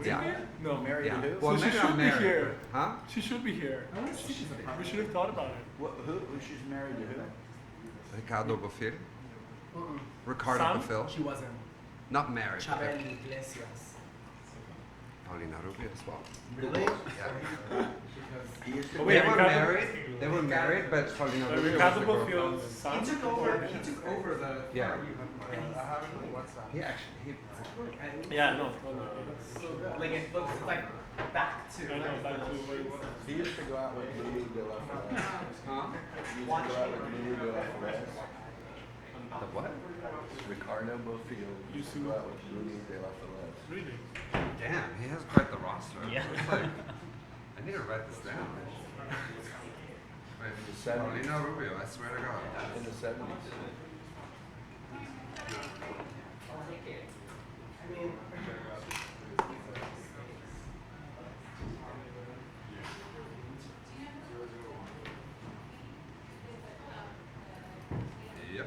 Yeah. No. Married to who? Well, So she maybe should I'm be married. here. Huh? She should be here. We should have thought about it. Who she's married to who? Ricardo Bofill. Ricardo Sam? Bofill. She wasn't. Not married. Chabel Iglesias. Paulina Rubio as well. Really? Yeah. He used to Oh, They wait, were Ricardo- married. They were married, but Paulina But Rubio Ricardo was the girlfriend. Bofill's son. He took over the. Yeah. What's that? He actually. Yeah, no. Like it looks like back to. I know, back to where it was. He used to go out with Lulu de la Fayette. Huh? He used to go out with Lulu de la Fayette. The what? Ricardo Bofill used to go out with Lulu de la Fayette. Really? Damn, he has quite the roster. Yeah. It's like, I need to write this down. Wait, The 70s. Paulina Rubio, I swear to God. In the 70s. Yep.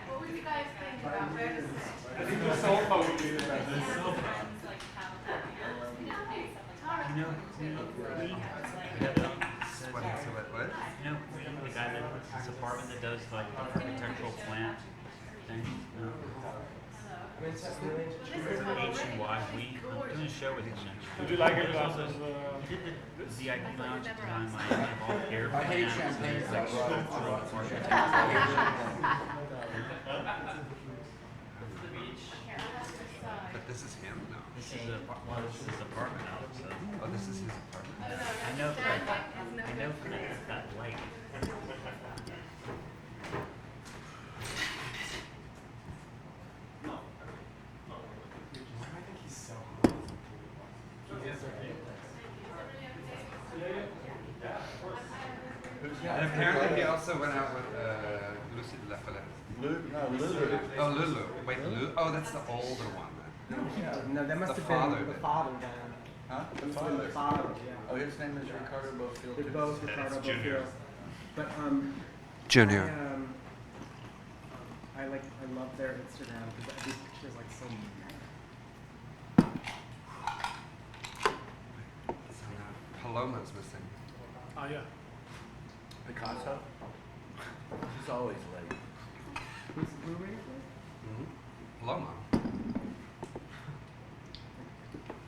What would you guys think about where this? I think the sofa would be the best. What? You know the guy that this apartment that does like the architectural plant thing? No. It's HUY. I'm doing a show with him next week. Would you like a glass of He did the VIP lounge behind my air. I hate champagne, so I brought some champagne. But this is him? No. This is his apartment out. So. Oh, this is his apartment. I know from that light. And apparently he also went out with Lucy de la Fayette. Lulu. Oh, Lulu. Wait, Lulu? Oh, that's the older one then. No, that must The have father been the did. father then. Huh? The Must have been the father. father, yeah. Oh, his name is Ricardo Bofill. They're too. both Ricardo Junior. Bofill. But Junior. I love their Instagram because these pictures like so. Paloma's missing. Oh, yeah. Picasso? He's always late. Who's who are you? Paloma.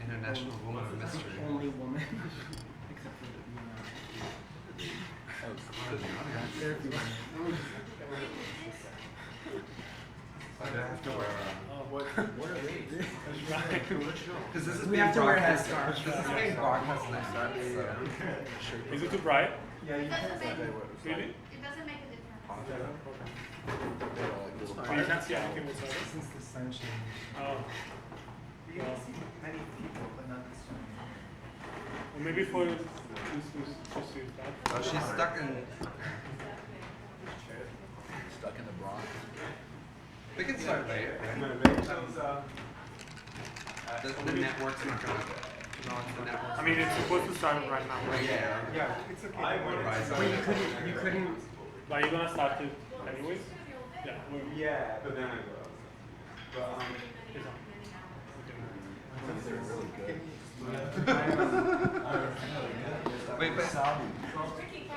International Woman of That's Mystery. the only woman, except for the Oh, There are a few women. I have to wear Oh, what? what are these? because this is We being have to wear broadcast- headscarves. This is being broadcast next time, so. Is it too bright? Yeah, you It doesn't make, Really? it doesn't make a difference. Oh, you can't see anything with that. since the sunshine. Oh. You can see many people, but not this one. Well, maybe for just use that. Oh, she's stuck in. Stuck in the Bronx. We can start later. Right? The network's not gonna. No, it's the network. I mean, it's supposed to start right now, right? Yeah. Yeah, it's okay. Rise Wait, up. you couldn't. But you're gonna start it anyways? Yeah. Yeah, but then I will. But It's on. They're really good. Wait, but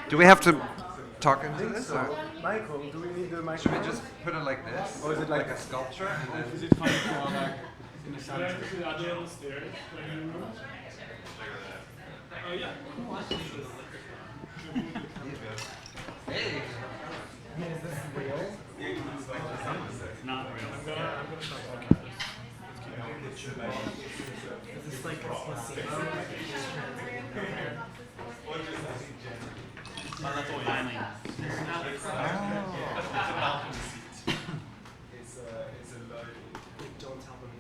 do we have to talk into this, or Michael, do we need the should microphone? we just put it like this? Or is it like- a sculpture and then? is it fine to all like in the Yeah, center? this is the other on the stairs. Like in the room. Oh, yeah. Hey. I mean, is this real? It's not real. I'm gonna start talking. Is this like a placebo? Finally. Don't tell them.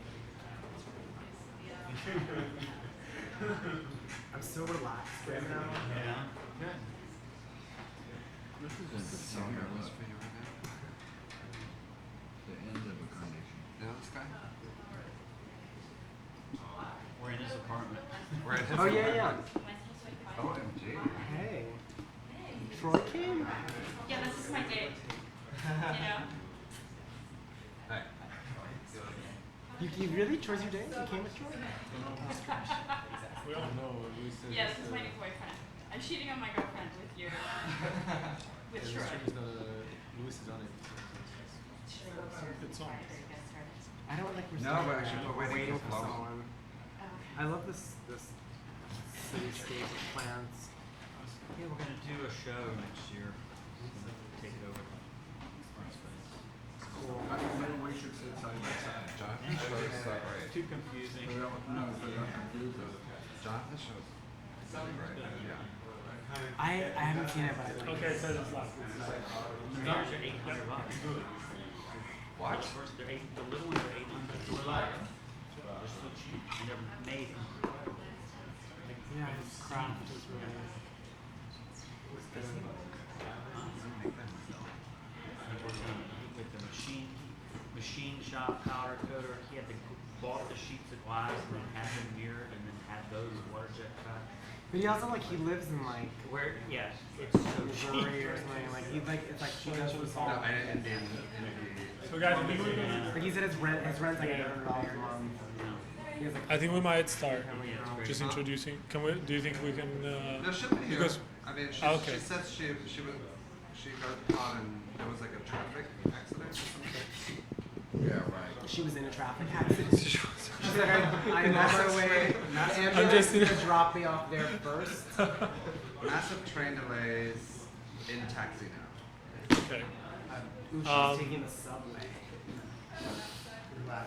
I'm so relaxed right now. Yeah. This is So nervous for you right now. the end of a connection. You know this guy? We're in his apartment. We're at his Oh yeah, yeah. Oh, and You really chose your day? You came with Troy? We don't know. Yeah, this is my new boyfriend. I'm cheating on my girlfriend with your, with Troy. Louis is on it. It's on. I don't like No, but actually, we're waiting for for flow. someone. I love this cityscape of plants. Yeah, we're gonna do a show next year. Take it over. Maybe we should sit side by side. Jonathan shows that right. Too confusing. No, so you're not confused. Jonathan shows right. Yeah. I haven't seen it, but I like Okay, it. so it's last. These are $800. What? The little ones are $800. They're so cheap. And they're made. Yeah, his craft is really good. With the machine shop powder coater, he had bought the sheets of glass and then had them mirrored and then had those water jet cut. But he also he lives in Where, yeah, it's so Missouri cheap. or something. It's like he does this all. No, and So guys, I think Like he said his rent's like $800 a month. He has, I think we might start family home. just introducing. Can we? Do you think we can? no, she'll be here. Because I mean, okay. she said she got caught and there was like a traffic accident or something. Yeah, right. She was in a traffic accident. She said, I'm on my way. The I'm ambulance just is gonna drop me off there first. Massive train delays in taxi now. Okay. Ooh, she's Um, taking the subway.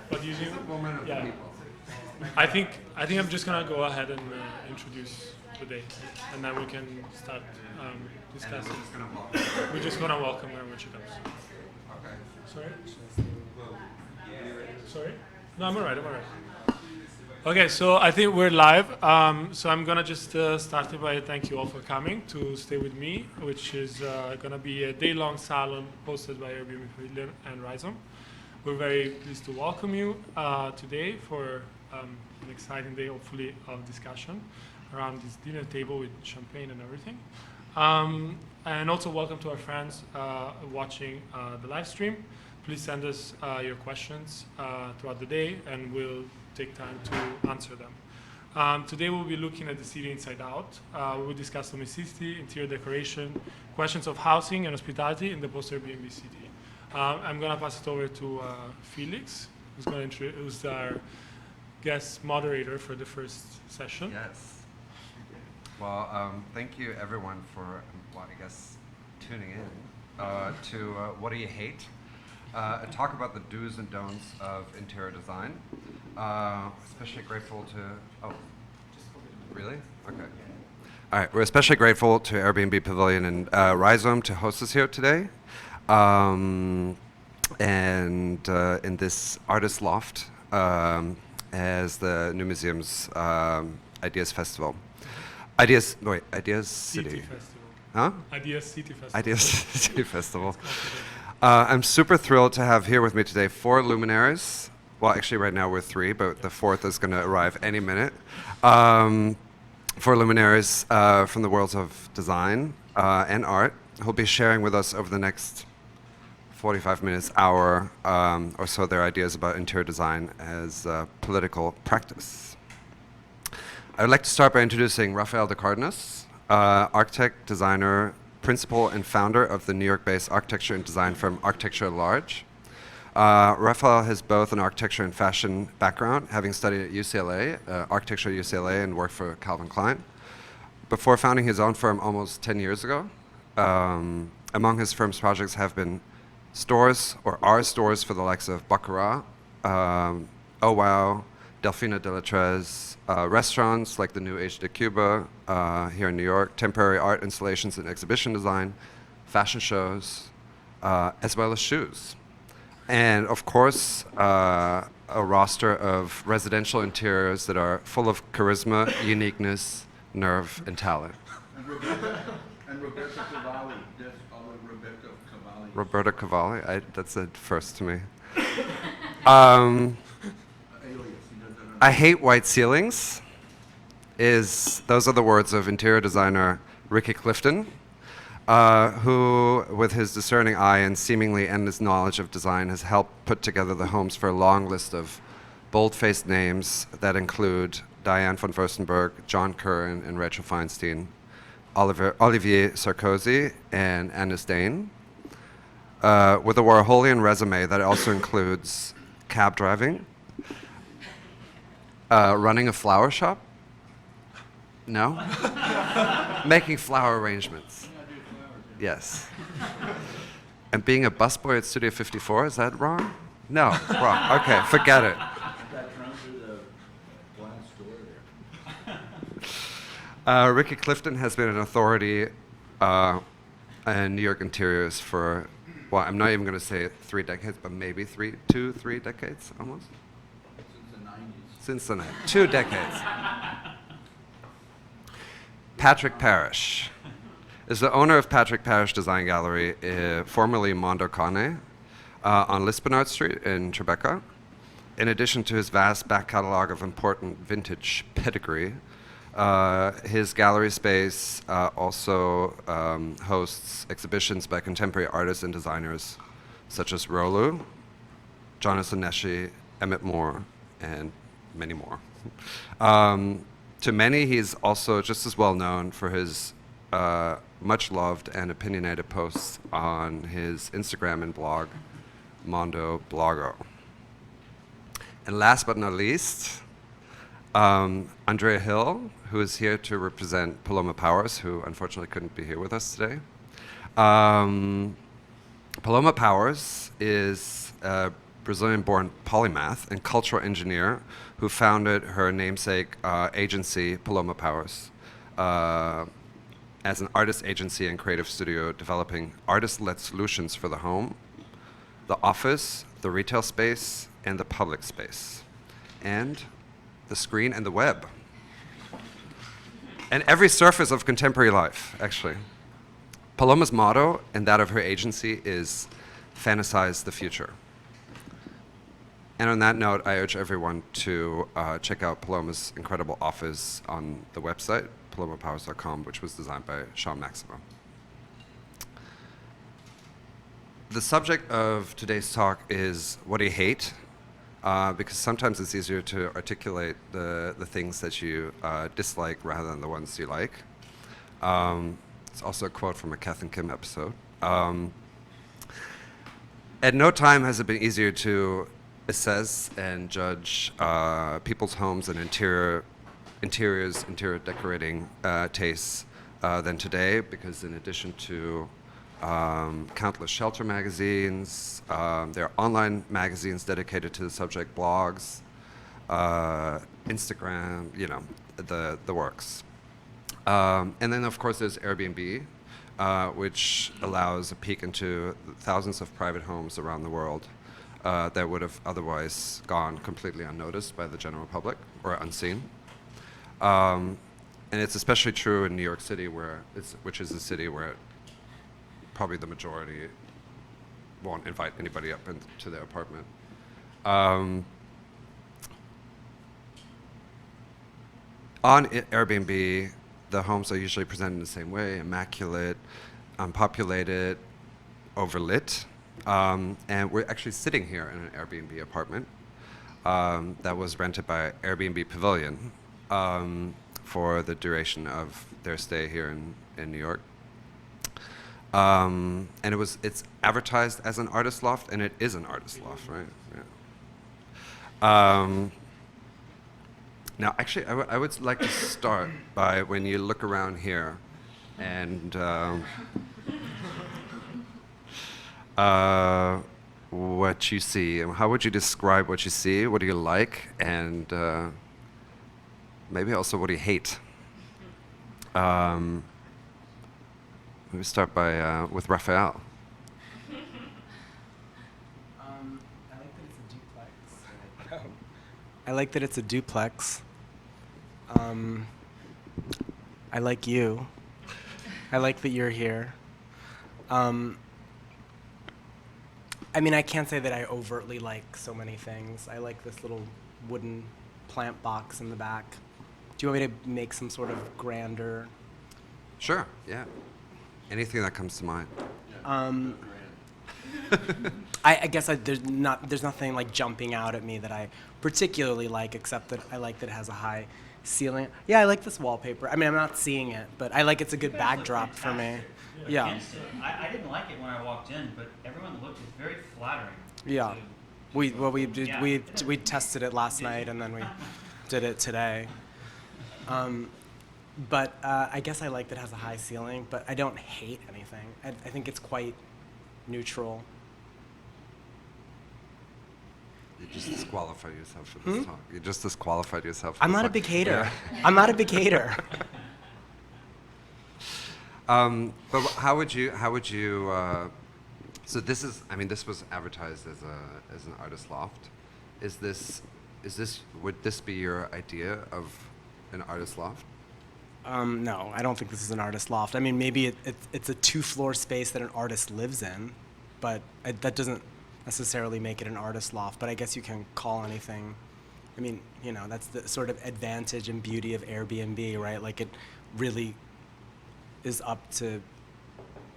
But usually, She's a woman of the yeah. people. I think I'm just gonna go ahead and introduce the day, and then we can start And then discussing. we're just gonna walk. We're just gonna welcome her when she comes. Okay. Sorry? Sorry? No, I'm alright. Okay, so I think we're live. So I'm gonna just start it by thank you all for coming to stay with me, which is gonna be a day-long salon hosted by Airbnb Pavilion and Rhizome. We're very pleased to welcome you today for an exciting day, hopefully, of discussion around this dinner table with champagne and everything. And also welcome to our friends watching the live stream. Please send us your questions throughout the day, and we'll take time to answer them. Today we'll be looking at the city inside out. We will discuss domesticity, interior decoration, questions of housing and hospitality in the post-Airbnb city. I'm going to pass it over to Felix, who's our guest moderator for the first session. Yes. Well, thank you everyone for, well, I guess, tuning in to What Do You Hate? A talk about the do's and don'ts of interior design. Especially grateful to, oh, really? Okay. All right, we're especially grateful to Airbnb Pavilion and Rhizome to host us here today. And in this artist loft as the New Museum's Ideas Festival. Ideas City. Festival. Huh? Ideas City Festival. Ideas City Festival. I'm super thrilled to have here with me today 4 luminaries. Well, actually, right now we're 3, but the 4th is going to arrive any minute. 4 luminaries from the worlds of design and art who'll be sharing with us over the next 45 minutes, hour or so their ideas about interior design as political practice. I would like to start by introducing Rafael de Cardenas, architect, designer, principal and founder of the New York-based architecture and design firm Architecture at Large. Rafael has both an architecture and fashion background, having studied at UCLA, architecture at UCLA, and worked for Calvin Klein, before founding his own firm almost 10 years ago. Among his firm's projects have been stores, or are stores for the likes of Baccarat, Oh Wow, Delfina de la Trez, restaurants like the New Age de Cuba here in New York, temporary art installations and exhibition design, fashion shows, as well as shoes. And of course, a roster of residential interiors that are full of charisma, uniqueness, nerve, and talent. And Roberta Cavalli. There's other Roberta Cavalli. Roberta Cavalli, that's a first to me. Alias. I hate white ceilings. Those are the words of interior designer Ricky Clifton. who, with his discerning eye and seemingly endless knowledge of design, has helped put together the homes for a long list of bold-faced names that include Diane von Furstenberg, John Curran, and Rachel Feinstein, Olivier Sarkozy, and Annis Dane, with a Warholian resume that also includes cab driving, running a flower shop. No? Making flower arrangements. Yes. And being a busboy at Studio 54, is that wrong? No, wrong. Okay, forget it. That runs through the glass door there. Ricky Clifton has been an authority in New York interiors for, well, I'm not even going to say 3 decades, but maybe 3 decades almost? Since the 90s. Since the 90s. 2 decades. Patrick Parrish is the owner of Patrick Parrish Design Gallery, formerly Mondo Cane, on Lisbonard Street in Tribeca. In addition to his vast back catalog of important vintage pedigree, his gallery space also hosts exhibitions by contemporary artists and designers such as Rolu, Jonathan Nesci, Emmett Moore, and many more. To many, he's also just as well known for his much loved and opinionated posts on his Instagram and blog, Mondo Blogo. And last but not least, Andrea Hill, who is here to represent Paloma Powers, who unfortunately couldn't be here with us today. Paloma Powers is a Brazilian-born polymath and cultural engineer who founded her namesake agency, Paloma Powers, as an artist agency and creative studio developing artist-led solutions for the home, the office, the retail space, and the public space, and the screen and the web, and every surface of contemporary life, actually. Paloma's motto and that of her agency is fantasize the future. And on that note, I urge everyone to check out Paloma's incredible office on the website, palomapowers.com, which was designed by Sean Maximo. The subject of today's talk is what do you hate? Because sometimes it's easier to articulate the things that you dislike rather than the ones you like. It's also a quote from a Kath and Kim episode. At no time has it been easier to assess and judge people's homes and interior decorating tastes than today, because in addition to countless shelter magazines, there are online magazines dedicated to the subject, blogs, Instagram, the works. And then of course there's Airbnb, which allows a peek into thousands of private homes around the world that would have otherwise gone completely unnoticed by the general public or unseen. And it's especially true in New York City, which is a city where probably the majority won't invite anybody up into their apartment. On Airbnb, the homes are usually presented in the same way: immaculate, unpopulated, overlit. And we're actually sitting here in an Airbnb apartment that was rented by Airbnb Pavilion for the duration of their stay here in New York. And it's advertised as an artist loft, and it is an artist loft, right? Yeah. Now, actually, I would like to start by when you look around here and what you see. How would you describe what you see? What do you like? And maybe also what do you hate? Let me start with Raphael. I like that it's a duplex. I like you. I like that you're here. I mean, I can't say that I overtly like so many things. I like this little wooden plant box in the back. Do you want me to make some sort of grander? Sure, yeah. Anything that comes to mind? I guess there's nothing like jumping out at me that I particularly like, except that I like that it has a high ceiling. Yeah, I like this wallpaper. I mean, I'm not seeing it, but I like it's a good You guys look backdrop for me. fantastic Yeah, against it. I didn't like it when I walked in, but everyone looked, it's very flattering. yeah. to- Yeah. We tested it last night and then we did it today. But I guess I like that it has a high ceiling, but I don't hate anything. I think it's quite neutral. You just disqualified yourself for this talk. You just disqualified yourself. For I'm this not a talk. big hater. Yeah. I'm not a big hater. But how would you? So this is. I mean, this was advertised as an artist loft. Is this? Would this be your idea of an artist loft? No, I don't think this is an artist loft. I mean, maybe it's a 2-floor space that an artist lives in, but that doesn't necessarily make it an artist loft. But I guess you can call anything. I mean, that's the sort of advantage and beauty of Airbnb, right? Like it really is up to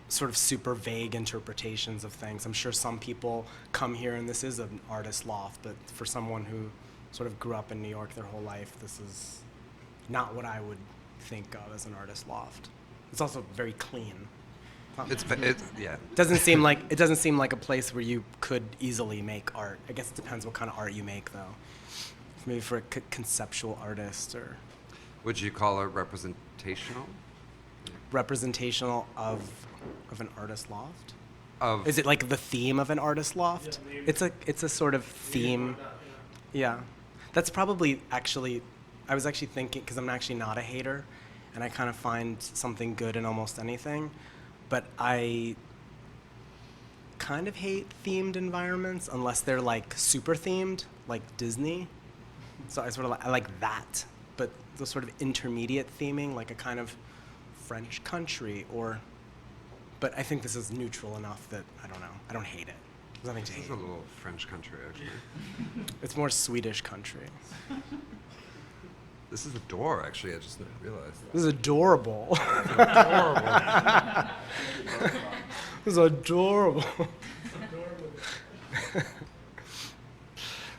sort of super vague interpretations of things. I'm sure some people come here and this is an artist loft, but for someone who sort of grew up in New York their whole life, this is not what I would think of as an artist loft. It's also very clean. It's yeah. Doesn't seem like a place where you could easily make art. I guess it depends what kind of art you make, though. Maybe for a conceptual artist or Would you call it representational? representational of an artist loft. Of Is it like the theme of an artist loft? Yeah, It's a sort of theme. Yeah, that's probably actually. I was actually thinking because I'm actually not a hater, and I kind of find something good in almost anything, but I kind of hate themed environments unless they're like super themed, like Disney. So I like that, but the sort of intermediate theming, like a kind of French country but I think this is neutral enough that I don't know. I don't hate it. There's nothing to This is hate. a little French country, actually. It's more Swedish country. This is a door, actually. I just realized. This is adorable. Horrible. This is adorable.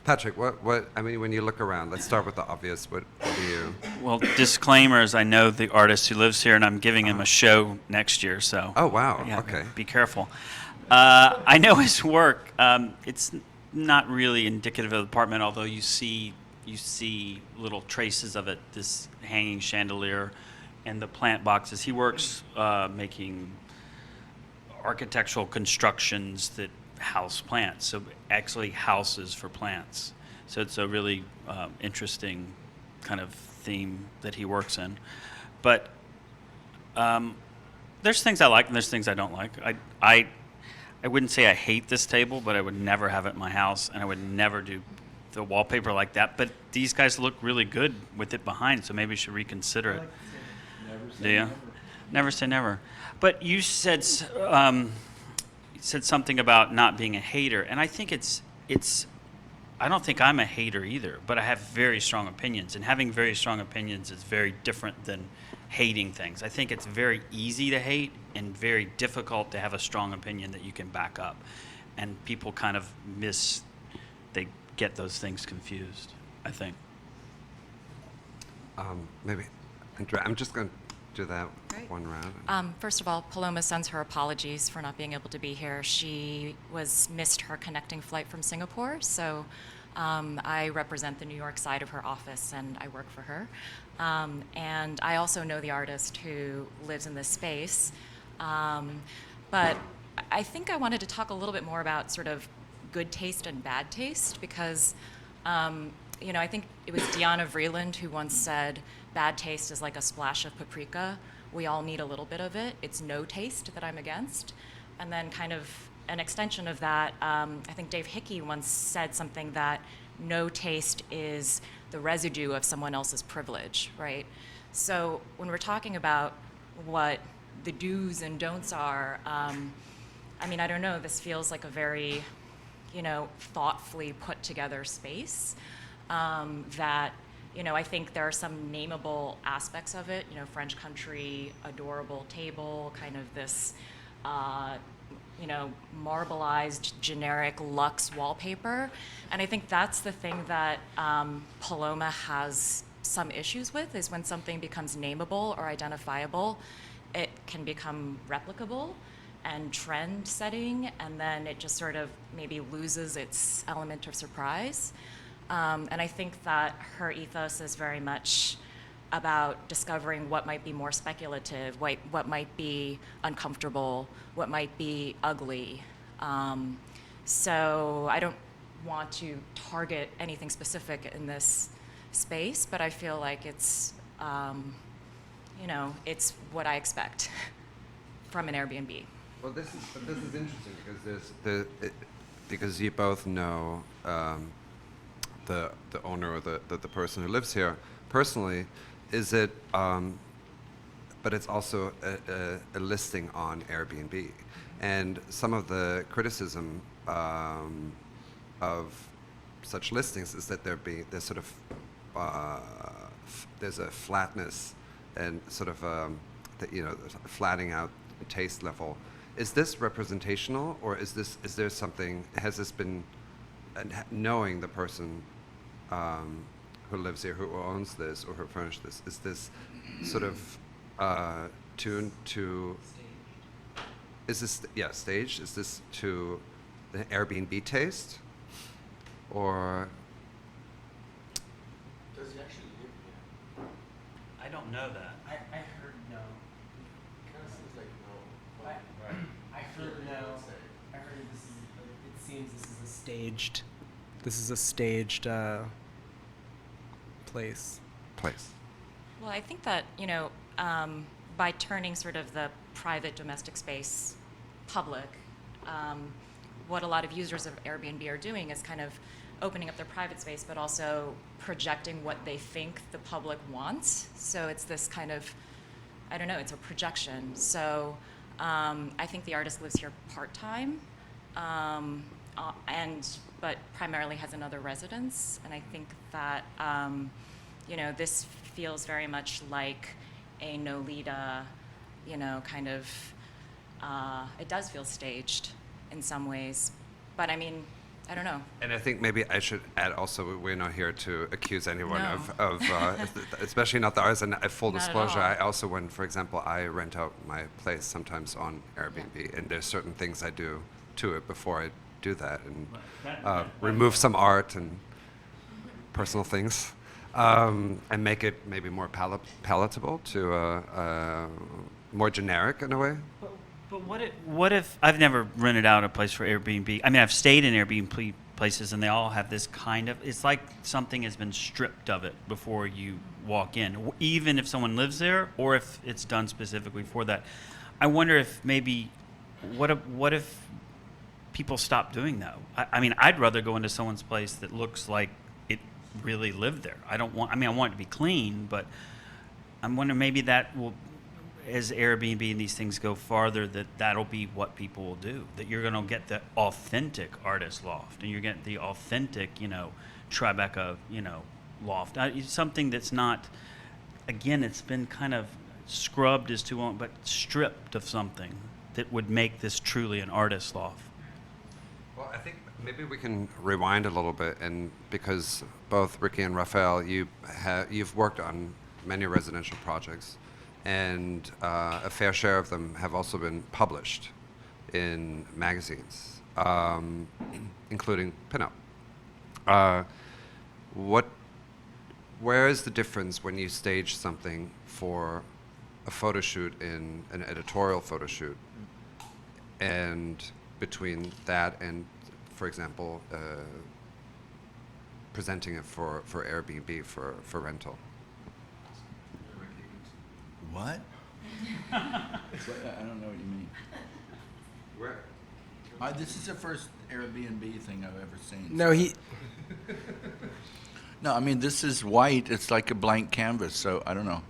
Patrick, what? I mean, when you look around, let's start with the obvious. What do you? Well, disclaimers, I know the artist who lives here, and I'm giving him a show next year, so. Oh wow. Yeah, Okay. be careful. I know his work. It's not really indicative of the apartment, although you see little traces of it. This hanging chandelier and the plant boxes. He works making architectural constructions that house plants. So actually houses for plants. So it's a really interesting kind of theme that he works in. But there's things I like and there's things I don't like. I wouldn't say I hate this table, but I would never have it in my house, and I would never do the wallpaper like that. But these guys look really good with it behind, so maybe you should reconsider it. Do you? Never say never. But you said something about not being a hater, and I think it's. I don't think I'm a hater either, but I have very strong opinions, and having very strong opinions is very different than hating things. I think it's very easy to hate and very difficult to have a strong opinion that you can back up. And people kind of they get those things confused, I think. Maybe. Andrea, I'm just going to do that Great. one round. First of all, Paloma sends her apologies for not being able to be here. She missed her connecting flight from Singapore, so I represent the New York side of her office, and I work for her. And I also know the artist who lives in this space. But I think I wanted to talk a little bit more about sort of good taste and bad taste, because I think it was Diana Vreeland who once said, bad taste is like a splash of paprika. We all need a little bit of it. It's no taste that I'm against. And then kind of an extension of that, I think Dave Hickey once said something that no taste is the residue of someone else's privilege, right? So when we're talking about what the do's and don'ts are, I don't know, this feels like a very, thoughtfully put together space that I think there are some nameable aspects of it. French country, adorable table, kind of this, marbleized, generic luxe wallpaper. And I think that's the thing that Paloma has some issues with, is when something becomes nameable or identifiable, it can become replicable and trend setting, and then it just sort of maybe loses its element of surprise. And I think that her ethos is very much about discovering what might be more speculative, what might be uncomfortable, what might be ugly. So I don't want to target anything specific in this space, but I feel like it's, it's what I expect from an Airbnb. Well, this is interesting because because you both know the owner or the person who lives here personally. Is it? But it's also a listing on Airbnb, and some of the criticism of such listings is that there's sort of there's a flatness and sort of flattening out taste level. Is this representational, or is there something? Has this been knowing the person who lives here, who owns this or who furnished this? Is this sort of tuned to? Is this staged? Is this to the Airbnb taste, or? Does he actually live here? I don't know that. I heard no. Kind of seems like no. I- Right. I heard no. I heard it seems this is a staged place. Well, I think that, by turning sort of the private domestic space public, what a lot of users of Airbnb are doing is kind of opening up their private space, but also projecting what they think the public wants. So it's this kind of, I don't know, it's a projection. So I think the artist lives here part-time, but primarily has another residence. And I think that, this feels very much like a Nolita, kind of, it does feel staged in some ways. But I mean, I don't know. And I think maybe I should add also, we're not here to accuse anyone No. of especially not the artists. And full Not at disclosure, all. I also, for example, I rent out my place sometimes on Airbnb, and there's certain things I do to it before I do that, and remove some art and personal things, and make it maybe more palatable to more generic in a way. But what if I've never rented out a place for Airbnb? I mean, I've stayed in Airbnb places, and they all have this kind of. It's like something has been stripped of it before you walk in, even if someone lives there, or if it's done specifically for that. I wonder if maybe, what if people stop doing that? I mean, I'd rather go into someone's place that looks like it really lived there. I want it to be clean, but I'm wondering maybe that will, as Airbnb and these things go farther, that'll be what people will do. That you're going to get the authentic artist loft, and you're getting the authentic, Tribeca, loft. Something that's not, again, it's been kind of scrubbed is too long, but stripped of something that would make this truly an artist loft. Well, I think maybe we can rewind a little bit, and because both Ricky and Raphael, you've worked on many residential projects, and a fair share of them have also been published in magazines, including Pinup. Where is the difference when you stage something for a photo shoot in an editorial photo shoot, and between that and, for example, presenting it for Airbnb for rental? What? I don't know what you mean. Where? This is the first Airbnb thing I've ever seen. No, No, I mean, this is white. It's like a blank canvas, so I don't know.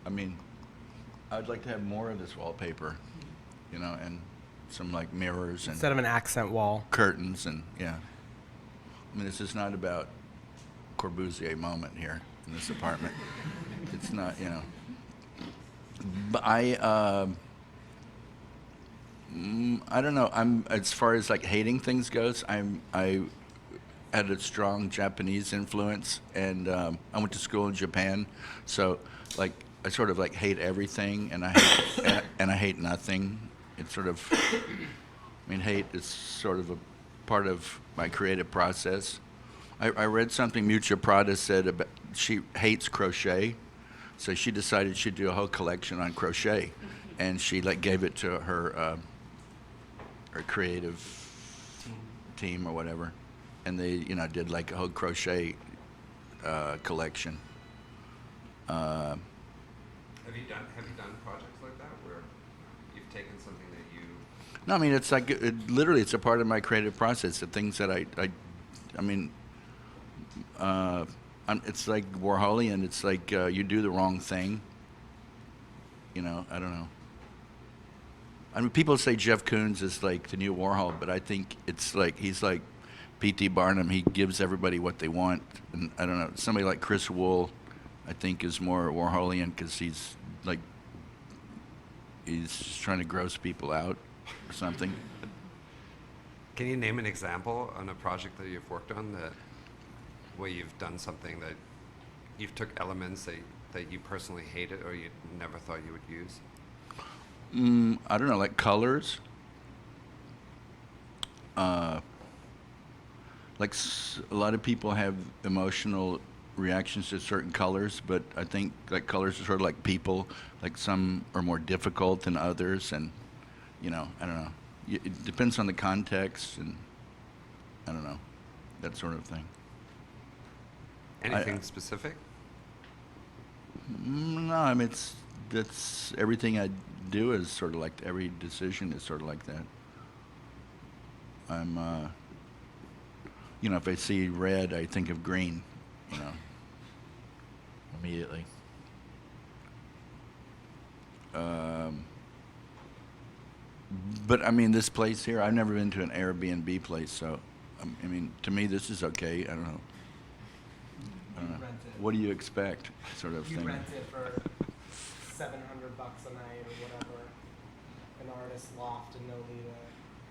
I mean, I'd like to have more of this wallpaper, and some, like, mirrors and instead of an accent wall. curtains and, yeah. I mean, this is not about Corbusier moment here. in this apartment. It's not, you know. But I don't know. I'm as far as like hating things goes. I had a strong Japanese influence, and I went to school in Japan, so like I sort of like hate everything, and I hate and I hate nothing. It's sort of, I mean, hate is sort of a part of my creative process. I read something Mucha Prada said about she hates crochet, so she decided she'd do a whole collection on crochet, and she like gave it to her creative team or whatever, and they did like a whole crochet collection. Have you done projects like that where you've taken something that you? No, I mean it's like literally it's a part of my creative process. The things that I mean, it's like Warholian. It's like you do the wrong thing. I don't know. I mean, people say Jeff Koons is like the new Warhol, but I think it's like he's like P.T. Barnum. He gives everybody what they want, and I don't know. Somebody like Chris Wool, I think, is more Warholian because he's just trying to gross people out or something. Can you name an example on a project that you've worked on where you've done something that you've took elements that you personally hated or you never thought you would use? I don't know, like colors. A lot of people have emotional reactions to certain colors, but I think like colors are sort of like people. Like some are more difficult than others, and I don't know. It depends on the context, and I don't know, that sort of thing. Anything specific? No, I mean that's everything I do is sort of like every decision is sort of like that. I'm, if I see red, I think of green, immediately. But I mean, this place here, I've never been to an Airbnb place, so I mean, to me, this is okay. I don't know. Rent it. What do you expect, sort of You thing? rent it for $700 a night or whatever an artist loft in Nolita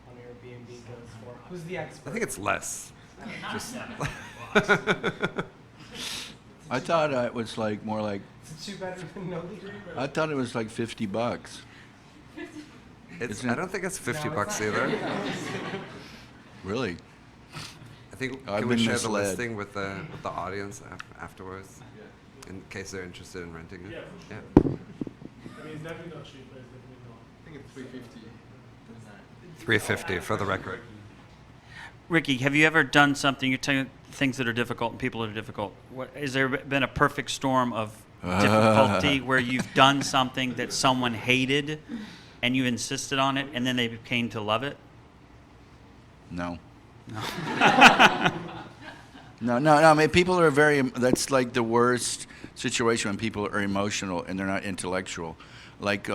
on Airbnb goes for. Who's the expert? I think it's less. Just I thought it was like more like. It's a 2-bedroom in Nolita. I thought it was like $50. I don't think it's $50 either. Really? I think I've can we been share the misled. listing with the audience afterwards, in case they're interested in renting it? Yeah, for Yeah. I mean, it's definitely not cheap, but it's definitely not. I think it's 350. $350 for the record. Ricky, have you ever done something? You're telling things that are difficult and people that are difficult. Has there been a perfect storm of difficulty where you've done something that someone hated and you insisted on it and then they came to love it? No. No. I mean, people are that's like the worst situation when people are emotional and they're not intellectual. Like,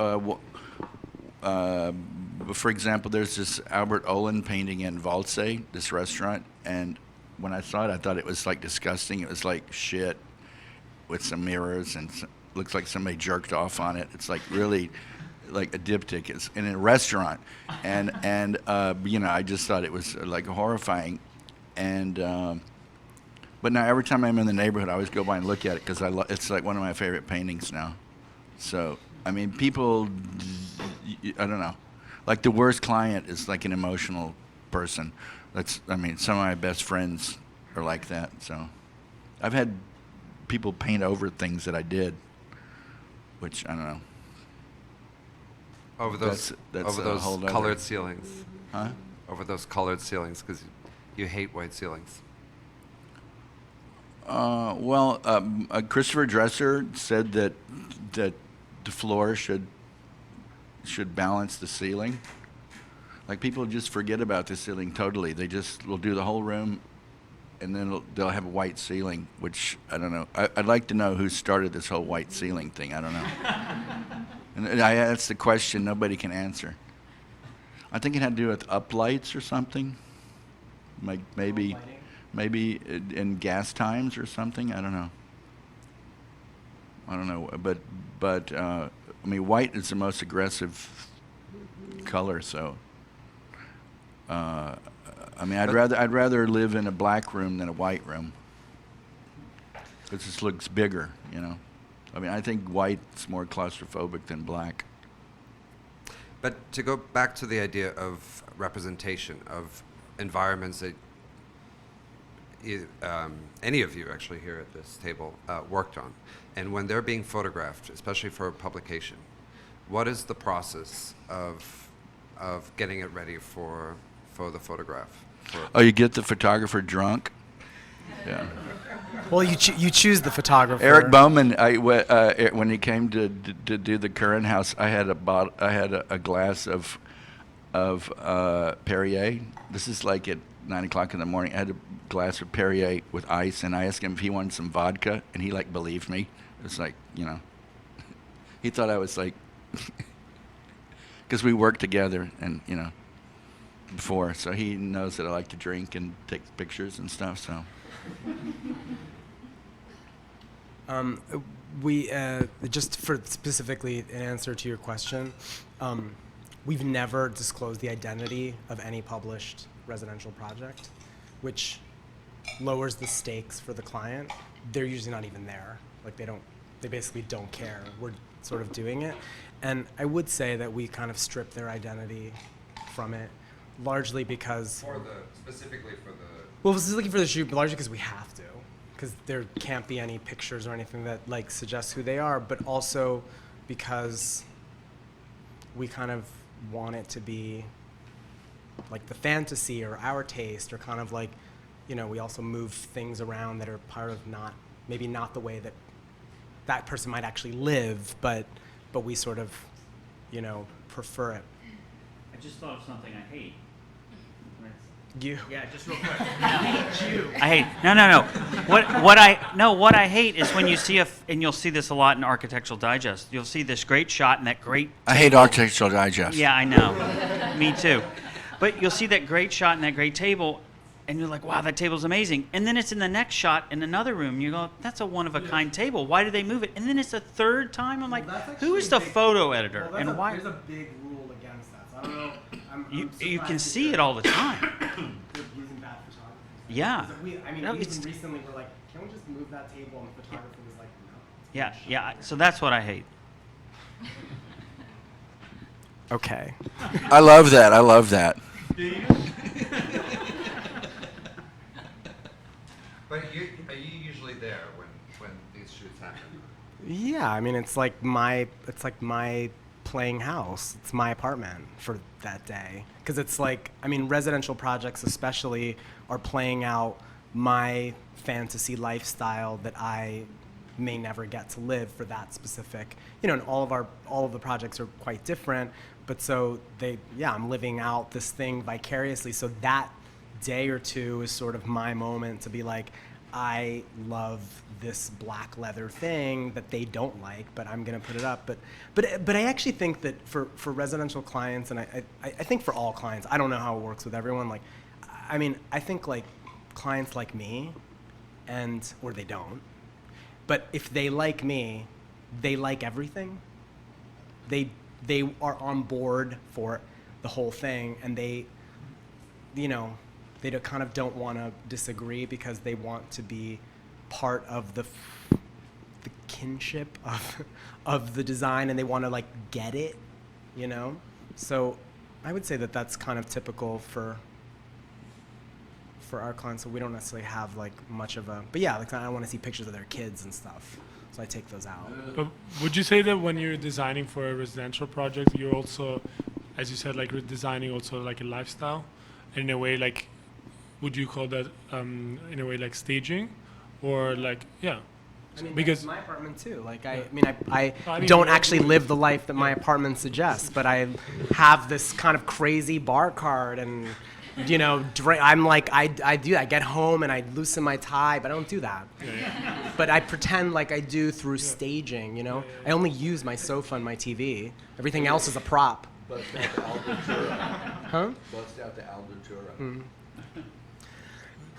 for example, there's this Albert Olin painting in Valse, this restaurant, and when I saw it, I thought it was like disgusting. It was like shit with some mirrors and looks like somebody jerked off on it. It's like really like a diptych. It's in a restaurant, and I just thought it was like horrifying, and but now every time I'm in the neighborhood, I always go by and look at it because it's like one of my favorite paintings now. So I mean, people, I don't know, like the worst client is like an emotional person. Some of my best friends are like that. So I've had people paint over things that I did, which I don't know. Over those That's over a those whole nother- colored ceilings. Huh? Over those colored ceilings because you hate white ceilings. Christopher Dresser said that the floor should balance the ceiling. Like people just forget about the ceiling totally. They just will do the whole room, and then they'll have a white ceiling, which I don't know. I'd like to know who started this whole white ceiling thing. I don't know. And that's the question nobody can answer. I think it had to do with uplights or something. Like maybe in gas times or something. I don't know. I don't know, but I mean, white is the most aggressive color, so. I mean, I'd rather live in a black room than a white room. It just looks bigger, you know. I mean, I think white's more claustrophobic than black. But to go back to the idea of representation of environments that any of you actually here at this table worked on, and when they're being photographed, especially for publication, what is the process of getting it ready for the photograph? Oh, you get the photographer drunk? Yeah. Well, you choose the photographer. Eric Bowman, when he came to do the Curran House, I had a glass of Perrier. This is like at 9 o'clock in the morning. I had a glass of Perrier with ice, and I asked him if he wanted some vodka, and he like believed me. It's like, you know, he thought I was like, because we worked together, and you know, before, so he knows that I like to drink and take pictures and stuff. So. We just for specifically an answer to your question, we've never disclosed the identity of any published residential project, which lowers the stakes for the client. They're usually not even there. Like they basically don't care. We're sort of doing it. And I would say that we kind of strip their identity from it, largely because Specifically for the shoot, but largely because we have to. Because there can't be any pictures or anything that like suggests who they are, but also because we kind of want it to be like the fantasy or our taste, or kind of like, you know, we also move things around that are part of maybe not the way that person might actually live, but we sort of, you know, prefer it. I just thought of something I hate. You? Yeah, just real quick. I hate no. What I hate is when you see and you'll see this a lot in Architectural Digest. You'll see this great shot and that great. I hate Architectural Digest. Yeah, I know. Me too. But you'll see that great shot and that great table, and you're like, wow, that table's amazing. And then it's in the next shot in another room. And you go, that's a one-of-a-kind table. Why did they move it? And then it's a third time. I'm like, who is the photo editor? And why? There's a big rule against that. So I don't know. You can see it all the time. Using bad photography. Yeah. Even recently we're like, can we just move that table? And the photographer was like, no. Yeah. So that's what I hate. Okay. I love that. But are you usually there when these shoots happen? Yeah, I mean, it's like my playing house. It's my apartment for that day. Because it's like, I mean, residential projects especially are playing out my fantasy lifestyle that I may never get to live for that specific, you know, and all of the projects are quite different, but so I'm living out this thing vicariously. So that day or two is sort of my moment to be like, I love this black leather thing that they don't like, but I'm gonna put it up. But I actually think that for residential clients, and I think for all clients, I don't know how it works with everyone. Like, I mean, I think like clients like me, or they don't. But if they like me, they like everything. They are on board for the whole thing, and they, you know, they kind of don't want to disagree because they want to be part of the kinship of the design, and they want to like get it, you know. So I would say that that's kind of typical for our clients. So we don't necessarily have like much of a, but yeah, like I want to see pictures of their kids and stuff, so I take those out. But would you say that when you're designing for a residential project, you're also, as you said, like designing also like a lifestyle, and in a way like, would you call that in a way like staging, or like I mean, because that's my apartment too. Like I mean, don't actually live the life that my apartment suggests, but I have this kind of crazy bar card, and you know, I'm like I do. I get home and I loosen my tie, but I don't do that. But I pretend like I do through staging. You know, I only use my sofa and my TV. Everything else is a prop. Bust out the Albertura. Huh? Bust out the Albertura.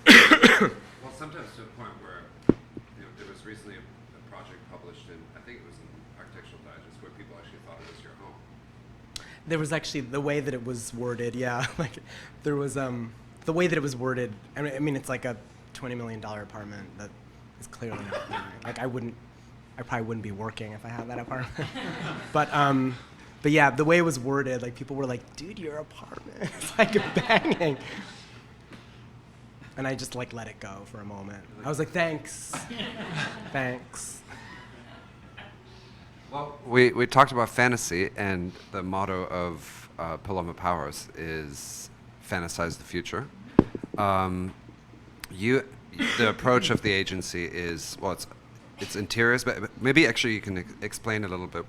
Well, sometimes to a point where, you know, there was recently a project published in, I think it was in Architectural Digest, where people actually thought it was your home. There was actually the way that it was worded. Yeah, like there was the way that it was worded. I mean, it's like a $20 million apartment that is clearly not mine. Like I probably wouldn't be working if I had that apartment. But yeah, the way it was worded, like people were like, "Dude, your apartment is like banging." And I just like let it go for a moment. I was like, "Thanks, thanks." Well, we talked about fantasy, and the motto of Paloma Powers is "Fantasize the future." The approach of the agency is, well, it's interiors, but maybe actually you can explain a little bit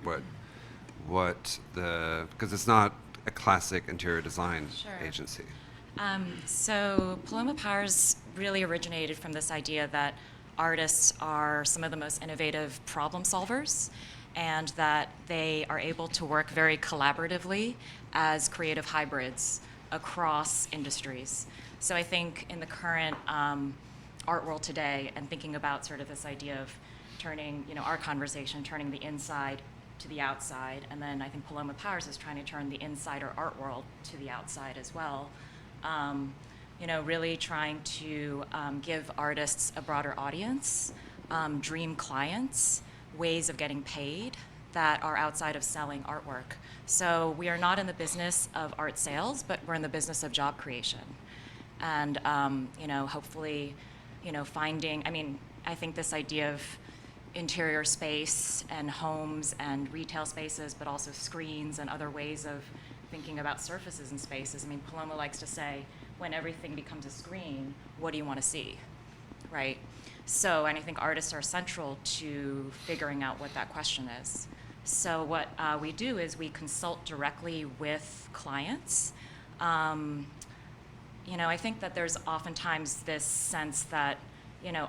because it's not a classic interior design Sure. agency. So Paloma Powers really originated from this idea that artists are some of the most innovative problem solvers, and that they are able to work very collaboratively as creative hybrids across industries. So I think in the current art world today, and thinking about sort of this idea of turning, our conversation, turning the inside to the outside, and then I think Paloma Powers is trying to turn the inside or art world to the outside as well. Really trying to give artists a broader audience, dream clients, ways of getting paid that are outside of selling artwork. So we are not in the business of art sales, but we're in the business of job creation. And, hopefully, finding, I think this idea of interior space and homes and retail spaces, but also screens and other ways of thinking about surfaces and spaces. Paloma likes to say, when everything becomes a screen, what do you want to see, right? So, and I think artists are central to figuring out what that question is. So what we do is we consult directly with clients. I think that there's oftentimes this sense that,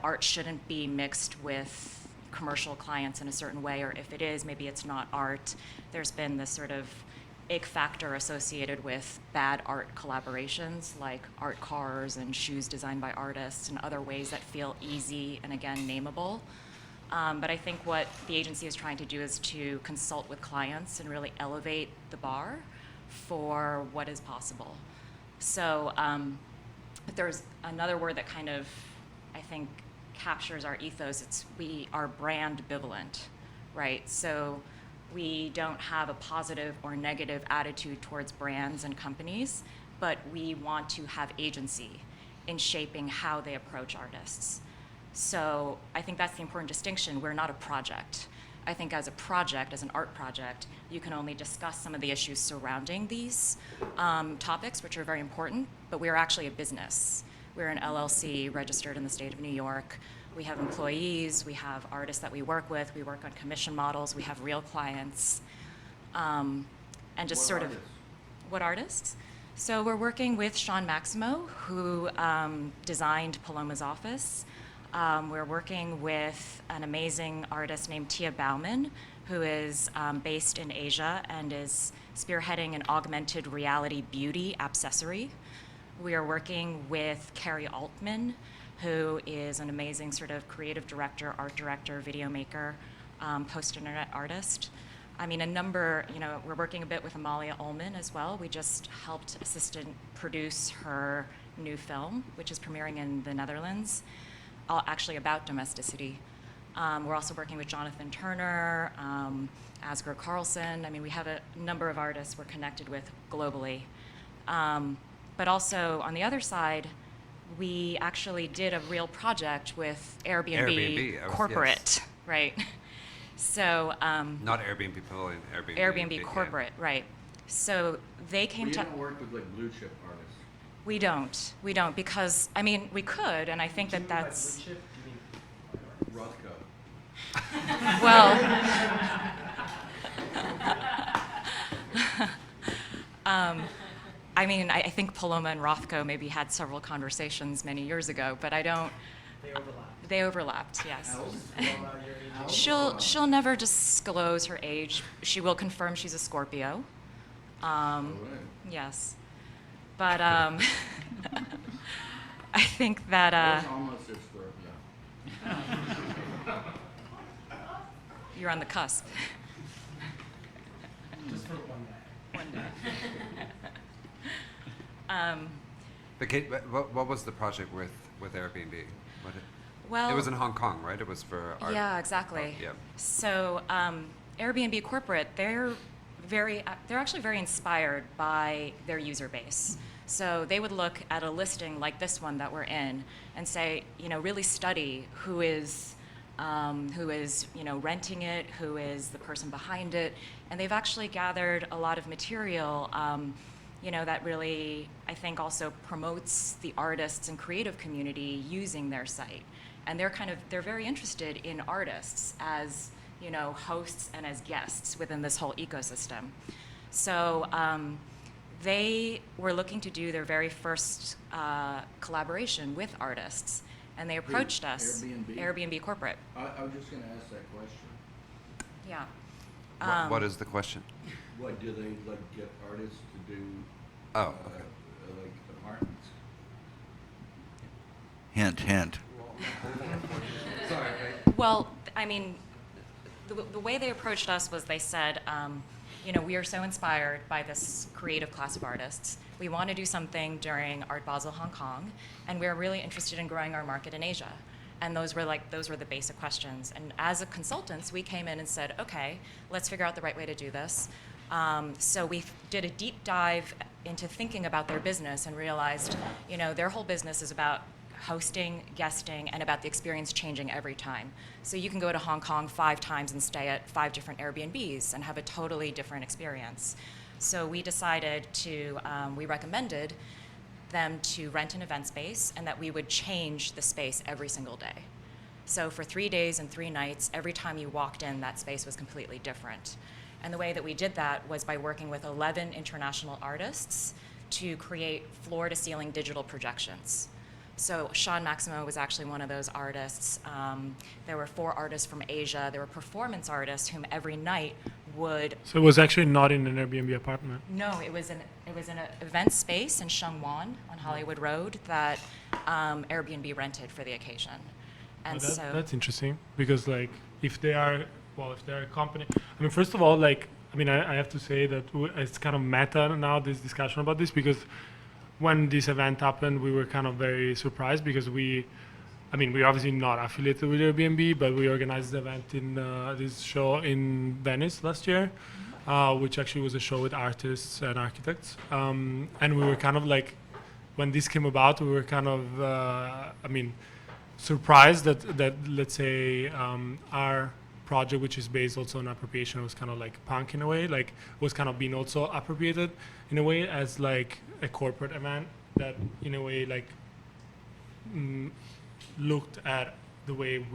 art shouldn't be mixed with commercial clients in a certain way, or if it is, maybe it's not art. There's been this sort of ick factor associated with bad art collaborations, like art cars and shoes designed by artists and other ways that feel easy and, again, nameable. But I think what the agency is trying to do is to consult with clients and really elevate the bar for what is possible. So if there's another word that kind of, I think, captures our ethos, we are brand ambivalent, right? So we don't have a positive or negative attitude towards brands and companies, but we want to have agency in shaping how they approach artists. So I think that's the important distinction. We're not a project. I think as a project, as an art project, you can only discuss some of the issues surrounding these topics, which are very important, but we are actually a business. We're an LLC registered in the state of New York. We have employees, we have artists that we work with, we work on commission models, we have real clients. And just what artists? So we're working with Sean Maximo, who designed Paloma's office. We're working with an amazing artist named Tia Bauman, who is based in Asia and is spearheading an augmented reality beauty accessory. We are working with Carrie Altman, who is an amazing sort of creative director, art director, video maker, post-internet artist. We're working a bit with Amalia Ullman as well. We just helped assistant produce her new film, which is premiering in the Netherlands, actually about domesticity. We're also working with Jonathan Turner, Asger Carlson. We have a number of artists we're connected with globally. But also, on the other side, we actually did a real project with Airbnb Corporate, yes. Right? So Not Airbnb Pavilion, Airbnb Corporate, right? So they came You to. don't work with like blue chip artists. We don't, because we could, and I think that that's. Rothko. Well. I think Paloma and Rothko maybe had several conversations many years ago, but I don't. They overlapped, yes. She'll never disclose her age. She will confirm she's a Scorpio. Yes. But I think that That's almost a Scorpio. You're on the cusp. Just for one day. One day. But Kate, what was the project with Airbnb? Well, it was in Hong Kong, right? It was for art. yeah, exactly. Oh, yeah. So Airbnb corporate, they're actually very inspired by their user base. So they would look at a listing like this one that we're in and say, really study who is renting it, who is the person behind it, and they've actually gathered a lot of material, that really, I think, also promotes the artists and creative community using their site. And they're very interested in artists as, hosts and as guests within this whole ecosystem. So they were looking to do their very first collaboration with artists, and they approached us. Airbnb? Airbnb corporate. I was just going to ask that question. Yeah. What is the question? What do they get artists to do? Oh, okay. Like apartments. Hint, hint. Sorry. Well, I mean, the way they approached us was they said, we are so inspired by this creative class of artists. We want to do something during Art Basel Hong Kong, and we're really interested in growing our market in Asia. And those were the basic questions. And as a consultants, we came in and said, okay, let's figure out the right way to do this. So we did a deep dive into thinking about their business and realized, their whole business is about hosting, guesting, and about the experience changing every time. So you can go to Hong Kong 5 times and stay at 5 different Airbnbs and have a totally different experience. So we decided we recommended them to rent an event space and that we would change the space every single day. So for 3 days and 3 nights, every time you walked in, that space was completely different. And the way that we did that was by working with 11 international artists to create floor-to-ceiling digital projections. So Sean Maximo was actually one of those artists. There were 4 artists from Asia. There were performance artists whom every night would. So it was actually not in an Airbnb apartment. No, it was an event space in Shangwan on Hollywood Road that Airbnb rented for the occasion. And That's interesting because if they are a company, first of all, I have to say that it's kind of meta now, this discussion about this, because when this event happened, we were kind of very surprised because we're obviously not affiliated with Airbnb, but we organized the event in this show in Venice last year, which actually was a show with artists and architects. And we were kind of when this came about, we were kind of, surprised that let's say our project, which is based also on appropriation, was kind of punk in a way, was kind of being also appropriated in a way as a corporate event that in a way looked at the way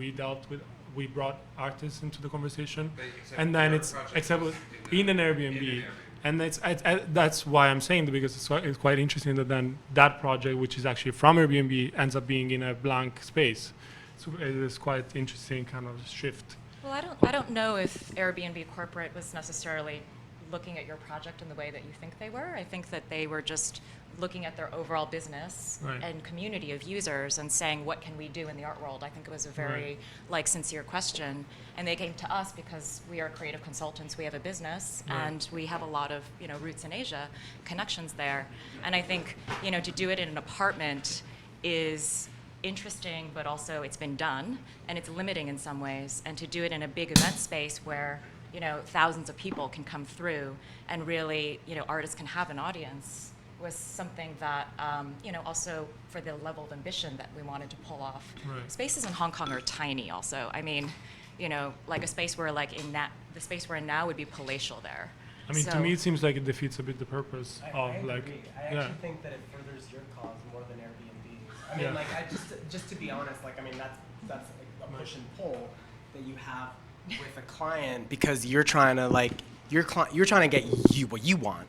we brought artists into the conversation, and then in an Airbnb. And that's why I'm saying that, because it's quite interesting that then that project, which is actually from Airbnb, ends up being in a blank space. So it is quite interesting kind of shift. Well, I don't know if Airbnb corporate was necessarily looking at your project in the way that you think they were. I think that they were just looking at their overall business and community of users and saying, what can we do in the art world? I think it was a very sincere question. And they came to us because we are creative consultants, we have a business, and we have a lot of roots in Asia, connections there. And I think to do it in an apartment is interesting, but also it's been done, and it's limiting in some ways. And to do it in a big event space where thousands of people can come through and really artists can have an audience was something that also for the level of ambition that we wanted to pull off. Spaces in Hong Kong are tiny also. A space where the space we're in now would be palatial there. To me it seems like it defeats a bit the purpose of I agree. I actually think that it furthers your cause more than Airbnb's. Just to be honest, that's a push and pull that you have with a client, because you're trying to you're trying to get what you want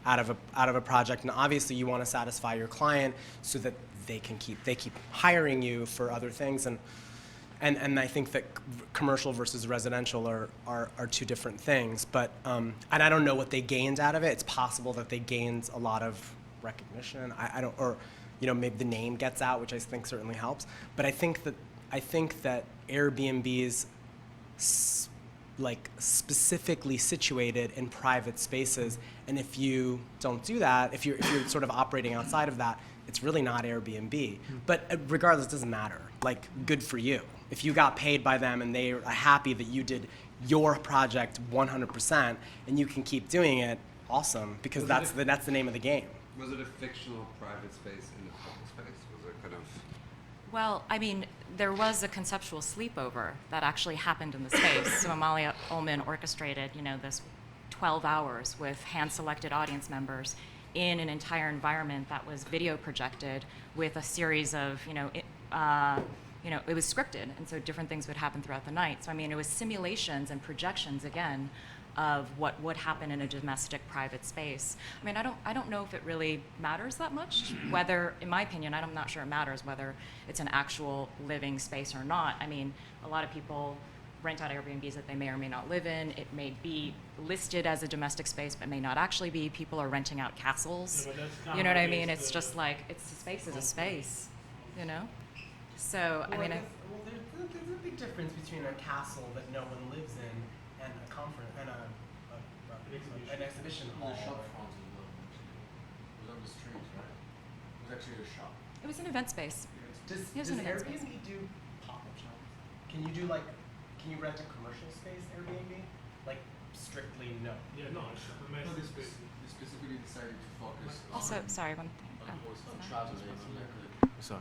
out of a project, and obviously you want to satisfy your client so that they keep hiring you for other things, and I think that commercial versus residential are 2 different things, but and I don't know what they gained out of it. It's possible that they gained a lot of recognition. I don't, or maybe the name gets out, which I think certainly helps. But I think that Airbnb's like specifically situated in private spaces. And if you don't do that, if you're sort of operating outside of that, it's really not Airbnb. But regardless, it doesn't matter. Like, good for you. If you got paid by them and they are happy that you did your project 100% and you can keep doing it, awesome, because that's the name of the game. Was it a fictional private space in a public space? Was it kind of... Well, I mean, there was a conceptual sleepover that actually happened in the space. So Amalia Ullman orchestrated, this 12 hours with hand-selected audience members in an entire environment that was video projected with a series of, it was scripted, and so different things would happen throughout the night. So I mean, it was simulations and projections again of what would happen in a domestic private space. I mean, I don't know if it really matters that much. Whether, in my opinion, I'm not sure it matters whether it's an actual living space or not. I mean, a lot of people rent out Airbnbs that they may or may not live in. It may be listed as a domestic space, but may not actually be. People are renting out castles. Yeah, but that's kind You know what I of mean? against It's the- just like, it's a space is a space, So, I mean, there's a big difference between a castle that no one lives in and a conference and an exhibition hall. The shop front as well, actually. It was on the street, right? It was actually a shop. it was an event space. Does Here's an event Airbnb space. do pop-up shops? Can you rent a commercial space Airbnb? Like, strictly no. Yeah, no, it's a No, domestic they space. specifically decided to focus Also, sorry, one thing. on traveling. Sorry.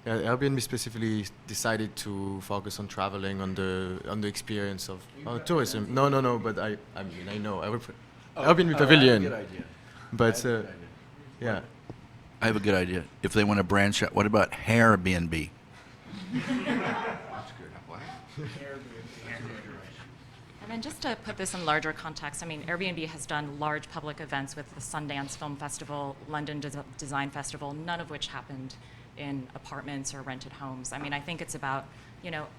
Yeah, Airbnb specifically decided to focus on traveling, on the experience of tourism. No, but I mean, I know. I would put Airbnb Pavilion. Good idea. But yeah, I have a good idea. If they want to branch out, what about Airbnb? What? I mean, just to put this in larger context, I mean, Airbnb has done large public events with the Sundance Film Festival, London Design Festival, none of which happened in apartments or rented homes. I mean, I think it's about,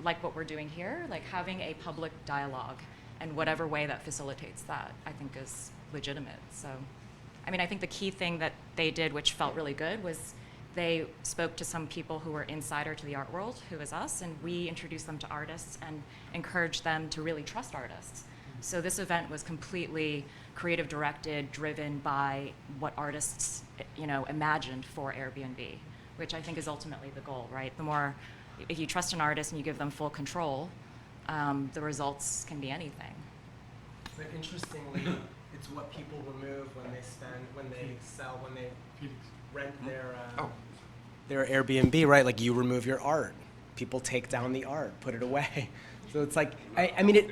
like what we're doing here, like having a public dialogue, and whatever way that facilitates that, I think is legitimate. So, I mean, I think the key thing that they did, which felt really good, was they spoke to some people who were insider to the art world, who is us, and we introduced them to artists and encouraged them to really trust artists. So this event was completely creative directed, driven by what artists, imagined for Airbnb, which I think is ultimately the goal, right? The more, if you trust an artist and you give them full control, the results can be anything. But interestingly, it's what people remove when they sell, when they rent their Airbnb, right? Like, you remove your art. People take down the art, put it away. So it's like, I mean,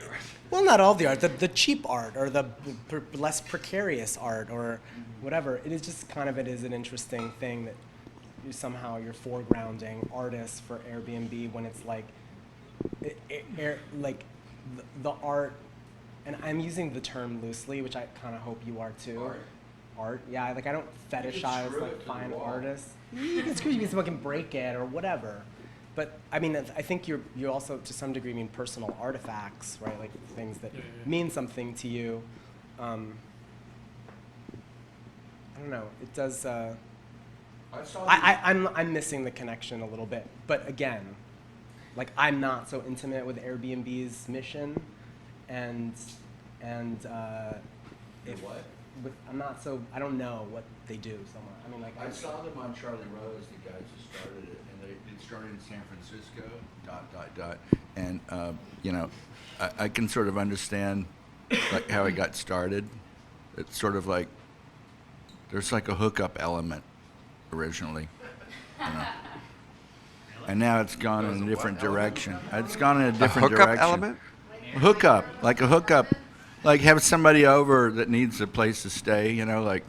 well, not all of the art, the cheap art or the less precarious art or whatever. It is just it is an interesting thing that you're foregrounding artists for Airbnb when it's like, the art, and I'm using the term loosely, which I kind of hope you are too. Art, yeah. Like, I don't fetishize like fine artists. You can screw, you can fucking break it or whatever. But I mean, I think you also to some degree mean personal artifacts, right? Like things that mean something to you. I don't know. It does. I'm missing the connection a little bit. But again, like, I'm not so intimate with Airbnb's mission, and if what? I'm not so, I don't know what they do so much. I mean, like, I saw them on Charlie Rose, the guys who started it, and it started in San Francisco, ... And, I can sort of understand, like, how it got started. It's sort of like, there's like a hookup element originally, And now it's gone in a different direction. It's gone in a different hookup direction. element? Hookup, like a hookup. Like, have somebody over that needs a place to stay, like...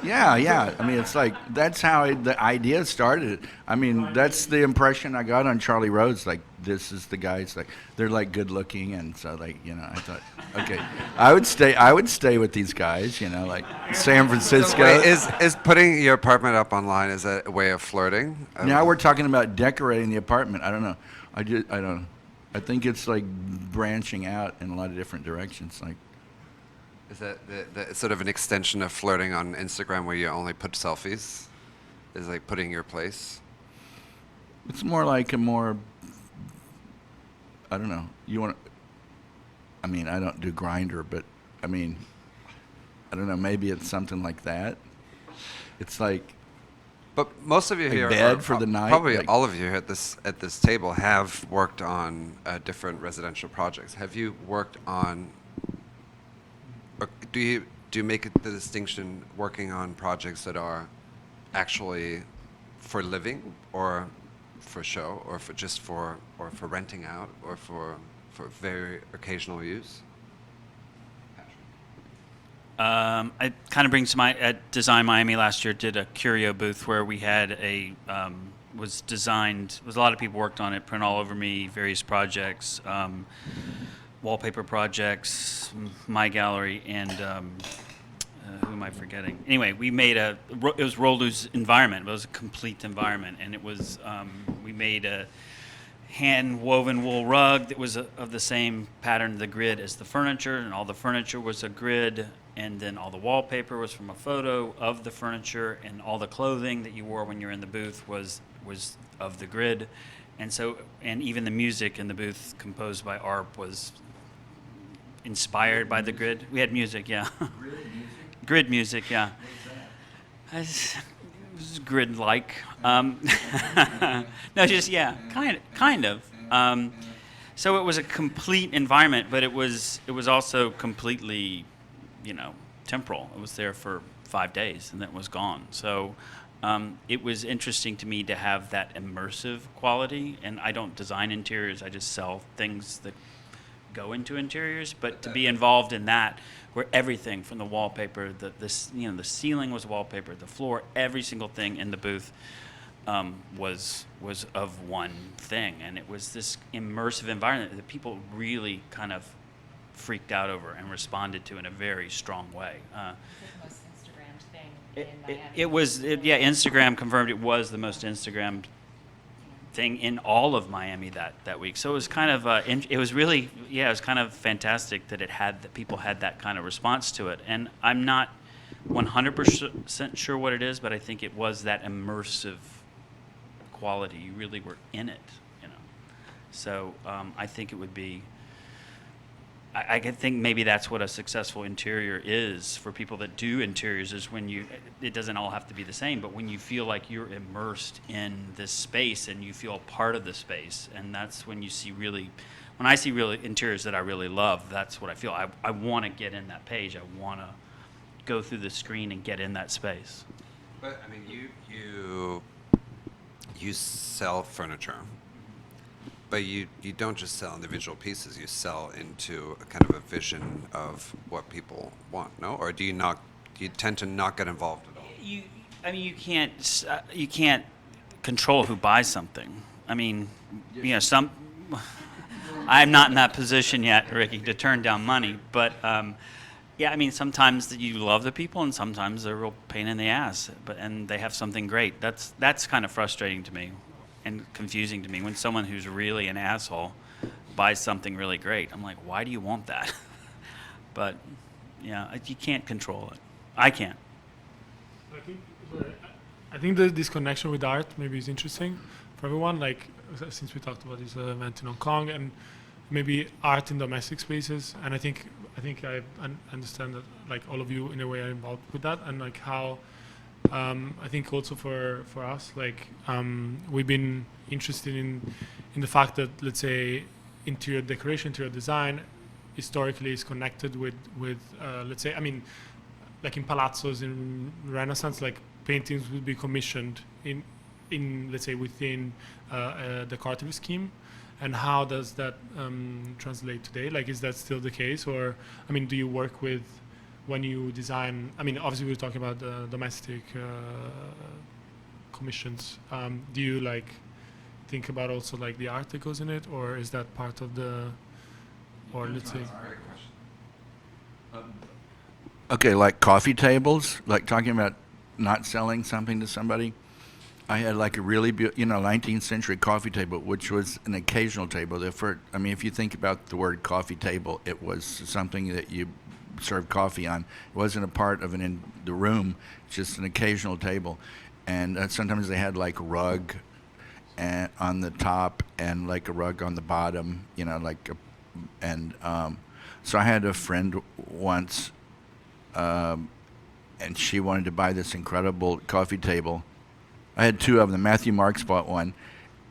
Yeah. I mean, it's like, that's how the idea started. I mean, that's the impression I got on Charlie Rose. Like, this is the guys, like, they're, like, good looking. And so, like, I thought, okay, I would stay with these guys, like San Francisco. Wait, is putting your apartment up online, is that a way of flirting? Now we're talking about decorating the apartment. I don't know. I don't know. I think it's like branching out in a lot of different directions. Like, Is that the sort of an extension of flirting on Instagram where you only put selfies? Is like putting your place? it's more like I don't know. I mean, I don't do Grinder, but I mean, I don't know. Maybe it's something like that. It's like, But most of you Like here, bed are for the night, probably like- all of you at this table have worked on different residential projects. Have you worked on? Or do you make the distinction working on projects that are actually for living, or for show, or for just for or for renting out, or for very occasional use? It kind of brings to mind at Design Miami last year did a curio booth where we had was designed, was a lot of people worked on it, Print All Over Me, various projects, wallpaper projects, my gallery, and who am I forgetting? Anyway, we made it was Rolu's environment. It was a complete environment, and it was we made a hand woven wool rug that was of the same pattern, the grid, as the furniture, and all the furniture was a grid, and then all the wallpaper was from a photo of the furniture, and all the clothing that you wore when you were in the booth was of the grid, and so, and even the music in the booth composed by ARP was inspired by the grid. We had music, yeah. Grid music, yeah. It was grid-like. No, just, yeah, kind of. So it was a complete environment, but it was also completely, temporal. It was there for 5 days, and then it was gone. So it was interesting to me to have that immersive quality, and I don't design interiors. I just sell things that go into interiors, but to be involved in that, where everything from the wallpaper, the ceiling was wallpaper, the floor, every single thing in the booth was of one thing, and it was this immersive environment that people really kind of freaked out over and responded to in a very strong way. It's the most Instagrammed thing in Miami. Instagram confirmed it was the most Instagrammed thing in all of Miami that week. So it was kind of it was kind of fantastic that people had that kind of response to it. And I'm not 100% sure what it is, but I think it was that immersive quality. You really were in it, So I think it would be. I could think maybe that's what a successful interior is for people that do interiors, is when it doesn't all have to be the same, but when you feel like you're immersed in this space and you feel part of the space, and that's when you see when I see really interiors that I really love, that's what I feel. I want to get in that page. I want to go through the screen and get in that space. But I mean, you sell furniture. But you don't just sell individual pieces. You sell into a kind of a vision of what people want, no? Or do you tend to not get involved at all? You can't control who buys something. I mean, I'm not in that position yet, Ricky, to turn down money. But sometimes you love the people, and sometimes they're a real pain in the ass. And they have something great. That's kind of frustrating to me. And confusing to me when someone who's really an asshole buys something really great. I'm like, why do you want that? But you can't control it. I can't. I think that this connection with art maybe is interesting for everyone. Like, since we talked about this event in Hong Kong, and maybe art in domestic spaces, and I think I understand that, like, all of you in a way are involved with that, and like how. I think also for us, like, we've been interested in the fact that, let's say, interior decoration, interior design, historically is connected with let's say, I mean, like in palazzos in Renaissance, like paintings would be commissioned in let's say within a decorative scheme, and how does that translate today? Like, is that still the case, or I mean, do you work with? When you design, I mean, obviously we're talking about domestic commissions. Do you like think about also like the art that goes in it, or is that part of the, or let's say? Okay, like coffee tables, like talking about not selling something to somebody. I had like a really 19th century coffee table, which was an occasional table. If you think about the word coffee table, it was something that you served coffee on. It wasn't a part of the room, just an occasional table. And sometimes they had like a rug on the top and like a rug on the bottom, So I had a friend once, and she wanted to buy this incredible coffee table. I had two of them. Matthew Marks bought one.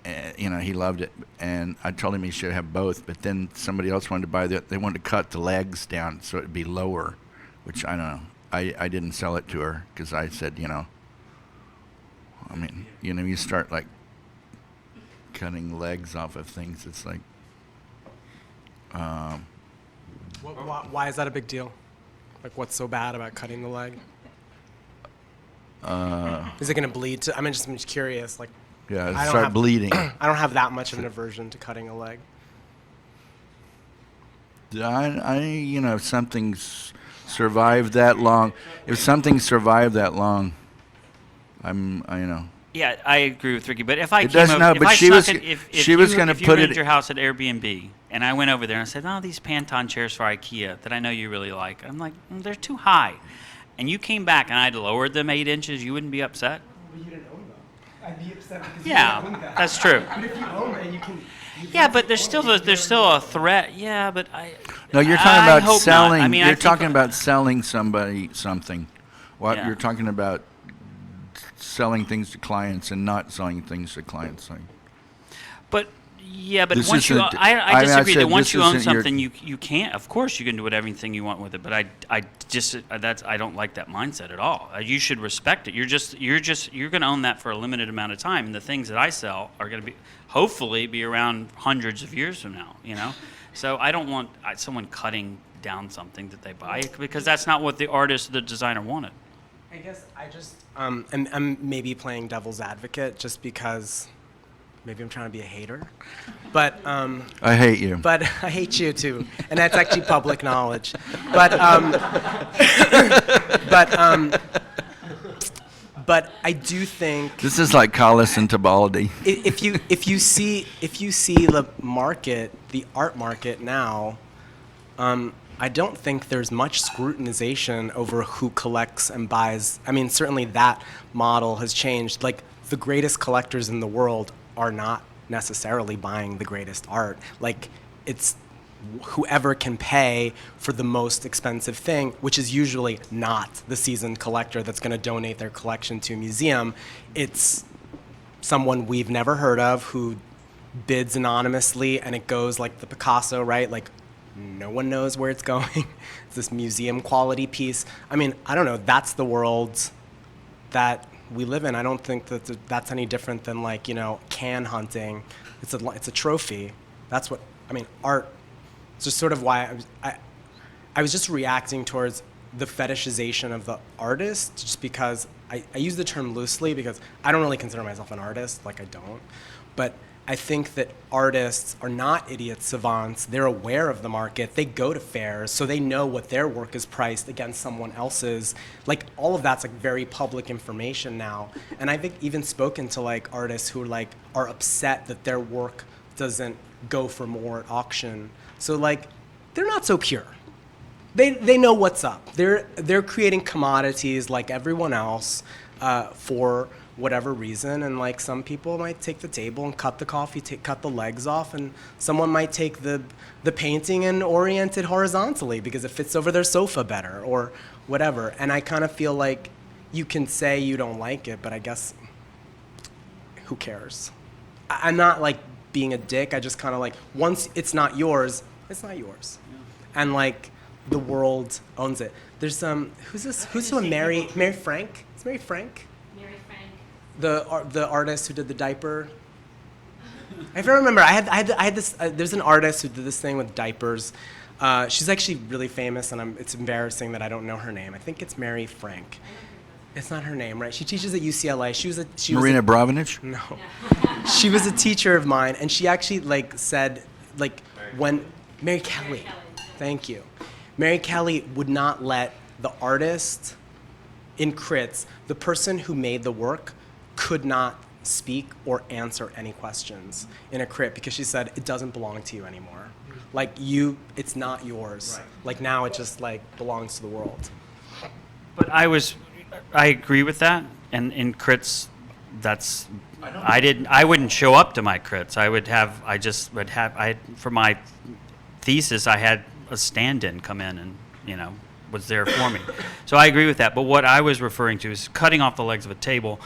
He loved it, and I told him he should have both. But then somebody else wanted to buy that. They wanted to cut the legs down so it'd be lower, which I don't know. I didn't sell it to her because I said, you start like cutting legs off of things. It's like, Why is that a big deal? Like, what's so bad about cutting the leg? Is it going to bleed? I'm just curious. Like, yeah, I don't start have- bleeding. I don't have that much of an aversion to cutting a leg. If something's survived that long, Yeah, I agree with Ricky. But if I It came doesn't over, know, if but I she snuck was- it, if she you, was gonna if you put it- rented your house at Airbnb, and I went over there and I said, "Oh, these Panton chairs for IKEA that I know you really like," I'm like, "They're too high," and you came back and I'd lowered them 8 inches, you wouldn't be upset? But you didn't own them. I'd be upset because Yeah, you didn't own them. that's true. But if you own it, you can. Yeah, but there's still a threat. Yeah, but No, you're talking I about hope not. selling. I mean, I you're think- talking about selling somebody something. What Yeah. you're talking about selling things to clients and not selling things to clients. But yeah, but This once you, isn't- I I mean, I disagree said that once this you own isn't your- something, you can't. Of course, you can do whatever you want with it. But I don't like that mindset at all. You should respect it. You're going to own that for a limited amount of time, and the things that I sell are going to hopefully be around hundreds of years from now. So I don't want someone cutting down something that they buy because that's not what the artist, the designer wanted. I guess I just I'm maybe playing devil's advocate just because maybe I'm trying to be a hater, but I hate you. But I hate you too, and that's actually public knowledge. But but I do think This is like Collis and Tibaldi. if you see the market, the art market now, I don't think there's much scrutinization over who collects and buys. I mean, certainly that model has changed. Like, the greatest collectors in the world are not necessarily buying the greatest art. Like, it's whoever can pay for the most expensive thing, which is usually not the seasoned collector that's going to donate their collection to a museum. It's someone we've never heard of who bids anonymously, and it goes like the Picasso, right? Like, no one knows where it's going. It's this museum quality piece. I mean, I don't know. That's the world that we live in. I don't think that that's any different than, like, can hunting. It's a trophy. That's what I mean. Art. It's just sort of why I was just reacting towards the fetishization of the artist, just because I use the term loosely because I don't really consider myself an artist. Like, I don't. But I think that artists are not idiot savants. They're aware of the market. They go to fairs, so they know what their work is priced against someone else's. Like, all of that's like very public information now. And I've even spoken to like artists who are upset that their work doesn't go for more at auction. So like, they're not so pure. They know what's up. They're creating commodities like everyone else for whatever reason, and like some people might take the table and cut the coffee, cut the legs off, and someone might take the painting and orient it horizontally because it fits over their sofa better or whatever. And I kind of feel like you can say you don't like it, but I guess who cares? I'm not like being a dick. I just kind of like, once it's not yours, it's not yours, and like the world owns it. There's who's this? Who's the Mary Frank? It's Mary Frank. The artist who did the diaper. If I remember, I had this. There's an artist who did this thing with diapers. She's actually really famous, and it's embarrassing that I don't know her name. I think it's Mary Frank. It's not her name, right? She teaches at UCLA. Marina Abramovich? No. She was a teacher of mine, and she actually said when Mary Kelly. Thank you. Mary Kelly would not let the artist in crits, the person who made the work, could not speak or answer any questions in a crit because she said it doesn't belong to you anymore. Like, it's not yours. Right. Like, now it just belongs to the world. But I agree with that. And in crits, I wouldn't show up to my crits. For my thesis, I had a stand-in come in and, was there for me. So I agree with that. But what I was referring to is cutting off the legs of a table,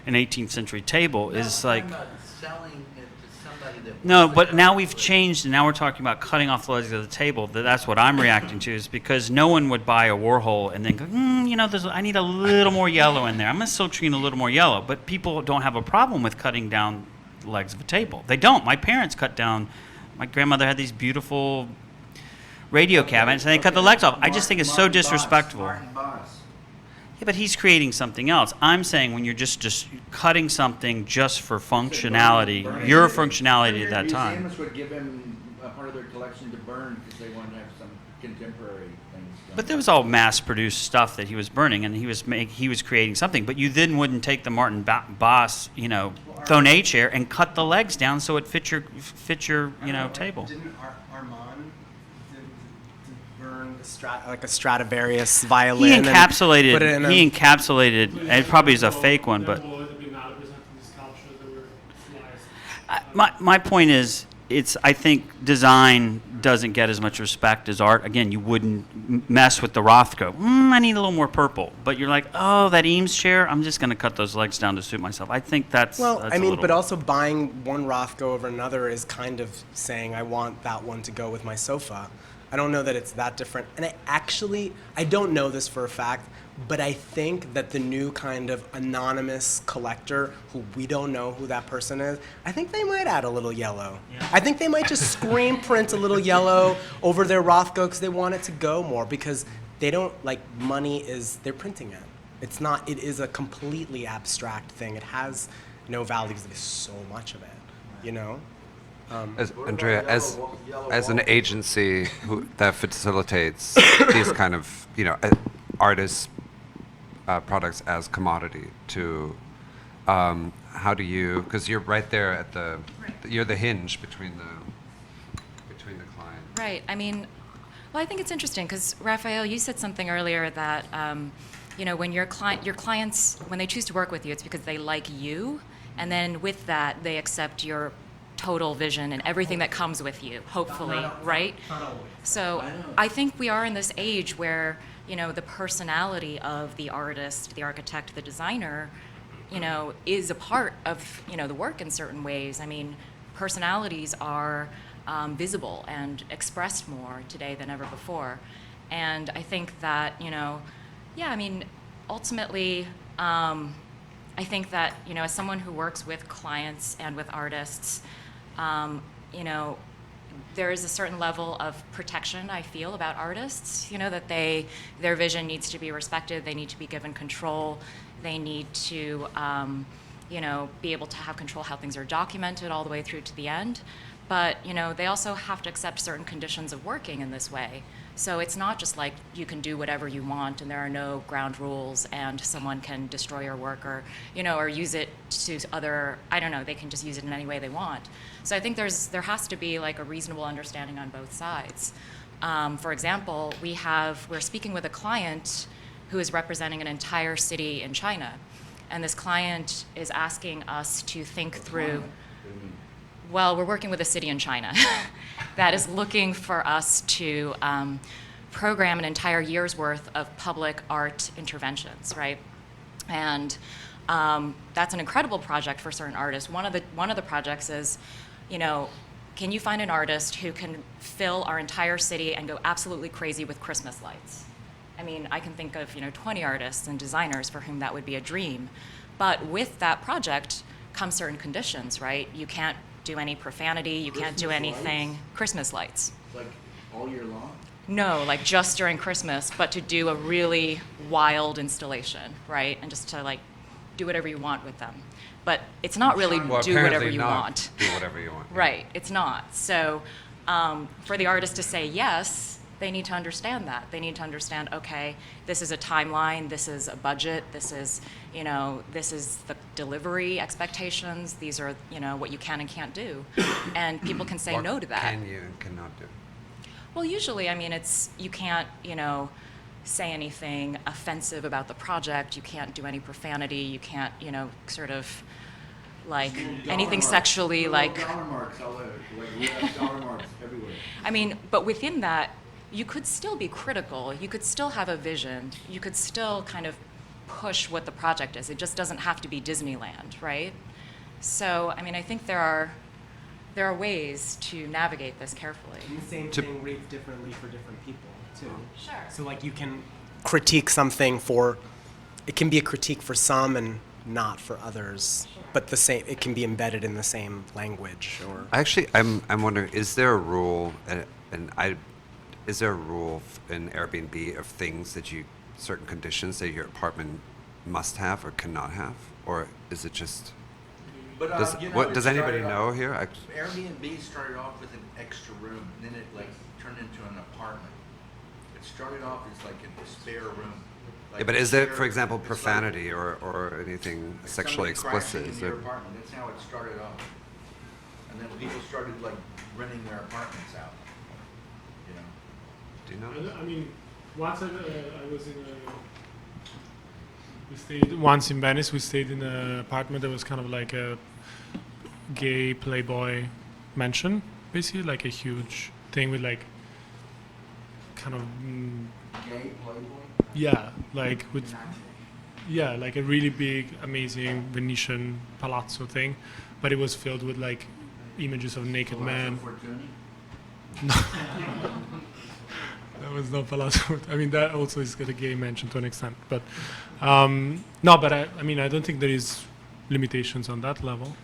an 18th century table, is like. I'm not selling it to somebody that No, wants but to now come we've to it. changed, and now we're talking about cutting off the legs of the table. That's what I'm reacting to, is because no one would buy a Warhol and then go, I need a little more yellow in there. I'm going to siltrine a little more yellow. But people don't have a problem with cutting down the legs of a table. They don't. My parents cut down. My grandmother had these beautiful radio cabinets, and they cut the legs off. I just think it's so Martin Boss, disrespectful. Martin Boss. Yeah, but he's creating something else. I'm saying when you're just cutting something just for functionality, your functionality at that time. Museums would give him a part of their collection to burn because they wanted to have some contemporary things done. But there was all mass-produced stuff that he was burning, and he was creating something. But you then wouldn't take the Martin Boss, Thonet chair and cut the legs down so it fit your table. Didn't Armand burn like a Stradivarius violin? He and encapsulated. put it in a- He encapsulated. It probably is a fake one, but my point is, I think design doesn't get as much respect as art. Again, you wouldn't mess with the Rothko. I need a little more purple. But you're like, oh, that Eames chair, I'm just going to cut those legs down to suit myself. I think that's Well, that's I a mean, little- but also buying one Rothko over another is kind of saying I want that one to go with my sofa. I don't know that it's that different. And I don't know this for a fact, but I think that the new kind of anonymous collector who we don't know who that person is, I think they might add a little yellow. Yeah. I think they might just screen print a little yellow over their Rothko because they want it to go more, because they don't, like, they're printing it. It is a completely abstract thing. It has no value because there's so much of it, Andrea, as an agency that facilitates these kind of artists' products as commodity, how do you? Because you're right there you're the hinge between the client. Right. I mean, well, I think it's interesting because Raphael, you said something earlier that when your clients, when they choose to work with you, it's because they like you, and then with that they accept your total vision and everything that comes with you, hopefully, right? So I think we are in this age where, the personality of the artist, the architect, the designer, is a part of, the work in certain ways. I mean, personalities are visible and expressed more today than ever before. And I think that, ultimately, I think that, as someone who works with clients and with artists, there is a certain level of protection I feel about artists, that their vision needs to be respected, they need to be given control, they need to, be able to have control how things are documented all the way through to the end. But, they also have to accept certain conditions of working in this way. So it's not just like you can do whatever you want and there are no ground rules and someone can destroy your work or use it to they can just use it in any way they want. So I think there has to be like a reasonable understanding on both sides. For example, we're speaking with a client who is representing an entire city in China. And this client is asking us to think through, well, we're working with a city in China that is looking for us to program an entire year's worth of public art interventions, right? And that's an incredible project for certain artists. One of the projects is, can you find an artist who can fill our entire city and go absolutely crazy with Christmas lights? I mean, I can think of 20 artists and designers for whom that would be a dream. But with that project come certain conditions, right? You can't do any profanity, you can't do anything. Christmas lights. Like all year long? No, like just during Christmas, but to do a really wild installation, right? And just to like do whatever you want with them. But it's not really Well, do whatever apparently you not want. Do whatever you want. Right, it's not. So for the artist to say yes, they need to understand that. They need to understand, okay, this is a timeline, this is a budget, this is the delivery expectations, these are, what you can and can't do. And people can say What no to that. can you and cannot do? Well, usually, I mean, you can't, say anything offensive about the project, you can't do any profanity, you can't, sort of like anything sexually like. Dollar marks all over, like we have dollar marks everywhere. I mean, but within that, you could still be critical. You could still have a vision. You could still kind of push what the project is. It just doesn't have to be Disneyland, right? So, I mean, I think there are ways to navigate this carefully. And the same thing reads differently for different people, too. Sure. So, like, you can critique something for, it can be a critique for some and not for others, but it can be embedded in the same language. Or Actually, I'm wondering, is there a rule, is there a rule in Airbnb of things that certain conditions that your apartment must have or cannot have, or is it just? But Does anybody know here? Airbnb started off with an extra room, and then it like turned into an apartment. It started off as like a spare room. Yeah, but is there, for example, profanity or anything sexually explicit? In your apartment. That's how it started off. And then people started like renting their apartments out. You know. Do you know? I mean, once I was we stayed once in Venice. We stayed in an apartment that was kind of like a gay playboy mansion, basically like a huge thing with like kind of Gay playboy. yeah, like with like a really big, amazing Venetian palazzo thing, but it was filled with like images of naked men. That was not palazzo. I mean, that also is a gay mansion to an extent, but no. But I mean, I don't think there is limitations on that level.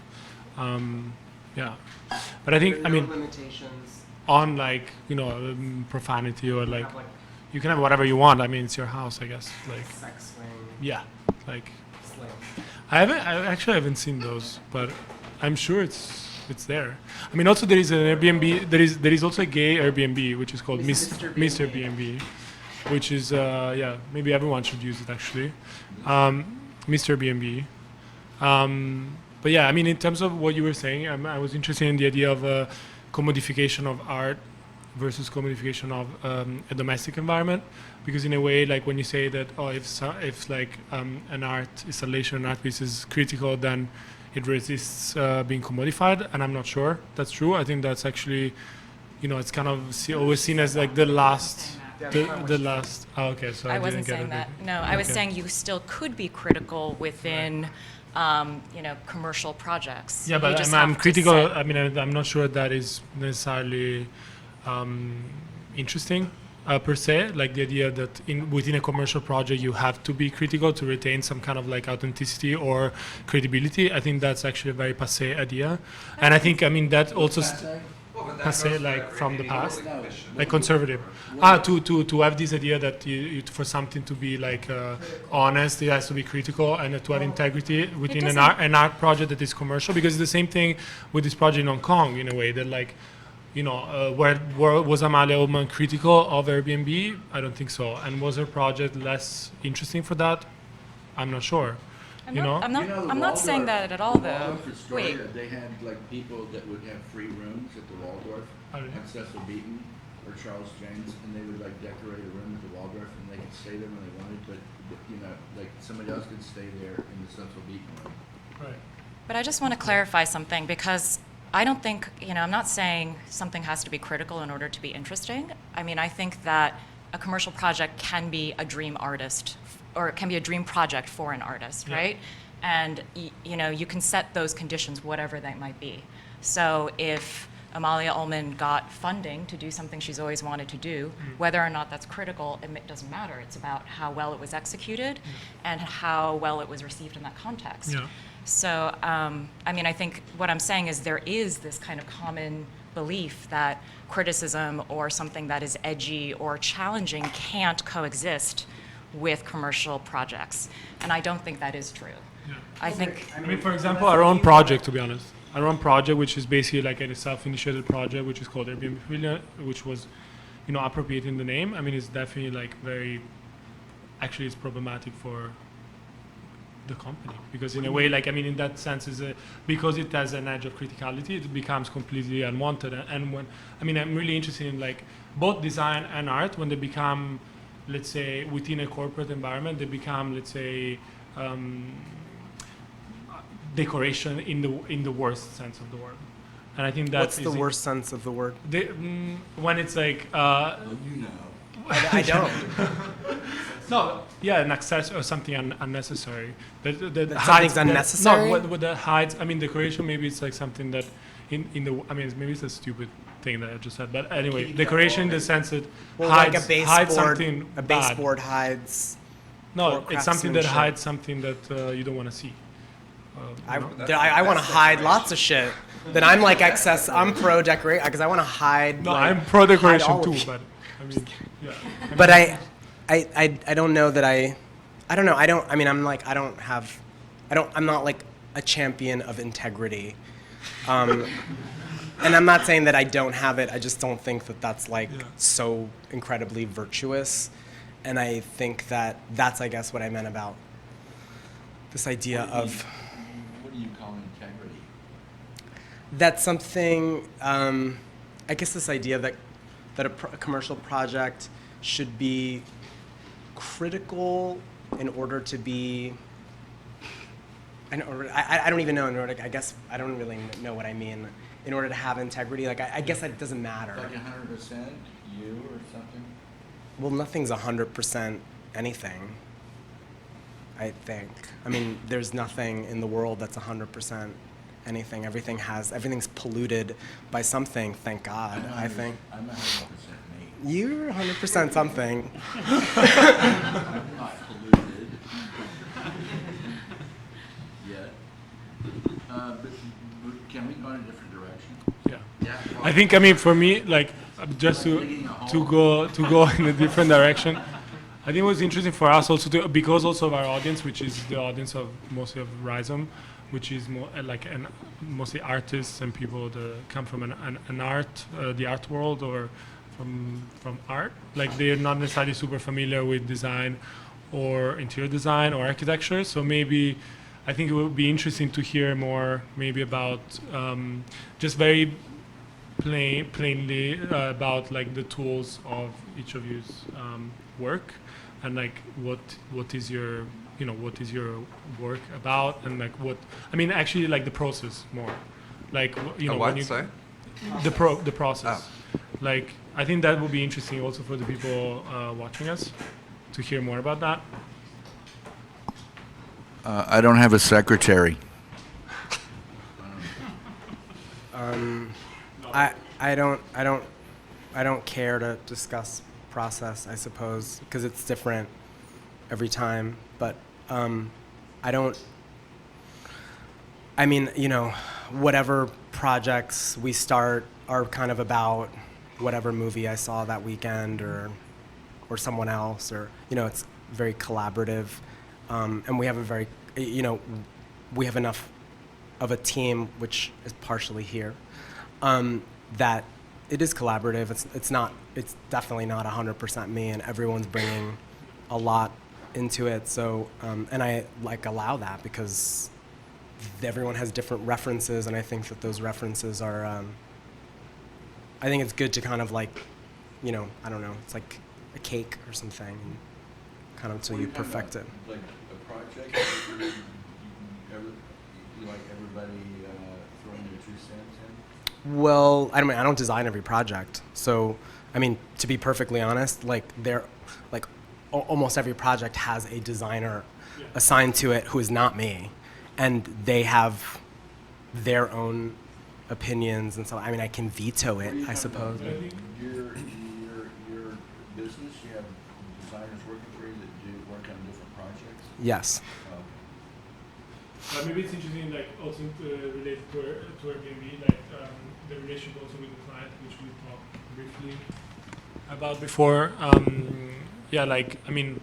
Yeah, but I think limitations. on like profanity or like you can have whatever you want. I mean, it's your house, I guess. Like Sex swing, yeah, like sling. I actually haven't seen those, but I'm sure it's there. I mean, also there is an Airbnb. There is also a gay Airbnb which is called Mr. Mr. Airbnb, which is maybe everyone should use it actually. Mr. Airbnb. But yeah, I mean, in terms of what you were saying, I was interested in the idea of commodification of art versus commodification of a domestic environment, because in a way, like when you say that, if like an art installation, an art piece is critical, then it resists being commodified, and I'm not sure that's true. I think that's actually, it's kind of always seen as like the last. The last. Oh, okay, so I I wasn't didn't saying get that. it. No, I was Okay. saying you still could be critical within, commercial projects. Yeah, You but just I'm have to critical. set- I mean, I'm not sure that is necessarily interesting per se. Like the idea that within a commercial project you have to be critical to retain some kind of like authenticity or credibility. I think that's actually a very passé idea, and I think that also passé like from the past, like conservative. To have this idea that you for something to be like honest, it has to be critical and to have integrity within an art project that is commercial. Because it's the same thing with this project in Hong Kong in a way that like, where was Amalia Ullman critical of Airbnb? I don't think so. And was her project less interesting for that? I'm not sure. I'm not saying that at all, though. Wait. They had like people that would have free rooms at the Waldorf, Oh, really? at Cecil Beaton or Charles James, and they would like decorate a room at the Waldorf, and they could stay there when they wanted, but like somebody else could stay there in the Cecil Beaton room. Right. But I just want to clarify something, because I don't think, I'm not saying something has to be critical in order to be interesting. I mean, I think that a commercial project can be a dream artist, or it can be a dream project for an artist, Yeah. right? And, you can set those conditions, whatever they might be. So if Amalia Ullman got funding to do something she's always wanted to do, whether or not that's critical, it doesn't matter. It's about how well it was executed and how well it was received in that context. Yeah. So, I think what I'm saying is there is this kind of common belief that criticism or something that is edgy or challenging can't coexist with commercial projects. And I don't think that is true. Yeah. I think, I mean, for example, our own project, to be honest, which is basically like a self-initiated project, which is called Airbnb Pavilion, which was, appropriating the name. I mean, it's definitely like actually it's problematic for the company, because in a way, like, I mean, in that sense, because it has an edge of criticality, it becomes completely unwanted. And when, I'm really interested in like both design and art, when they become, let's say, within a corporate environment, they become, let's say, decoration in the worst sense of the word. and I think that What's the worst sense of the word? when it's like You know. I don't. no, yeah, an access or something unnecessary. That something's hides, unnecessary? No, what that hides. I mean, decoration. Maybe it's like something that in the. I mean, maybe it's a stupid thing that I just said. But anyway, decoration in the sense that Well, hides, like a hides baseboard. something A bad. baseboard hides. No, or it's something that craftsmanship. hides something that you don't want to see. I want to hide lots of shit. Then I'm like excess. I'm pro decorate because I want to hide. No, like, I'm pro hide decoration all of too, it. but I mean, yeah. But I don't know that I don't know. I mean, I'm like, I'm not like a champion of integrity. And I'm not saying that I don't have it. I just don't think that that's like so incredibly virtuous. And I think that that's, I guess, what I meant about this idea of What do you call integrity? that's something, I guess this idea that a commercial project should be critical in order to be, I don't even know, I guess I don't really know what I mean. In order to have integrity, like I guess that doesn't matter. Like 100% you or something? Well, nothing's 100% anything, I think. I mean, there's nothing in the world that's 100% anything. Everything's polluted by something, thank God, I think. I'm 100% me. You're 100% something. I'm not polluted yet. But can we go in a different direction? Yeah. I think, I mean, for me, like just to go in a different direction. I think it was interesting for us also because also of our audience, which is the audience of mostly of Rhizome, which is more like mostly artists and people that come from an art, the art world, or from art. Like they're not necessarily super familiar with design or interior design or architecture. So maybe I think it would be interesting to hear more maybe about just very plainly about like the tools of each of you's work, and like what is your work about, and like what I mean actually like the process more, like when you Sorry? the process. Like I think that would be interesting also for the people watching us to hear more about that. I don't have a secretary. I don't care to discuss process, I suppose, because it's different every time. But I mean, whatever projects we start are kind of about whatever movie I saw that weekend or someone else, or it's very collaborative, and we have we have enough of a team, which is partially here, that it is collaborative. It's definitely not 100% me, and everyone's bringing a lot into it. So, and I allow that because everyone has different references, and I think that those references are, I think it's good to kind of I don't know, it's like a cake or something, and kind of until you perfect it. Like a project, you like everybody throwing their 2 cents in? Well, I don't design every project. So, I mean, to be perfectly honest, almost every project has a designer assigned to it who is not me, and they have their own opinions, and so I mean, I can veto it, I suppose. Your business, you have designers working for you that do work on different projects? Yes. Maybe it's interesting, like also related to Airbnb, like the relationship also with the client, which we talked briefly about before. Yeah, like I mean,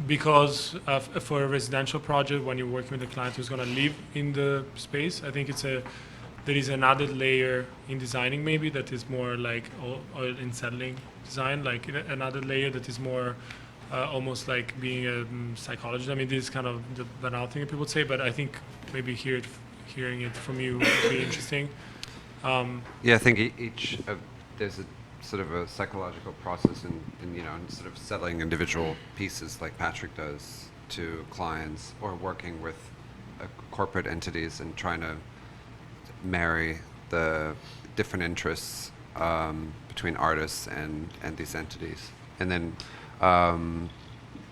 because for a residential project, when you're working with a client who's gonna live in the space, I think there is another layer in designing maybe that is more like or in settling design, like another layer that is more. Almost like being a psychologist. I mean, this is kind of the banal thing that people say, but I think maybe hearing it from you would be interesting. Yeah, I think there's a sort of a psychological process in sort of settling individual pieces like Patrick does to clients, or working with corporate entities and trying to marry the different interests between artists and these entities. And then,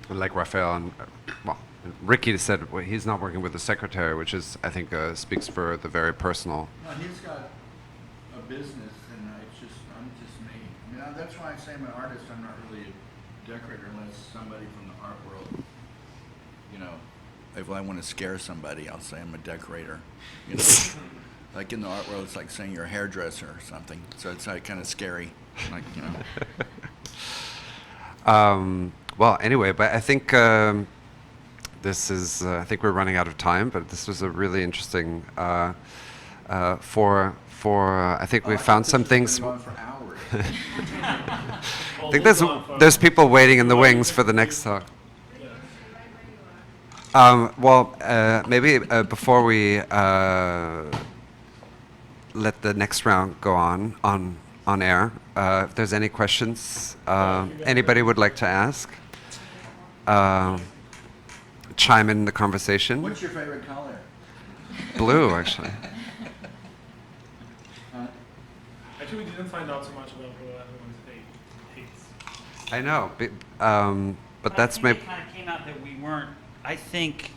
like Raphael and well, Ricky said, well, he's not working with the secretary, which is I think speaks for the very personal. No, he's got a business, and I'm just me. I mean, that's why I say I'm an artist. I'm not really a decorator unless somebody from the art world, you know, if I want to scare somebody, I'll say I'm a decorator. You know, like in the art world, it's like saying you're a hairdresser or something. So it's like kind of scary, like you know. Well, anyway, but I think this is. I think we're running out of time, but this was a really interesting. I think we found some things. Going for hours. I think there's people waiting in the wings for the next talk. Maybe before we let the next round go on air, if there's any questions anybody would like to ask, chime in the conversation. What's your favorite color? Blue, actually. Actually, we didn't find out so much about what everyone hates. I know, but that's I think maybe. it kind of came out that we weren't. I think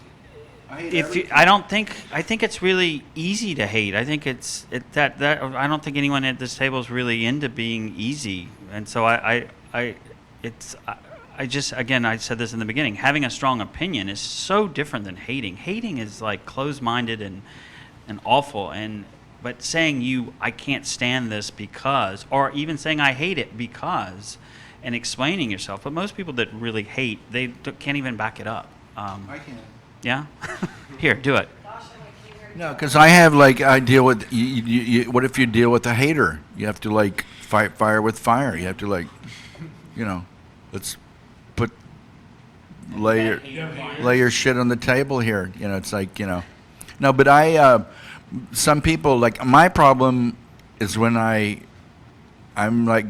I hate if you, everything. I think it's really easy to hate. I think that I don't think anyone at this table is really into being easy, and so I just again I said this in the beginning. Having a strong opinion is so different than hating. Hating is like closed-minded and awful, but saying I can't stand this because, or even saying I hate it because, and explaining yourself. But most people that really hate, they can't even back it up. I can. Yeah? Here, do it. No, because I deal with. What if you deal with a hater? You have to like fight fire with fire. You have to like, you know, let's put lay your shit on the table here. You know, it's like no, but some people like my problem is when I'm like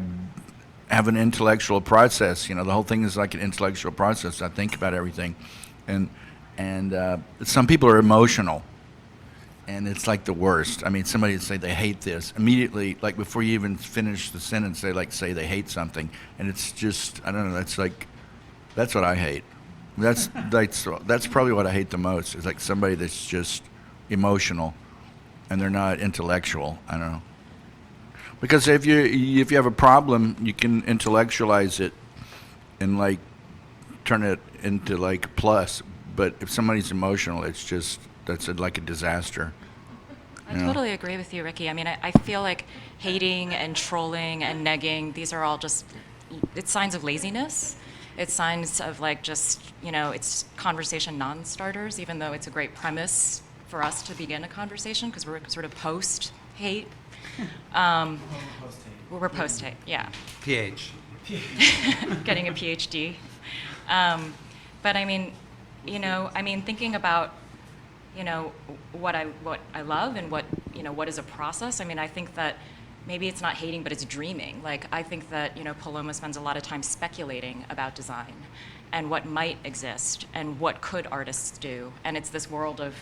have an intellectual process. You know, the whole thing is like an intellectual process. I think about everything, and some people are emotional. And it's like the worst. I mean, somebody would say they hate this. Immediately, like before you even finish the sentence, they like say they hate something. And it's just, I don't know, that's what I hate. That's probably what I hate the most, is like somebody that's just emotional and they're not intellectual. I don't know. Because if you have a problem, you can intellectualize it and like turn it into like plus. But if somebody's emotional, that's like a disaster. I totally agree with you, Ricky. I mean, I feel like hating and trolling and negging, these are all it's signs of laziness. It's signs of like just, it's conversation non-starters, even though it's a great premise for us to begin a conversation because we're sort of post-hate. We're post-hate, yeah. PH. Getting a PhD. But I mean, thinking about what I love and what is a process. I mean, I think that maybe it's not hating, but it's dreaming. Like, I think that, Paloma spends a lot of time speculating about design and what might exist and what could artists do. And it's this world of,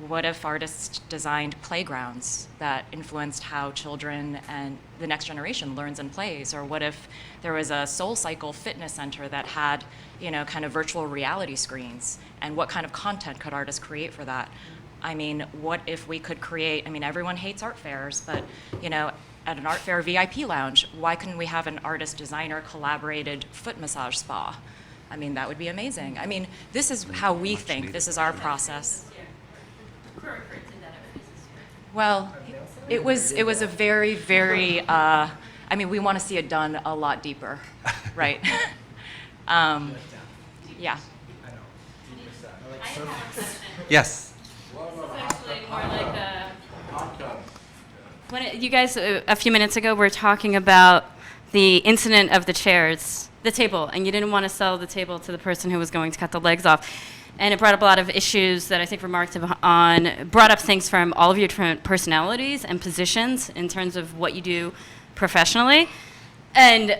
what if artists designed playgrounds that influenced how children and the next generation learns and plays? Or what if there was a SoulCycle fitness center that had, kind of virtual reality screens? And what kind of content could artists create for that? I mean, what if we could create, everyone hates art fairs, but, at an art fair VIP lounge, why couldn't we have an artist designer collaborated foot massage spa? I mean, that would be amazing. I mean, this is how we think. This is our process. Well, it was a very, very, we want to see it done a lot deeper, right? Yeah. Yes. Actually more like you guys a few minutes ago were talking about the incident of the chairs, the table, and you didn't want to sell the table to the person who was going to cut the legs off. And it brought up a lot of issues that I think remarked on, brought up things from all of your different personalities and positions in terms of what you do professionally. And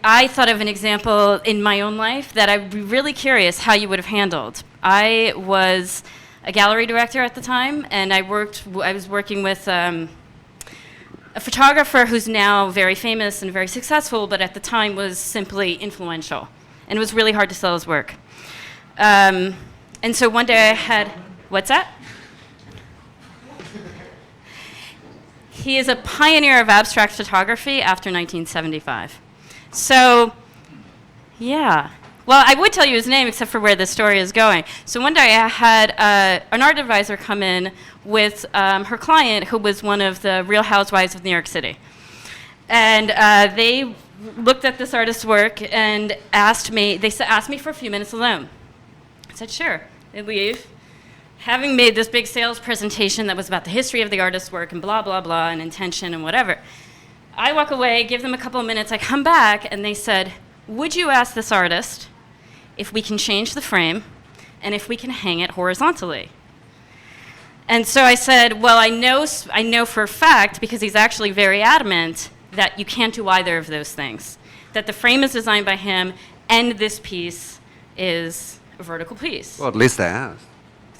I thought of an example in my own life that I'd be really curious how you would have handled. I was a gallery director at the time, and I was working with a photographer who's now very famous and very successful, but at the time was simply influential, and it was really hard to sell his work. And so one day I had, what's that? He is a pioneer of abstract photography after 1975. So, yeah. Well, I would tell you his name, except for where this story is going. So one day I had an art advisor come in with her client, who was one of the Real Housewives of New York City. And they looked at this artist's work and asked me for a few minutes alone. I said, sure. They leave. Having made this big sales presentation that was about the history of the artist's work and blah, blah, blah, and intention and whatever, I walk away, give them a couple of minutes, I come back, and they said, would you ask this artist if we can change the frame and if we can hang it horizontally? And so I said, well, I know for a fact, because he's actually very adamant, that you can't do either of those things, that the frame is designed by him and this piece is a vertical piece. Well, at least they asked.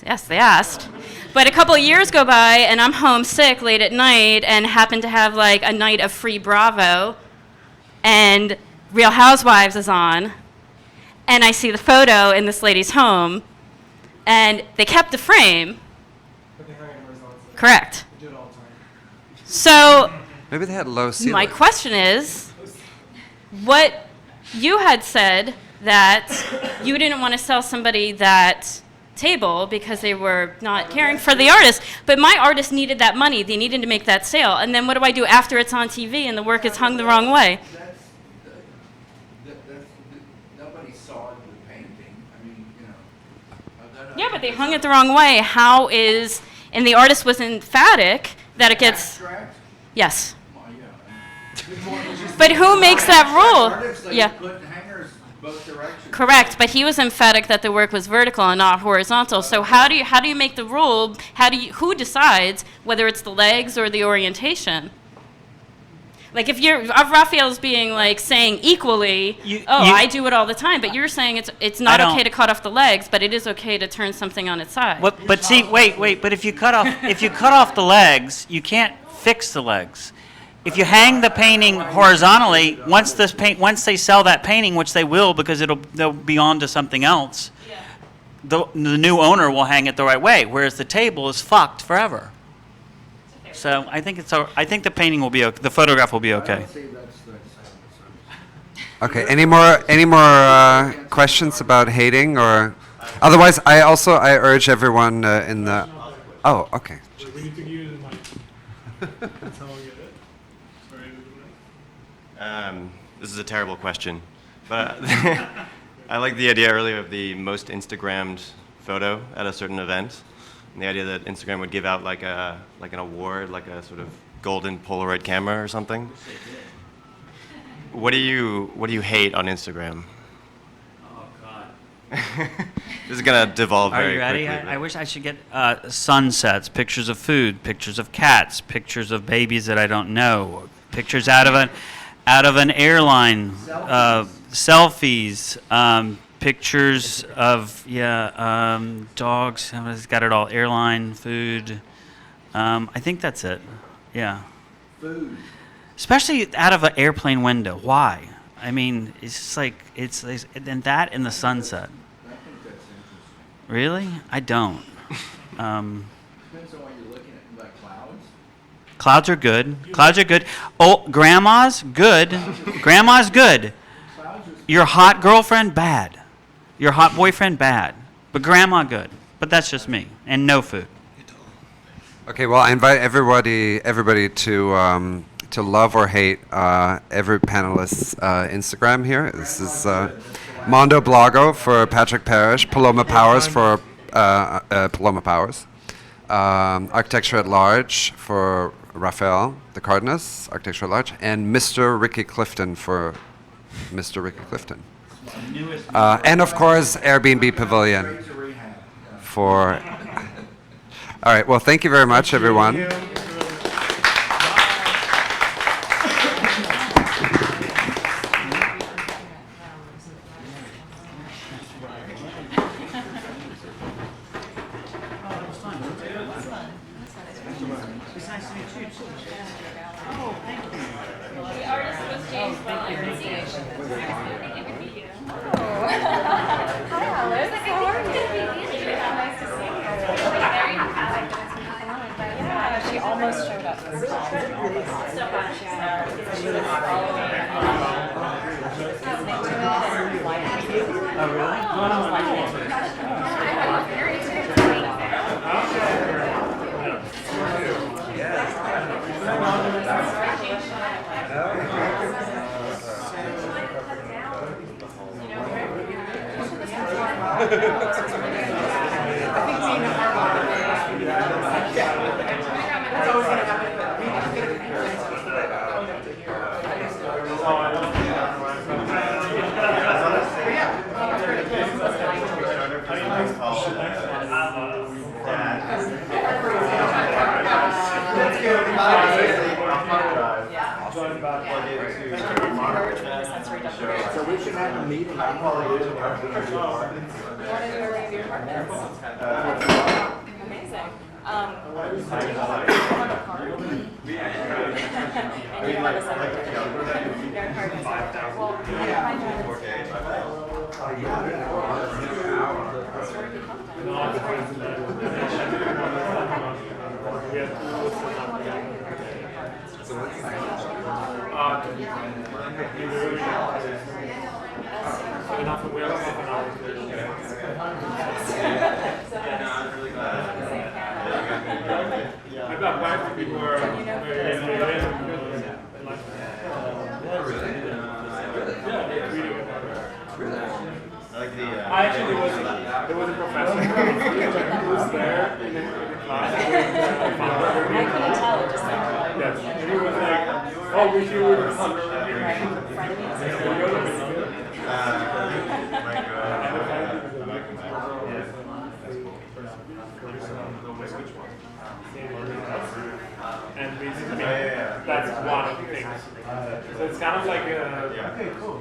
Yes, they asked. But a couple of years go by, and I'm homesick late at night and happen to have like a night of free Bravo, and Real Housewives is on, and I see the photo in this lady's home, and they kept the frame. But they hung it horizontally. Correct. They do it all the time. So Maybe they had low ceiling. my question is, what you had said that you didn't want to sell somebody that table because they were not caring for the artist, but my artist needed that money. They needed to make that sale. And then what do I do after it's on TV and the work is hung the wrong way? Nobody saw the painting. I mean, you know. Yeah, but they hung it the wrong way. How is, and the artist was emphatic that it gets, Abstract? yes. Well, yeah. But who makes that rule? They Yeah. put hangers both directions. Correct, but he was emphatic that the work was vertical and not horizontal. So how do you make the rule? Who decides whether it's the legs or the orientation? Like if Raphael's being like saying equally, I do it all the time, but you're saying it's not okay to cut off the legs, but it is okay to turn something on its side. But see, wait. But if you cut off the legs, you can't fix the legs. If you hang the painting horizontally, once they sell that painting, which they will because they'll be on to something else, the new owner will hang it the right way, whereas the table is fucked forever. So I think the painting will be okay. The photograph will be okay. Okay. Any more questions about hating or? Otherwise, I urge everyone in the. Oh, okay. We need to give you the mic. That's how we get it. Sorry. This is a terrible question, but I like the idea earlier of the most Instagrammed photo at a certain event, and the idea that Instagram would give out like an award, like a sort of golden Polaroid camera or something. What do you hate on Instagram? Oh God. This is gonna devolve Are very you ready? quickly. I wish I should get sunsets, pictures of food, pictures of cats, pictures of babies that I don't know, pictures out of an airline, selfies, pictures of dogs. It's got it all. Airline, food. I think that's it. Yeah. Food. Especially out of an airplane window. Why? I mean, it's just like it's and that in the sunset. I think that's interesting. Really? I don't. Depends on what you're looking at, like clouds. Clouds are good. Clouds are good. Oh, grandma's good. Grandma's good. Your hot girlfriend, bad. Your hot boyfriend, bad. But grandma, good. But that's just me. And no food. Okay. Well, I invite everybody to love or hate every panelist's Instagram here. This is Mondo Blago for Patrick Parrish, Paloma Powers for Paloma Powers, Architecture at Large for Raphael de Cardenas, Architecture at Large, and Mr. Ricky Clifton for Mr. Ricky Clifton. And of course, Airbnb Pavilion for... All right, well, thank you very much, everyone. The artist was James Bond. I think it would be you. Hi, Alice. How are you? Nice to see you. Very happy. Yeah, she almost showed up. So much. She was following listening to it and liking it. Oh, really? I was like, very So we should have a meeting. I'm probably doing amazing. I've got quite a few people who are actually there was a professor who was there in the class. I couldn't tell, just like, Yes, and he was like, oh, we should and basically, that's one of the things. So it's kind of like a... Okay, cool.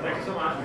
Thank you so much.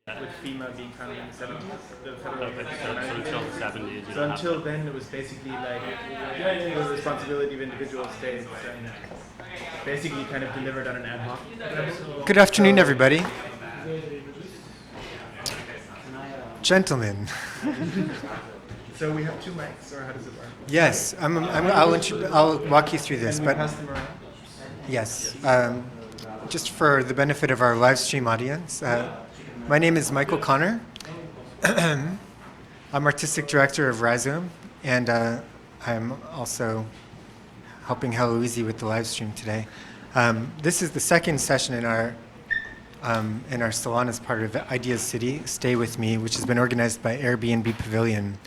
with FEMA being founded in the 70s, the federal So until the 70s, you So don't have until to- then, it was basically like the responsibility of individual states, and basically kind of delivered on an ad hoc basis. Good afternoon, everybody. Gentlemen. So we have two mics, or how does it work? Yes, I'll walk you through this, Can we but pass them around? yes, just for the benefit of our live stream audience, my name is Michael Connor. I'm artistic director of Rhizome, and I'm also helping Heloise with the live stream today. This is the second session in our salon as part of Ideas City, Stay With Me, which has been organized by Airbnb Pavilion.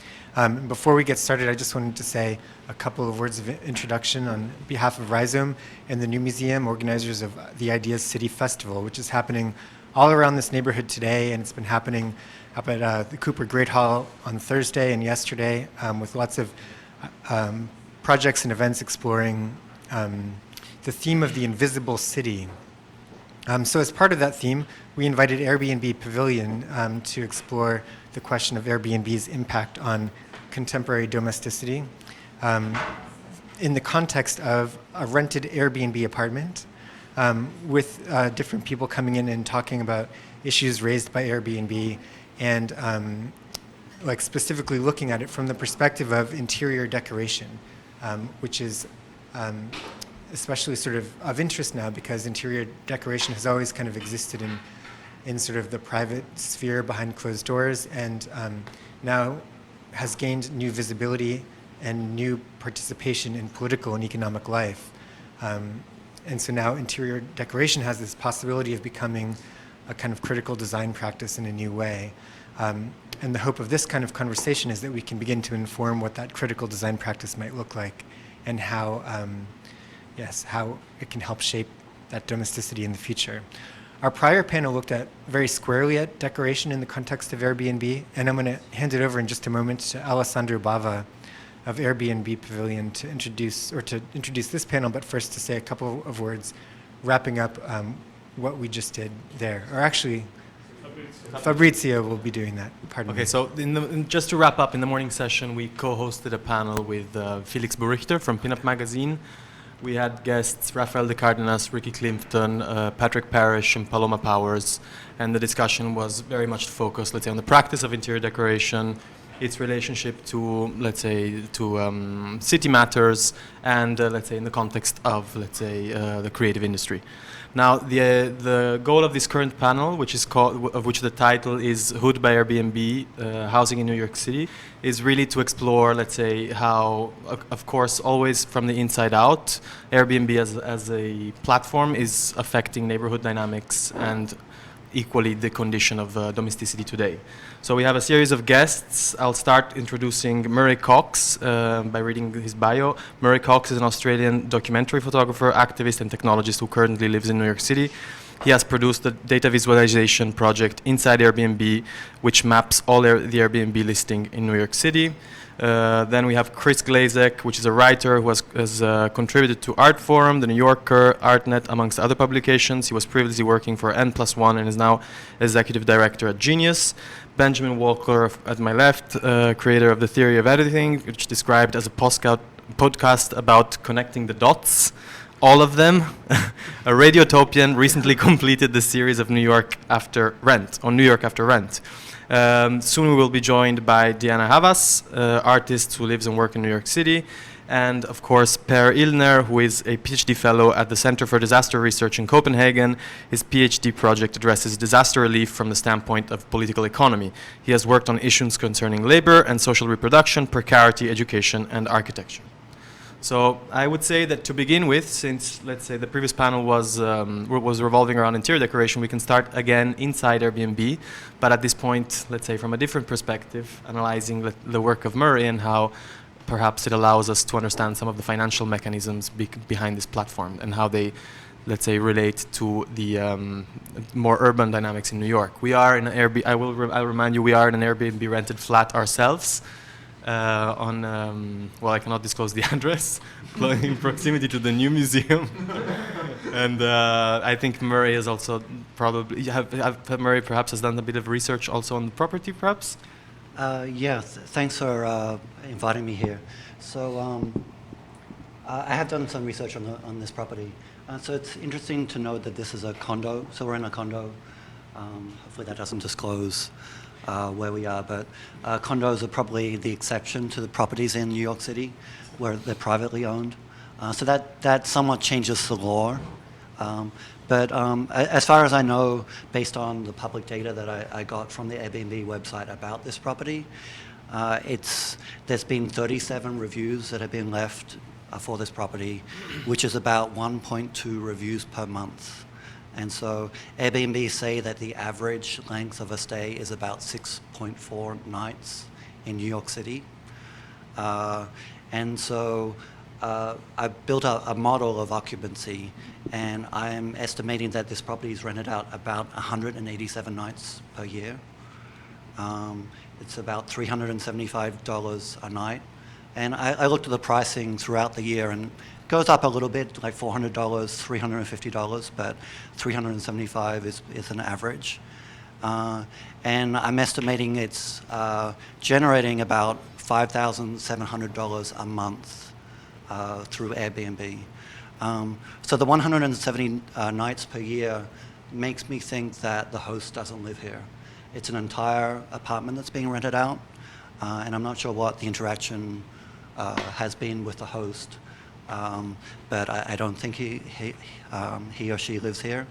Before we get started, I just wanted to say a couple of words of introduction on behalf of Rhizome and the New Museum, organizers of the Ideas City Festival, which is happening all around this neighborhood today, and it's been happening up at the Cooper Great Hall on Thursday and yesterday, with lots of projects and events exploring the theme of the invisible city. So as part of that theme, we invited Airbnb Pavilion to explore the question of Airbnb's impact on contemporary domesticity in the context of a rented Airbnb apartment with different people coming in and talking about issues raised by Airbnb and like specifically looking at it from the perspective of interior decoration, which is especially sort of interest now because interior decoration has always kind of existed in sort of the private sphere behind closed doors and now has gained new visibility and new participation in political and economic life. And so now interior decoration has this possibility of becoming a kind of critical design practice in a new way. And the hope of this kind of conversation is that we can begin to inform what that critical design practice might look like and how it can help shape that domesticity in the future. Our prior panel looked at very squarely at decoration in the context of Airbnb, and I'm going to hand it over in just a moment to Alessandro Bava of Airbnb Pavilion to introduce this panel, but first to say a couple of words wrapping up what we just did there. Or actually, Fabrizio will be doing that. Pardon me. Okay, so just to wrap up, in the morning session, we co-hosted a panel with Felix Burichter from Pinup Magazine. We had guests Rafael de Cardenas, Ricky Clifton, Patrick Parrish, and Paloma Powers, and the discussion was very much focused, let's say, on the practice of interior decoration, its relationship to, let's say, to city matters, and let's say in the context of, let's say, the creative industry. Now, the goal of this current panel, which is called, of which the title is "Hood by Airbnb: Housing in New York City," is really to explore, let's say, how, of course, always from the inside out, Airbnb as a platform is affecting neighborhood dynamics and equally the condition of domesticity today. So we have a series of guests. I'll start introducing Murray Cox by reading his bio. Murray Cox is an Australian documentary photographer, activist, and technologist who currently lives in New York City. He has produced the data visualization project Inside Airbnb, which maps all the Airbnb listing in New York City. Then we have Chris Glazek, which is a writer who has contributed to Artforum, The New Yorker, ArtNet, amongst other publications. He was previously working for N+1 and is now executive director at Genius. Benjamin Walker, at my left, creator of The Theory of Editing, which described as a podcast about connecting the dots. All of them. A radiotopian recently completed the series of New York After Rent. Soon we will be joined by Diana Havas, artist who lives and works in New York City, and of course Per Illner, who is a PhD fellow at the Center for Disaster Research in Copenhagen. His PhD project addresses disaster relief from the standpoint of political economy. He has worked on issues concerning labor and social reproduction, precarity, education, and architecture. So I would say that to begin with, since let's say the previous panel was revolving around interior decoration, we can start again inside Airbnb, but at this point, let's say from a different perspective, analyzing the work of Murray and how perhaps it allows us to understand some of the financial mechanisms behind this platform and how they, let's say, relate to the more urban dynamics in New York. We are in an I'll remind you, we are in an Airbnb rented flat ourselves. well, I cannot disclose the address, in proximity to the new museum. And I think Murray has also probably, Murray perhaps has done a bit of research also on the property, perhaps? Thanks for inviting me here. So I have done some research on this property. So it's interesting to note that this is a condo. So we're in a condo. Hopefully that doesn't disclose where we are, but condos are probably the exception to the properties in New York City where they're privately owned. So that somewhat changes the law. But as far as I know, based on the public data that I got from the Airbnb website about this property, there's been 37 reviews that have been left for this property, which is about 1.2 reviews per month. And so Airbnb say that the average length of a stay is about 6.4 nights in New York City. And so I built a model of occupancy, and I am estimating that this property is rented out about 187 nights per year. It's about $375 a night. And I looked at the pricing throughout the year, and it goes up a little bit, like $400, $350, but $375 is an average. And I'm estimating it's generating about $5,700 a month through Airbnb. So the 170 nights per year makes me think that the host doesn't live here. It's an entire apartment that's being rented out, and I'm not sure what the interaction has been with the host, but I don't think he or she lives here.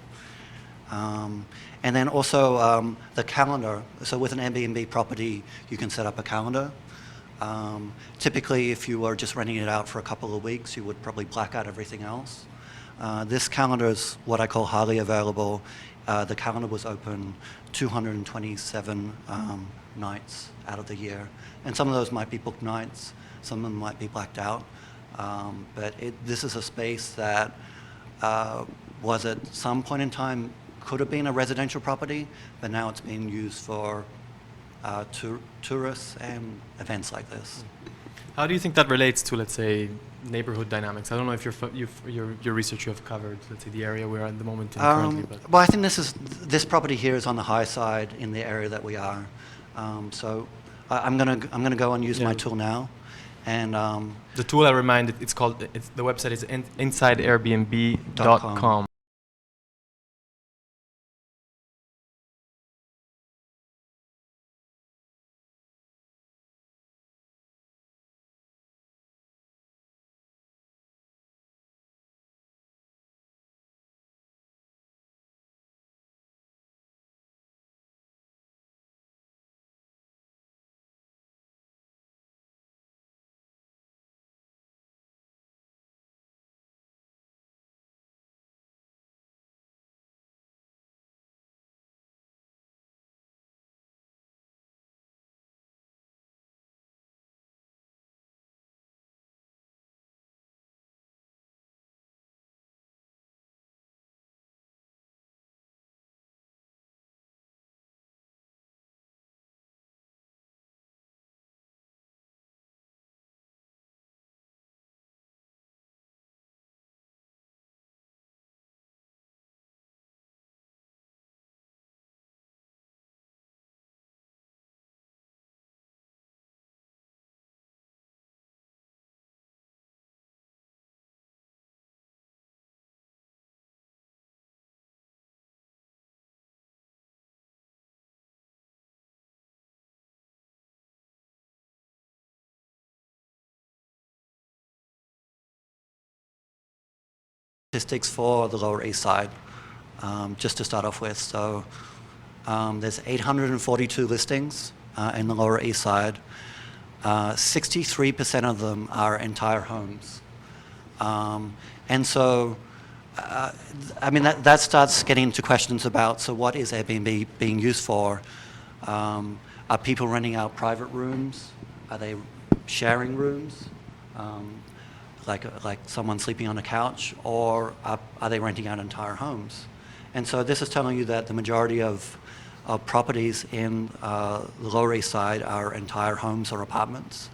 And then also the calendar. So with an Airbnb property, you can set up a calendar. Typically, if you were just renting it out for a couple of weeks, you would probably black out everything else. This calendar is what I call highly available. The calendar was open 227 nights out of the year. And some of those might be booked nights, some of them might be blacked out. But this is a space that was at some point in time could have been a residential property, but now it's being used for tourists and events like this. How do you think that relates to, let's say, neighborhood dynamics? I don't know if your research you have covered, let's say, the area we're at the moment in currently. But. Well, I think this property here is on the high side in the area that we are. So I'm gonna go and use my tool now, and the tool, I remind, the website is insideairbnb.com. Statistics for the Lower East Side, just to start off with. So there's 842 listings in the Lower East Side. 63% of them are entire homes. And so, I mean, that starts getting into questions about, so what is Airbnb being used for? Are people renting out private rooms? Are they sharing rooms? Like someone sleeping on a couch, or are they renting out entire homes? And so this is telling you that the majority of properties in the Lower East Side are entire homes or apartments.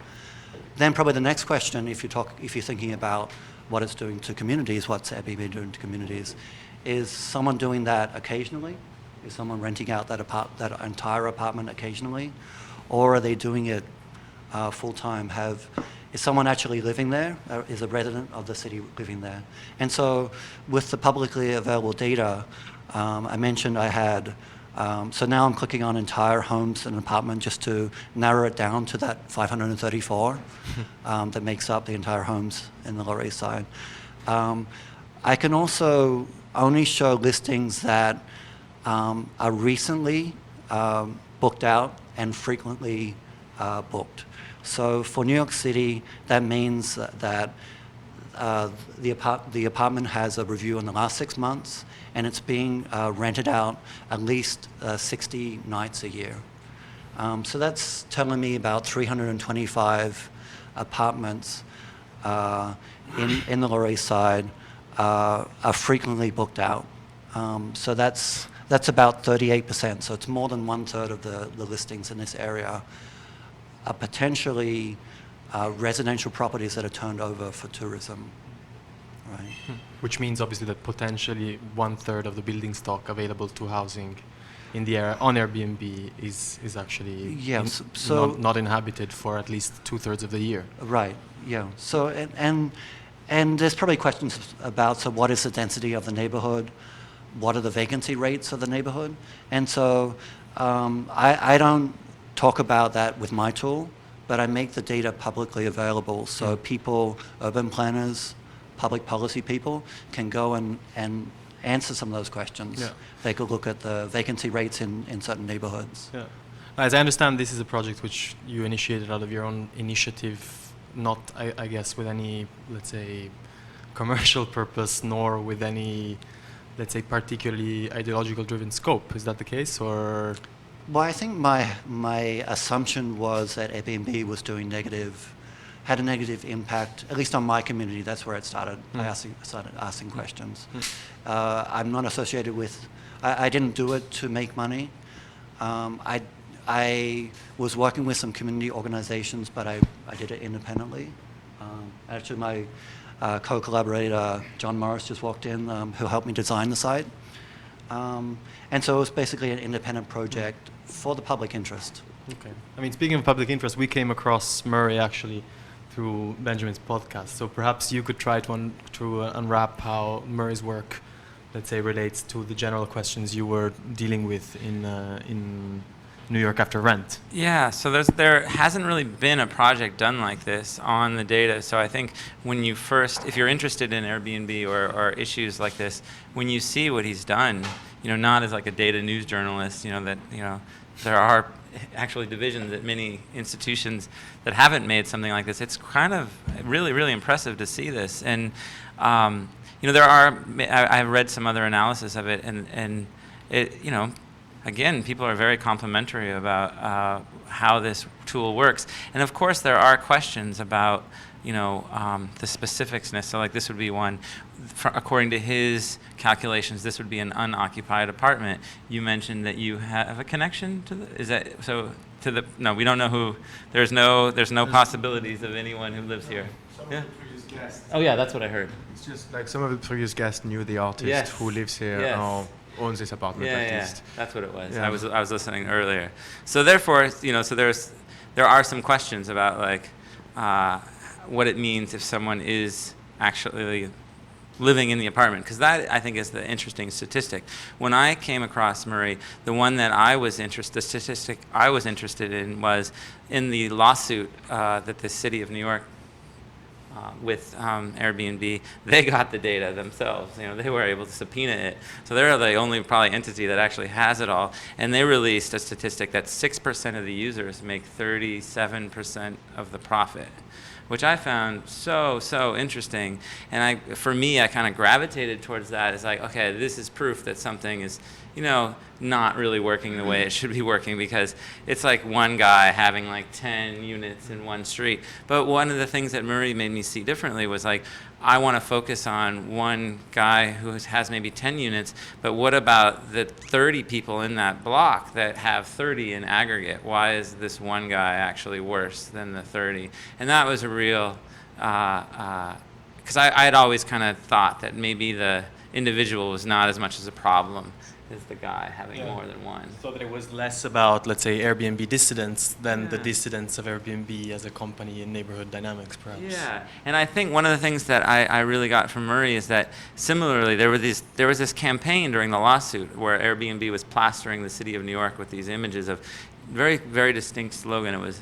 Then probably the next question, if you're thinking about what it's doing to communities, what's Airbnb doing to communities, is someone doing that occasionally? Is someone renting out that entire apartment occasionally, or are they doing it full time? Is someone actually living there? Is a resident of the city living there? And so, with the publicly available data, I mentioned I had. So now I'm clicking on entire homes and apartment just to narrow it down to that 534 that makes up the entire homes in the Lower East Side. I can also only show listings that are recently booked out and frequently booked. So for New York City, that means that the apartment has a review in the last 6 months, and it's being rented out at least 60 nights a year. So that's telling me about 325 apartments in the Lower East Side are frequently booked out. So that's about 38%. So it's more than 1/3 of the listings in this area are potentially residential properties that are turned over for tourism. Right. Which means obviously that potentially 1/3 of the building stock available to housing in the area on Airbnb is actually not inhabited for at least 2/3 of the year. Right. Yeah. So and there's probably questions about, so what is the density of the neighborhood? What are the vacancy rates of the neighborhood? And so I don't talk about that with my tool, but I make the data publicly available so people, urban planners, public policy people can go and answer some of those questions. Yeah. They could look at the vacancy rates in certain neighborhoods. Yeah. As I understand, this is a project which you initiated out of your own initiative, not, I guess, with any, let's say, commercial purpose, nor with any, let's say, particularly ideological driven scope. Is that the case, or? Well, I think my assumption was that Airbnb was had a negative impact, at least on my community. That's where it started. I started asking questions. I'm not associated with, I didn't do it to make money. I was working with some community organizations, but I did it independently. Actually, my co-collaborator, John Morris, just walked in, who helped me design the site. And so it was basically an independent project for the public interest. Okay. I mean, speaking of public interest, we came across Murray actually through Benjamin's podcast. So perhaps you could try to unwrap how Murray's work, let's say, relates to the general questions you were dealing with in New York after rent. Yeah, so there hasn't really been a project done like this on the data. So I think when you if you're interested in Airbnb or issues like this, when you see what he's done, not as like a data news journalist, that there are actually divisions at many institutions that haven't made something like this. It's kind of really, really impressive to see this. And I've read some other analysis of it, and it, again, people are very complimentary about how this tool works. And of course, there are questions about, the specificsness. So like this would be one, according to his calculations, this would be an unoccupied apartment. You mentioned that you have a connection to no, we don't know who, there's no possibilities of anyone who lives here. Yeah. Oh yeah, that's what I heard. It's just like some of the previous guests knew the artist who lives here or owns this apartment at least. That's what it was. Yeah. I was listening earlier. So therefore, there are some questions about like what it means if someone is actually living in the apartment, because that I think is the interesting statistic. When I came across Murray, the one that the statistic I was interested in was in the lawsuit that the city of New York with Airbnb, they got the data themselves. They were able to subpoena it. So they're the only probably entity that actually has it all. And they released a statistic that 6% of the users make 37% of the profit, which I found so interesting. And for me, I kind of gravitated towards that. It's like, okay, this is proof that something is, not really working the way it should be working, because it's like one guy having like 10 units in one street. But one of the things that Murray made me see differently was like, I want to focus on one guy who has maybe 10 units, but what about the 30 people in that block that have 30 in aggregate? Why is this one guy actually worse than the 30? And that was a real, because I had always kind of thought that maybe the individual was not as much as a problem as the guy having more than one. So that it was less about, let's say, Airbnb dissidents than the dissidents of Airbnb as a company in neighborhood dynamics, perhaps. Yeah, and I think one of the things that I really got from Murray is that similarly there was this campaign during the lawsuit where Airbnb was plastering the city of New York with these images of very, very distinct slogan. It was,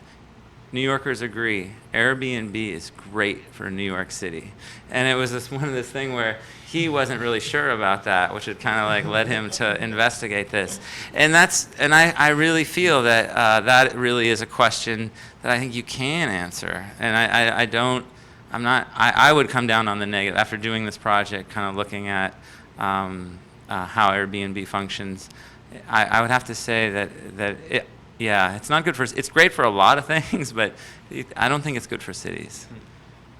New Yorkers agree, Airbnb is great for New York City. And it was one of this thing where he wasn't really sure about that, which had kind of like led him to investigate this. And I really feel that that really is a question that I think you can answer. And I would come down on the negative after doing this project, kind of looking at how Airbnb functions. I would have to say that it's not good it's great for a lot of things, but I don't think it's good for cities.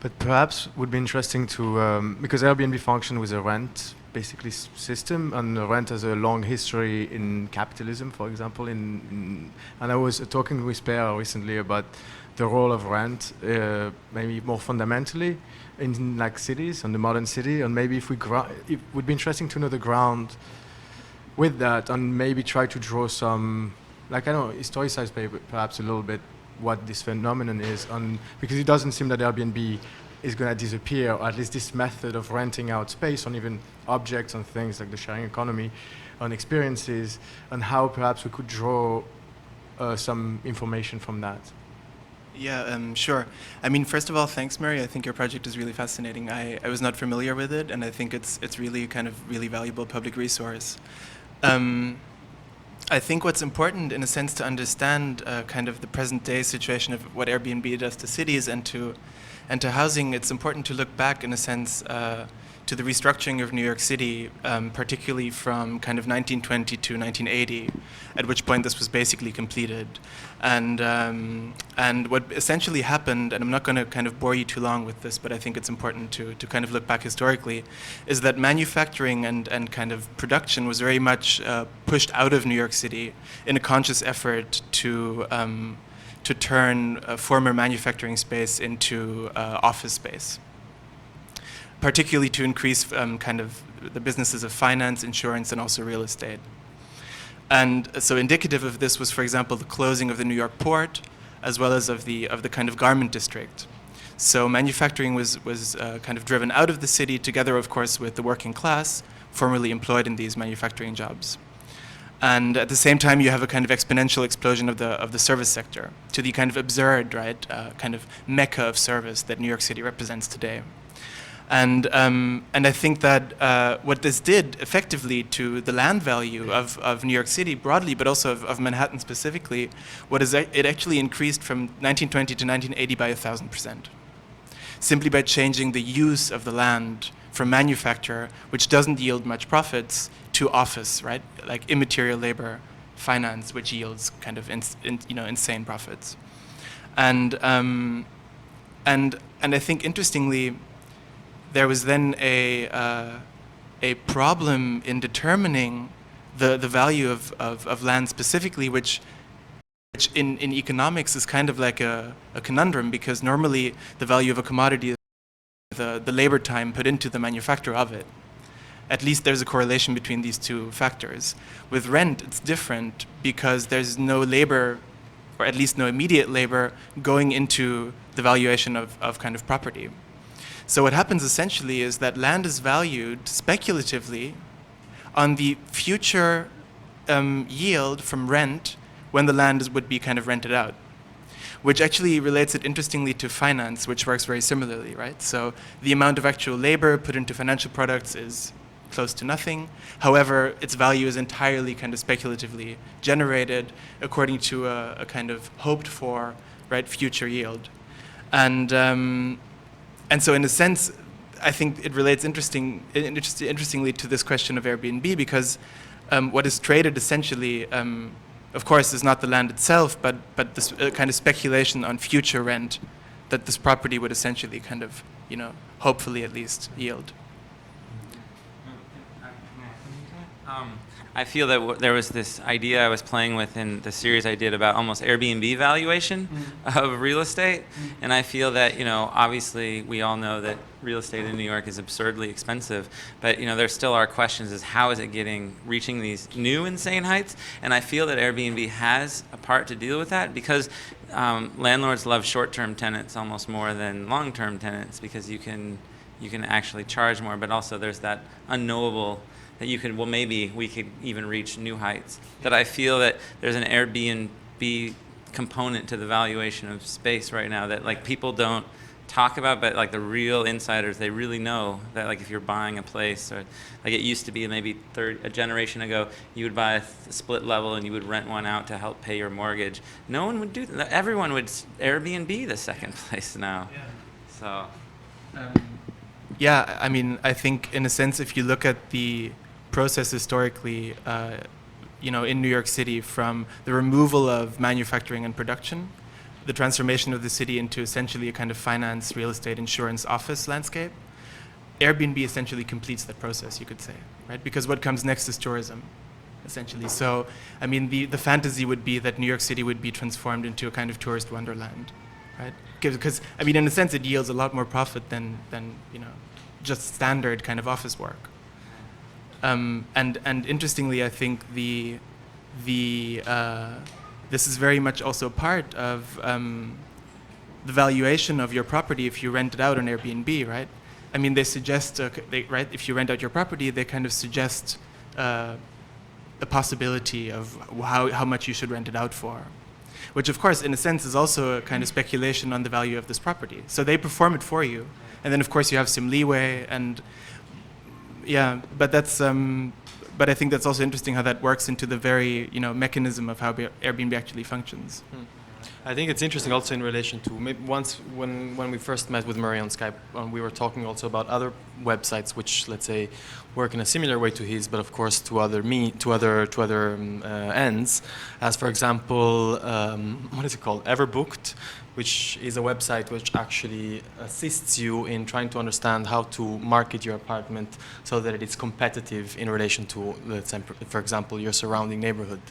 But perhaps would be interesting to, because Airbnb function with a rent basically system, and rent has a long history in capitalism, for example. And I was talking with Per recently about the role of rent, maybe more fundamentally in like cities, in the modern city, and maybe it would be interesting to know the ground with that, and maybe try to draw some, like, I don't know, historicize perhaps a little bit what this phenomenon is, because it doesn't seem that Airbnb is going to disappear, or at least this method of renting out space on even objects and things like the sharing economy, on experiences, and how perhaps we could draw some information from that. Yeah, sure. I mean, first of all, thanks, Mary. I think your project is really fascinating. I was not familiar with it, and I think it's really kind of really valuable public resource. I think what's important, in a sense, to understand kind of the present-day situation of what Airbnb does to cities and to housing, it's important to look back, in a sense, to the restructuring of New York City, particularly from kind of 1920 to 1980, at which point this was basically completed. And what essentially happened, and I'm not going to kind of bore you too long with this, but I think it's important to kind of look back historically, is that manufacturing and kind of production was very much pushed out of New York City in a conscious effort to turn former manufacturing space into office space, particularly to increase kind of the businesses of finance, insurance, and also real estate. And so indicative of this was, for example, the closing of the New York port, as well as of the kind of garment district. So manufacturing was kind of driven out of the city, together, of course, with the working class, formerly employed in these manufacturing jobs. And at the same time, you have a kind of exponential explosion of the service sector to the kind of absurd, right, kind of mecca of service that New York City represents today. And I think that what this did effectively to the land value of New York City broadly, but also of Manhattan specifically, it actually increased from 1920 to 1980 by 1,000%, simply by changing the use of the land from manufacture, which doesn't yield much profits, to office, right? Like immaterial labor, finance, which yields kind of insane profits. And I think interestingly, there was then a problem in determining the value of land specifically, which in economics is kind of like a conundrum, because normally the value of a commodity is the labor time put into the manufacture of it. At least there's a correlation between these two factors. With rent, it's different because there's no labor, or at least no immediate labor, going into the valuation of kind of property. So what happens essentially is that land is valued speculatively on the future yield from rent when the land would be kind of rented out, which actually relates it interestingly to finance, which works very similarly, right? So the amount of actual labor put into financial products is close to nothing. However, its value is entirely kind of speculatively generated according to a kind of hoped for, right, future yield. And so in a sense, I think it relates interestingly to this question of Airbnb, because what is traded essentially, of course, is not the land itself, but this kind of speculation on future rent that this property would essentially kind of, hopefully at least yield. I feel that there was this idea I was playing with in the series I did about almost Airbnb valuation of real estate. And I feel that, obviously we all know that real estate in New York is absurdly expensive, but, there still are questions as how is it reaching these new insane heights? And I feel that Airbnb has a part to deal with that because landlords love short-term tenants almost more than long-term tenants because you can actually charge more, but also there's that unknowable that maybe we could even reach new heights. That I feel that there's an Airbnb component to the valuation of space right now that like people don't talk about, but like the real insiders, they really know that like if you're buying a place or like it used to be maybe a generation ago, you would buy a split level and you would rent one out to help pay your mortgage. No one would do that. Everyone would Airbnb the second place now. So. Yeah, I mean, I think in a sense, if you look at the process historically, in New York City, from the removal of manufacturing and production, the transformation of the city into essentially a kind of finance, real estate, insurance, office landscape, Airbnb essentially completes that process, you could say, right? Because what comes next is tourism, essentially. So, I mean, the fantasy would be that New York City would be transformed into a kind of tourist wonderland, right? Because, I mean, in a sense, it yields a lot more profit than just standard kind of office work. And interestingly, I think this is very much also part of the valuation of your property if you rent it out on Airbnb, right? I mean, they suggest, right? If you rent out your property, they kind of suggest a possibility of how much you should rent it out for, which, of course, in a sense, is also a kind of speculation on the value of this property. So they perform it for you, and then, of course, you have some leeway and. Yeah, but but I think that's also interesting how that works into the very mechanism of how Airbnb actually functions. I think it's interesting also in relation to once when we first met with Murray on Skype, we were talking also about other websites which, let's say, work in a similar way to his, but of course to other ends. As for example, what is it called? Everbooked, which is a website which actually assists you in trying to understand how to market your apartment so that it is competitive in relation to, let's say, for example, your surrounding neighborhood.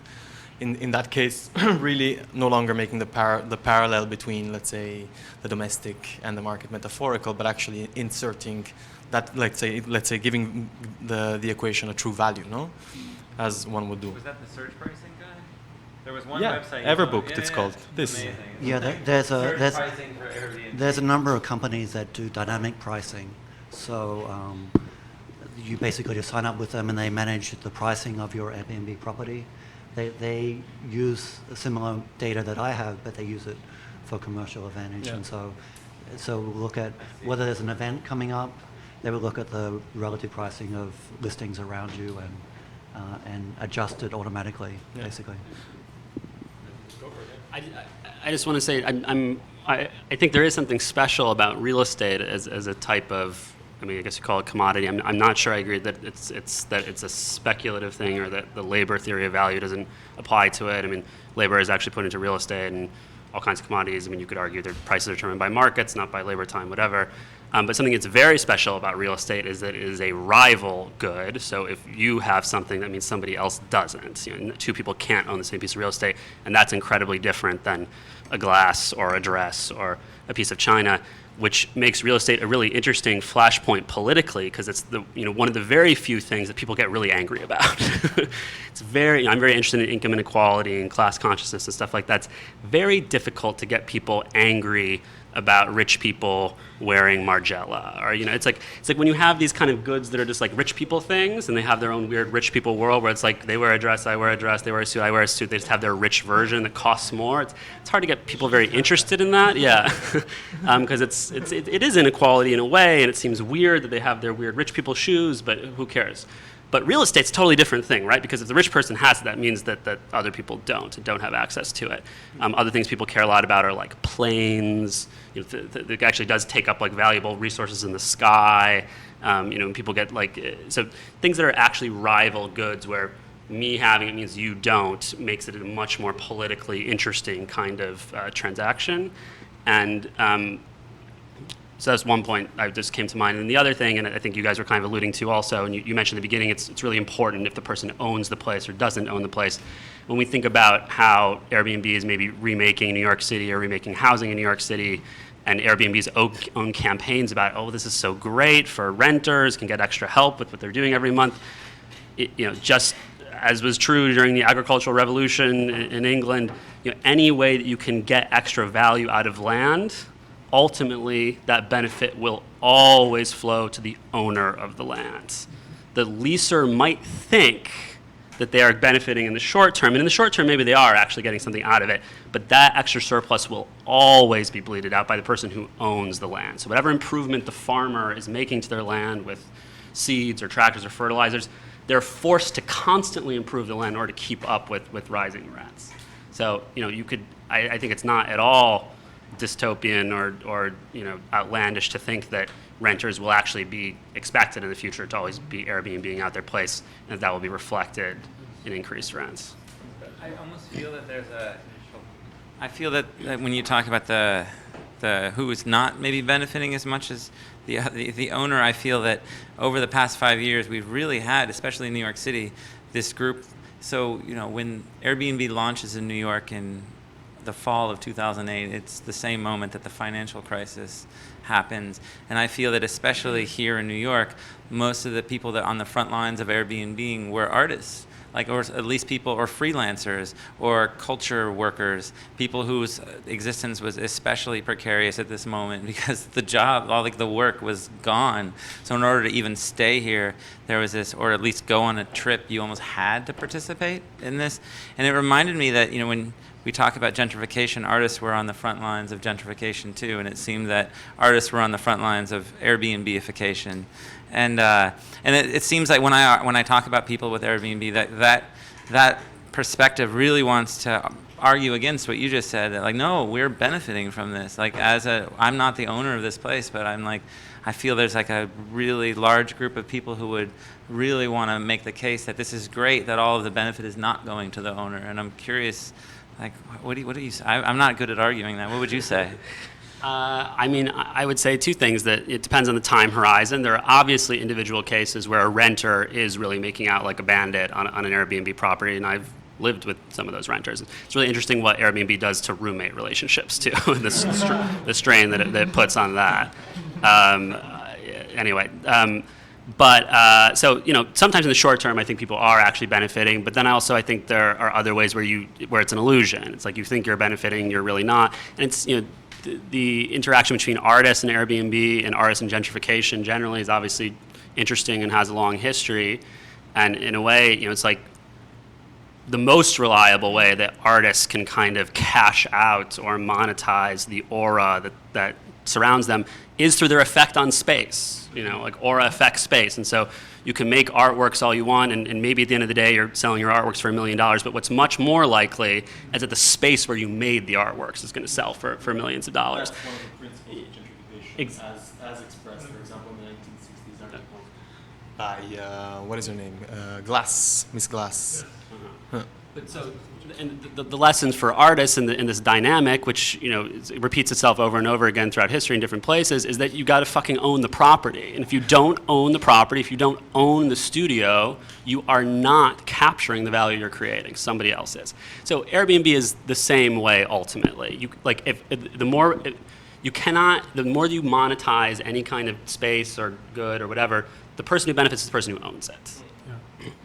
In that case, really no longer making the parallel between, let's say, the domestic and the market metaphorical, but actually inserting that, let's say, giving the equation a true value, no, as one would do. Was that the search pricing guy? There was one yeah, website. Everbooked, it's called. This. Yeah, there's a number of companies that do dynamic pricing. So you basically just sign up with them and they manage the pricing of your Airbnb property. They use similar data that I have, but they use it for commercial advantage. Yeah. And so we'll look at whether there's an event coming up. They will look at the relative pricing of listings around you and adjust it automatically, basically. I just want to say I think there is something special about real estate as a type of, I mean, I guess you call it commodity. I'm not sure I agree that it's a speculative thing or that the labor theory of value doesn't apply to it. I mean, labor is actually put into real estate and all kinds of commodities. I mean, you could argue their prices are determined by markets, not by labor time, whatever. But something that's very special about real estate is that it is a rival good. So if you have something, that means somebody else doesn't. Two people can't own the same piece of real estate, and that's incredibly different than a glass or a dress or a piece of china, which makes real estate a really interesting flashpoint politically because it's one of the very few things that people get really angry about. I'm very interested in income inequality and class consciousness and stuff like that. It's very difficult to get people angry about rich people wearing Margiela, or it's like when you have these kind of goods that are just like rich people things, and they have their own weird rich people world where it's like they wear a dress, I wear a dress, they wear a suit, I wear a suit. They just have their rich version that costs more. It's hard to get people very interested in that, yeah, because it is inequality in a way, and it seems weird that they have their weird rich people shoes, but who cares? But real estate's a totally different thing, right? Because if the rich person has it, that means that other people don't have access to it. Other things people care a lot about are like planes. It actually does take up like valuable resources in the sky. People get so things that are actually rival goods where me having it means you don't makes it a much more politically interesting kind of transaction. And So that's one point I just came to mind. And the other thing, and I think you guys were kind of alluding to also, and you mentioned at the beginning, it's really important if the person owns the place or doesn't own the place. When we think about how Airbnb is maybe remaking New York City or remaking housing in New York City, and Airbnb's own campaigns about, oh, this is so great for renters, can get extra help with what they're doing every month. Just as was true during the agricultural revolution in England, any way that you can get extra value out of land, ultimately that benefit will always flow to the owner of the land. The leaser might think that they are benefiting in the short term, and in the short term maybe they are actually getting something out of it, but that extra surplus will always be bleeded out by the person who owns the land. So whatever improvement the farmer is making to their land with seeds or tractors or fertilizers, they're forced to constantly improve the land in order to keep up with rising rents. So I think it's not at all dystopian or outlandish to think that renters will actually be expected in the future to always be Airbnb out their place, and that will be reflected in increased rents. I almost feel that I feel that when you talk about the who is not maybe benefiting as much as the owner, I feel that over the past 5 years we've really had, especially in New York City, this group. So when Airbnb launches in New York in the fall of 2008, it's the same moment that the financial crisis happens. And I feel that especially here in New York, most of the people that on the front lines of Airbnb were artists, or at least people, or freelancers, or culture workers, people whose existence was especially precarious at this moment because the job, the work was gone. So in order to even stay here, there was this, or at least go on a trip, you almost had to participate in this. And it reminded me that, when we talk about gentrification, artists were on the front lines of gentrification too, and it seemed that artists were on the front lines of Airbnbification. And it seems like when I talk about people with Airbnb, that perspective really wants to argue against what you just said. That no, we're benefiting from this. I'm not the owner of this place, but I feel there's a really large group of people who would really want to make the case that this is great, that all of the benefit is not going to the owner. And I'm curious, what do you say? I'm not good at arguing that. What would you say? I would say two things. That it depends on the time horizon. There are obviously individual cases where a renter is really making out like a bandit on an Airbnb property, and I've lived with some of those renters. It's really interesting what Airbnb does to roommate relationships too, the strain that it puts on that. But sometimes in the short term, I think people are actually benefiting. But then I think there are other ways where it's an illusion. It's like you think you're benefiting, you're really not. And it's the interaction between artists and Airbnb and artists and gentrification generally is obviously interesting and has a long history. And in a way, it's like the most reliable way that artists can kind of cash out or monetize the aura that surrounds them is through their effect on space. Aura affects space. And so you can make artworks all you want, and maybe at the end of the day you're selling your artworks for $1 million, but what's much more likely is that the space where you made the artworks is going to sell for millions of dollars. That's one of the principles of gentrification, as expressed, for example, in the 1960s article by, what is her name? Miss Glass. Huh. But so, and the lessons for artists in this dynamic, which repeats itself over and over again throughout history in different places, is that you got to fucking own the property. And if you don't own the property, if you don't own the studio, you are not capturing the value you're creating. Somebody else is. So Airbnb is the same way ultimately. The more you monetize any kind of space or good or whatever, the person who benefits is the person who owns it.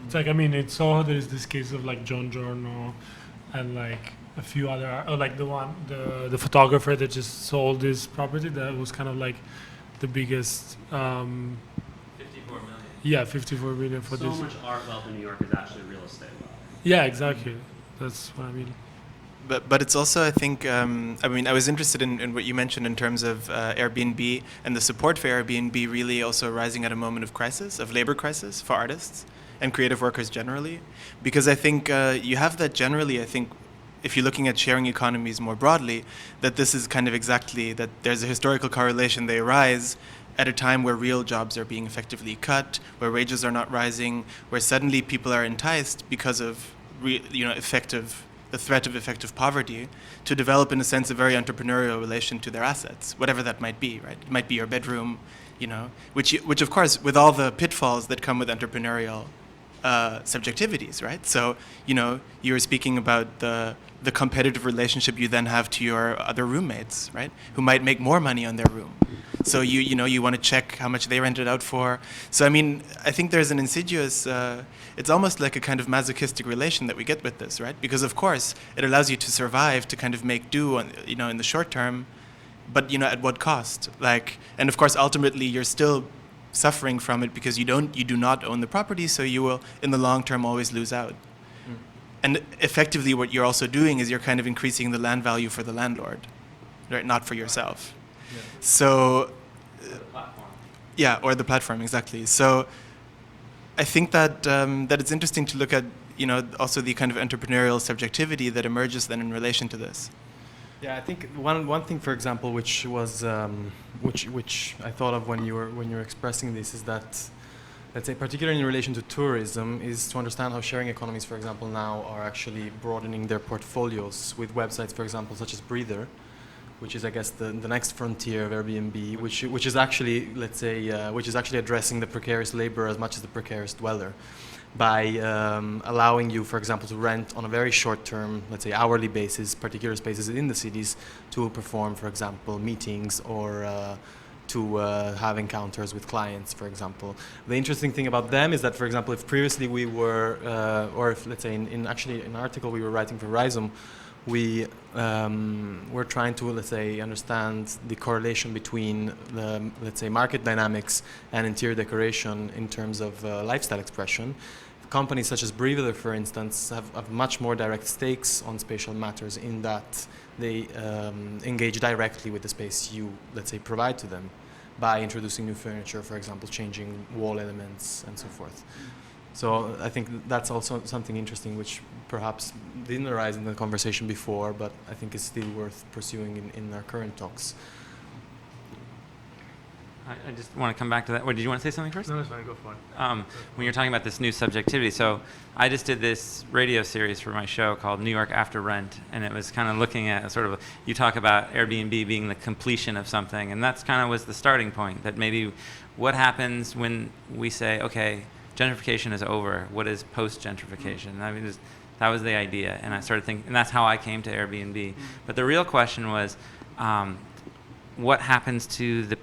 It's there's this case of John Giorno and a few other, the photographer that just sold his property that was kind of the biggest 54 million. Yeah, 54 million for this. So much art wealth in New York is actually real estate wealth. Yeah, exactly. That's what I mean. But it's also, I think, I was interested in what you mentioned in terms of Airbnb and the support for Airbnb really also rising at a moment of crisis, of labor crisis for artists and creative workers generally. Because I think you have that generally, I think, if you're looking at sharing economies more broadly, that this is kind of exactly, that there's a historical correlation. They arise at a time where real jobs are being effectively cut, where wages are not rising, where suddenly people are enticed because of effective the threat of effective poverty, to develop, in a sense, a very entrepreneurial relation to their assets, whatever that might be, right? It might be your bedroom, which of course, with all the pitfalls that come with entrepreneurial subjectivities, right? So, you were speaking about the competitive relationship you then have to your other roommates, right? Who might make more money on their room. So you want to check how much they rent it out for. So I think there's an insidious, it's almost like a kind of masochistic relation that we get with this, right? Because of course it allows you to survive, to kind of make do, in the short term, but at what cost? And of course ultimately you're still suffering from it because you do not own the property, so you will in the long term always lose out. And effectively what you're also doing is you're kind of increasing the land value for the landlord, right? Not for yourself. Yeah. So, or the platform, exactly. So I think that that it's interesting to look at, also the kind of entrepreneurial subjectivity that emerges then in relation to this. Yeah, I think one thing, for example, which was which I thought of when you were expressing this is that, let's say, particularly in relation to tourism, is to understand how sharing economies, for example, now are actually broadening their portfolios with websites, for example, such as Breather, which is, I guess, the next frontier of Airbnb, which is actually, let's say, which is actually addressing the precarious laborer as much as the precarious dweller, by allowing you, for example, to rent on a very short-term, let's say, hourly basis, particular spaces in the cities to perform, for example, meetings or to have encounters with clients, for example. The interesting thing about them is that, for example, if previously we were, or if, let's say, in an article we were writing for Rhizome, we were trying to, let's say, understand the correlation between the, let's say, market dynamics and interior decoration in terms of lifestyle expression. Companies such as Breather, for instance, have much more direct stakes on spatial matters in that they engage directly with the space you, let's say, provide to them by introducing new furniture, for example, changing wall elements and so forth. So I think that's also something interesting which perhaps didn't arise in the conversation before, but I think is still worth pursuing in our current talks. I just want to come back to that. Wait, did you want to say something first? No, it's fine. Go for it. When you're talking about this new subjectivity, so I just did this radio series for my show called New York After Rent, and it was kind of looking at you talk about Airbnb being the completion of something, and that's kind of was the starting point, that maybe what happens when we say, okay, gentrification is over, what is post-gentrification? I mean, that was the idea, and I started thinking, and that's how I came to Airbnb. But the real question was, what happens to the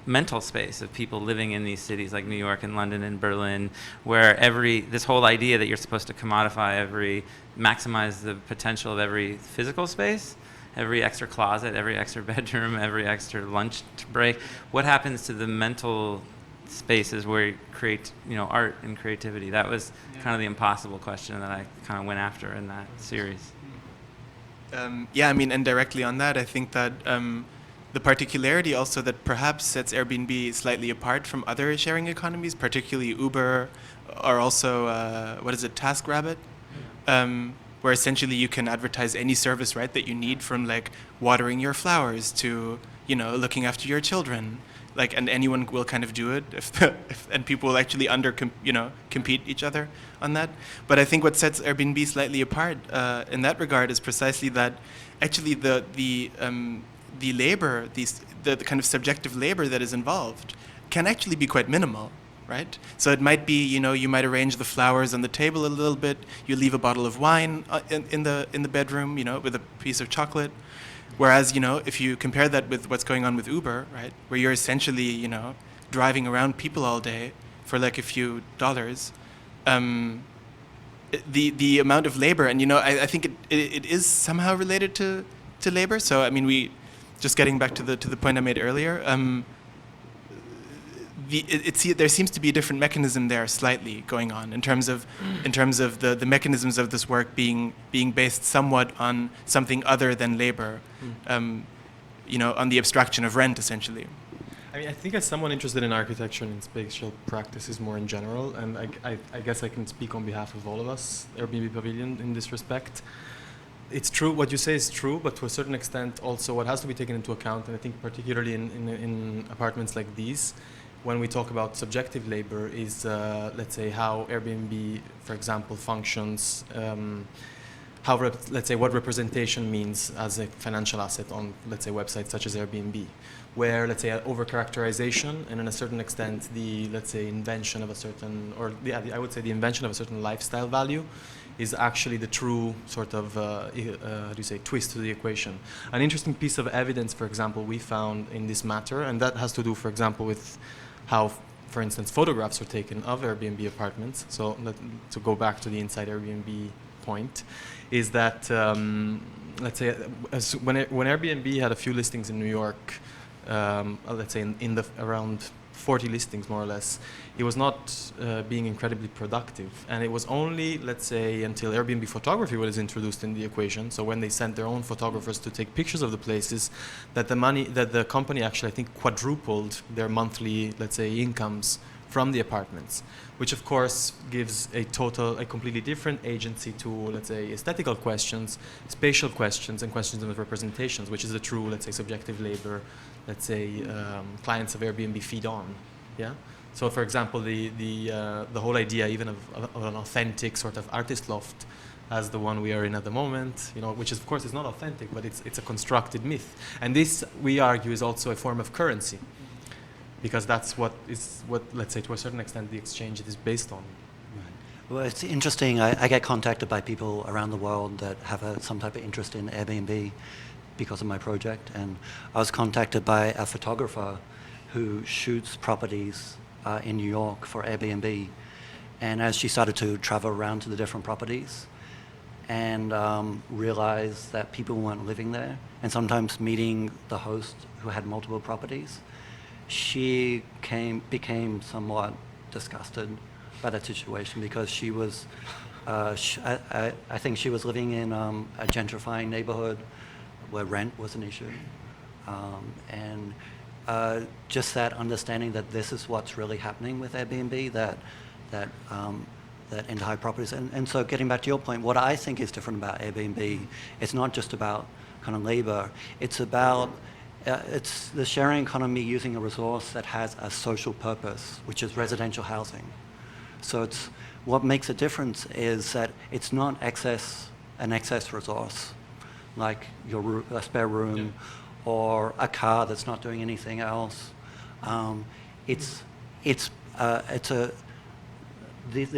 mental space of people living in these cities like New York and London and Berlin, where this whole idea that you're supposed to commodify maximize the potential of every physical space, every extra closet, every extra bedroom, every extra lunch break. What happens to the mental spaces where you create, art and creativity? That was kind of the impossible question that I kind of went after in that series. And directly on that, I think that the particularity also that perhaps sets Airbnb slightly apart from other sharing economies, particularly Uber, or also, TaskRabbit, where essentially you can advertise any service, right, that you need, from like watering your flowers to, looking after your children. And anyone will kind of do it and people will actually compete each other on that. But I think what sets Airbnb slightly apart in that regard is precisely that actually the labor, the kind of subjective labor that is involved can actually be quite minimal, right? So it might be, you might arrange the flowers on the table a little bit, you leave a bottle of wine in the bedroom, with a piece of chocolate. Whereas, if you compare that with what's going on with Uber, right, where you're essentially, driving around people all day for like a few dollars, the amount of labor, and I think it is somehow related to labor. So I mean, just getting back to the point I made earlier, there seems to be a different mechanism there slightly going on in terms of the mechanisms of this work being based somewhat on something other than labor, on the abstraction of rent essentially. I mean, I think as someone interested in architecture and in spatial practices more in general, and I guess I can speak on behalf of all of us, Airbnb Pavilion, in this respect. It's true, what you say is true, but to a certain extent also what has to be taken into account, and I think particularly in apartments like these, when we talk about subjective labor, is let's say how Airbnb, for example, functions how, let's say, what representation means as a financial asset on, let's say, websites such as Airbnb, where, let's say, overcharacterization and, in a certain extent, the, let's say, invention of a certain, or I would say the invention of a certain lifestyle value is actually the true sort of, how do you say, twist to the equation. An interesting piece of evidence, for example, we found in this matter, and that has to do, for example, with how, for instance, photographs are taken of Airbnb apartments. So to go back to the inside Airbnb point, is that, let's say, when Airbnb had a few listings in New York, let's say in the around 40 listings more or less, it was not being incredibly productive. And it was only, let's say, until Airbnb photography was introduced in the equation, so when they sent their own photographers to take pictures of the places, that the company actually, I think, quadrupled their monthly, let's say, incomes from the apartments, which of course gives a completely different agency to, let's say, aesthetical questions, spatial questions, and questions of representations, which is the true, let's say, subjective labor, let's say, clients of Airbnb feed on. Yeah. So, for example, the whole idea even of an authentic sort of artist loft, as the one we are in at the moment, which is, of course is not authentic, but it's a constructed myth, and this, we argue, is also a form of currency, because that's what let's say, to a certain extent, the exchange is based on. Well, it's interesting. I get contacted by people around the world that have some type of interest in Airbnb because of my project. And I was contacted by a photographer who shoots properties in New York for Airbnb. And as she started to travel around to the different properties and realized that people weren't living there, and sometimes meeting the host who had multiple properties, she became somewhat disgusted by that situation, because she was, I think she was living in a gentrifying neighborhood where rent was an issue. And just that understanding that this is what's really happening with Airbnb, that into high properties. And so getting back to your point, what I think is different about Airbnb, it's not just about kind of labor, it's about it's the sharing economy using a resource that has a social purpose, which is residential housing. So what makes a difference is that it's not an excess resource, like a spare room or a car that's not doing anything else. The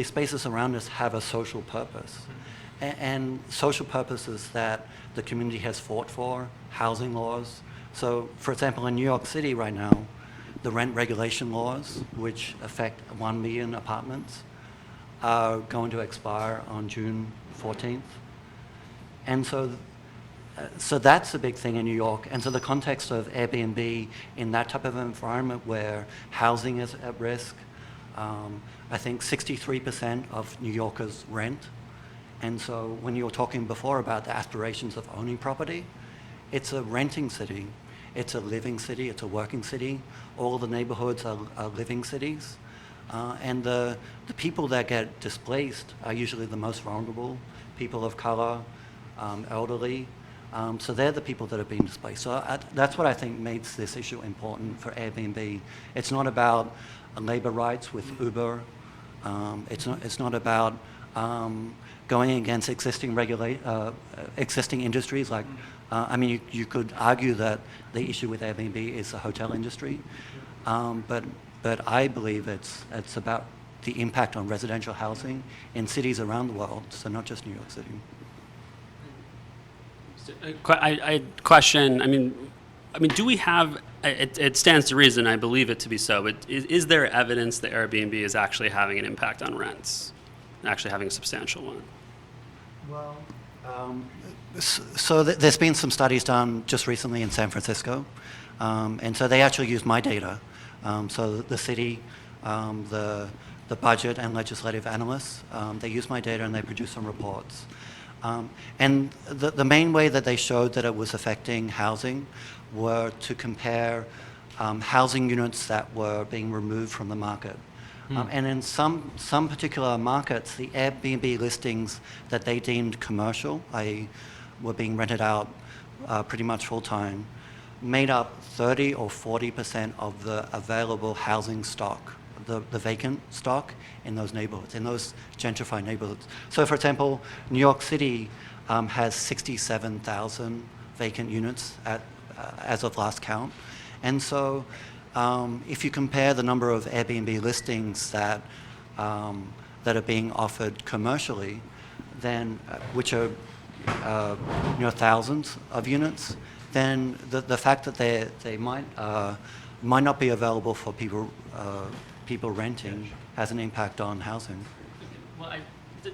spaces around us have a social purpose, and social purposes that the community has fought for, housing laws. So, for example, in New York City right now, the rent regulation laws, which affect 1 million apartments, are going to expire on June 14th. And so that's a big thing in New York. And so the context of Airbnb in that type of environment where housing is at risk, I think 63% of New Yorkers rent. And so when you were talking before about the aspirations of owning property, it's a renting city. It's a living city, it's a working city. All the neighborhoods are living cities. And the people that get displaced are usually the most vulnerable, people of color, elderly. So they're the people that are being displaced. So that's what I think makes this issue important for Airbnb. It's not about labor rights with Uber. It's not about going against existing industries like, you could argue that the issue with Airbnb is the hotel industry, but I believe it's about the impact on residential housing in cities around the world, so not just New York City. I question. Do we have? It stands to reason. I believe it to be so. But is there evidence that Airbnb is actually having an impact on rents, actually having a substantial one? Well, so there's been some studies done just recently in San Francisco, and so they actually used my data. So the city, the budget and legislative analysts, they used my data and they produced some reports. And the main way that they showed that it was affecting housing were to compare housing units that were being removed from the market. And in some particular markets, the Airbnb listings that they deemed commercial, i.e. were being rented out pretty much full time, made up 30 or 40% of the available housing stock, the vacant stock in those neighborhoods, in those gentrified neighborhoods. So for example, New York City, has 67,000 vacant units as of last count. And so if you compare the number of Airbnb listings that are being offered commercially, then which are thousands of units, then the fact that they might not be available for people renting has an impact on housing. Well,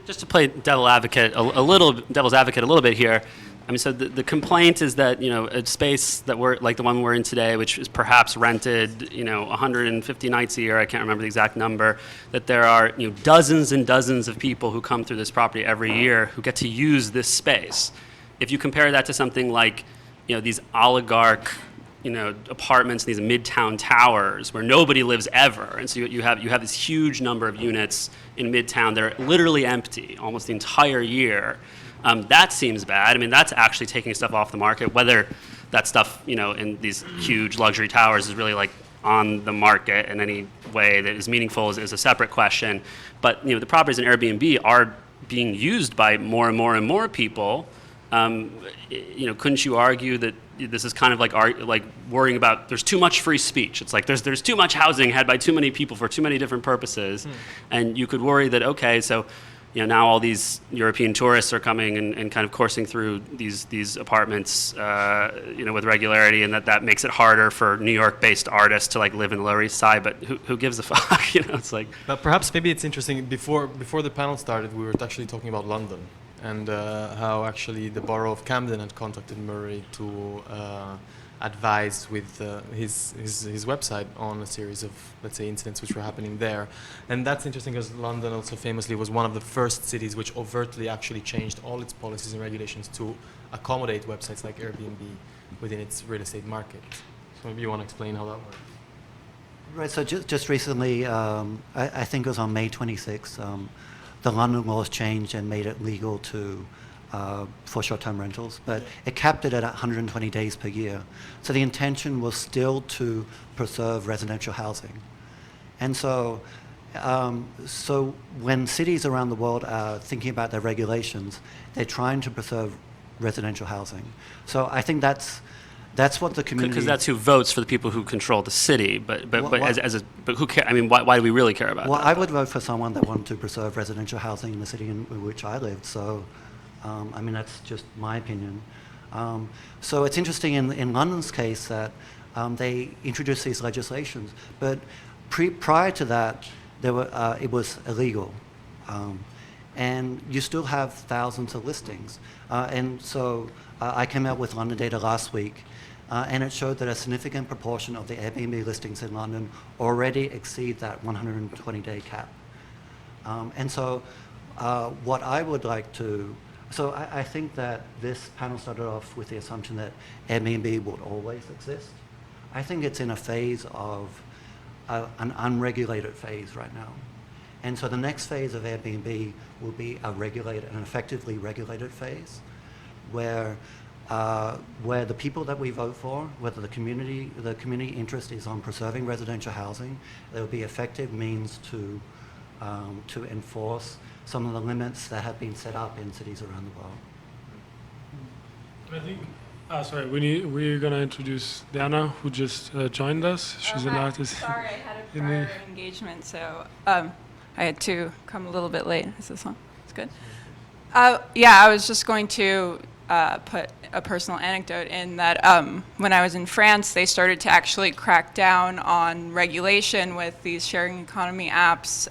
just to play devil's advocate a little bit here. I mean, so the complaint is that, a space that we're like the one we're in today, which is perhaps rented, 150 nights a year, I can't remember the exact number, that there are, dozens and dozens of people who come through this property every year who get to use this space. If you compare that to something like, these oligarch, apartments, these midtown towers where nobody lives ever, and so you have this huge number of units in midtown that are literally empty almost the entire year. That seems bad. I mean, that's actually taking stuff off the market. Whether that stuff, in these huge luxury towers is really like on the market in any way that is meaningful is a separate question. But the properties in Airbnb are being used by more and more and more people. Couldn't you argue that this is kind of like worrying about there's too much free speech? It's like there's too much housing had by too many people for too many different purposes, and you could worry that so. Now all these European tourists are coming and kind of coursing through these apartments, with regularity, and that makes it harder for New York-based artists to live in the Lower East Side. But who gives a fuck? It's like. But perhaps maybe it's interesting. Before the panel started, we were actually talking about London and how actually the borough of Camden had contacted Murray to advise with his website on a series of, let's say, incidents which were happening there. And that's interesting because London also famously was one of the first cities which overtly actually changed all its policies and regulations to accommodate websites like Airbnb within its real estate market. So maybe you want to explain how that works. Right, so just recently, I think it was on May 26th, the London laws changed and made it legal for short-term rentals, but it capped it at 120 days per year. So the intention was still to preserve residential housing. And so when cities around the world are thinking about their regulations, they're trying to preserve residential housing. So I think that's what the community. Because that's who votes for the people who control the city. But who care? I mean, why do we really care about that? Well, I would vote for someone that wanted to preserve residential housing in the city in which I lived. So. That's just my opinion. So it's interesting in London's case that they introduced these legislations, but prior to that, it was illegal. And you still have thousands of listings. And so I came out with London data last week, and it showed that a significant proportion of the Airbnb listings in London already exceed that 120-day cap. And so what I would like to. So I think that this panel started off with the assumption that Airbnb would always exist. I think it's in a phase of an unregulated phase right now. And so the next phase of Airbnb will be an effectively regulated phase where the people that we vote for, whether the community interest is on preserving residential housing, there will be effective means to enforce some of the limits that have been set up in cities around the world. I think, we're going to introduce Diana, who just joined us. She's an artist. Sorry, I had a prior engagement, so I had to come a little bit late. Is this on? It's good? I was just going to put a personal anecdote in that when I was in France, they started to actually crack down on regulation with these sharing economy apps.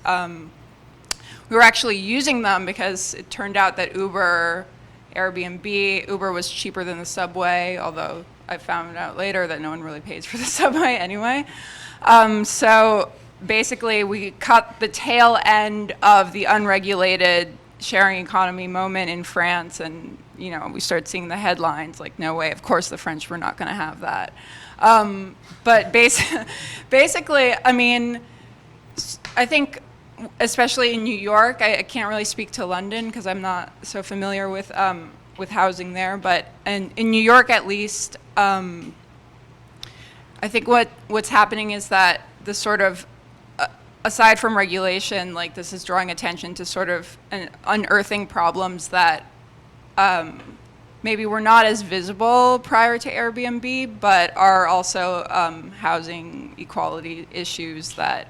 We were actually using them because it turned out that Uber was cheaper than the subway, although I found out later that no one really pays for the subway anyway. So basically we cut the tail end of the unregulated sharing economy moment in France, and we started seeing the headlines like, no way, of course the French were not going to have that. But basically, I think especially in New York, I can't really speak to London because I'm not so familiar with housing there. But in New York, at least, I think what's happening is that the sort of aside from regulation, like this is drawing attention to sort of unearthing problems that maybe were not as visible prior to Airbnb, but are also housing equality issues that,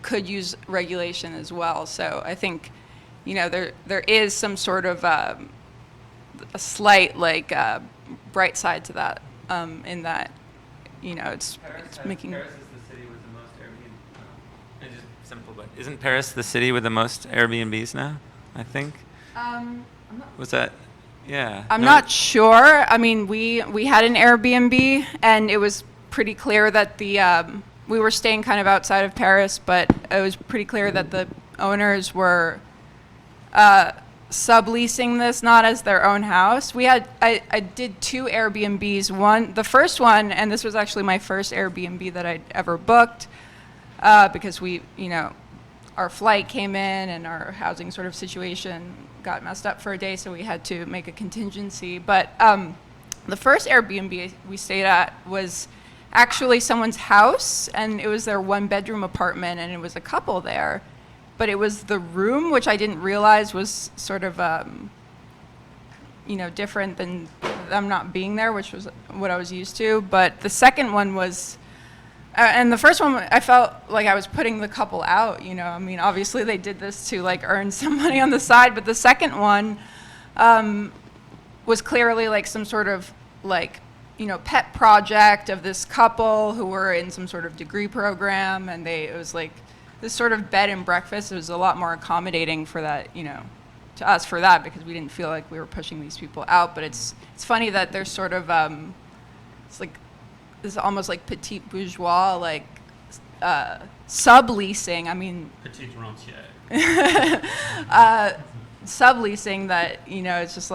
could use regulation as well. So I think, there is some sort of a slight bright side to that, in that, it's making. Paris is the city with the most Airbnb. It's just simple, but isn't Paris the city with the most Airbnbs now? I think. Was that? Yeah. I'm not sure. I mean, we had an Airbnb, and it was pretty clear that we were staying kind of outside of Paris, but it was pretty clear that the owners were subleasing this not as their own house. I did 2 Airbnbs. The first one, and this was actually my first Airbnb that I'd ever booked, because our flight came in and our housing sort of situation got messed up for a day, so we had to make a contingency. But the first Airbnb we stayed at was actually someone's house, and it was their 1-bedroom apartment, and it was a couple there. But it was the room, which I didn't realize was sort of, different than them not being there, which was what I was used to. But the second one was, and the first one, I felt like I was putting the couple out, I mean, obviously they did this to earn some money on the side, but the second one was clearly some sort of pet project of this couple who were in some sort of degree program, and it was this sort of bed and breakfast. It was a lot more accommodating for that, to us for that, because we didn't feel like we were pushing these people out. But it's funny that there's sort of this almost petit bourgeois subleasing. I mean, Petit rentier. Subleasing that it's just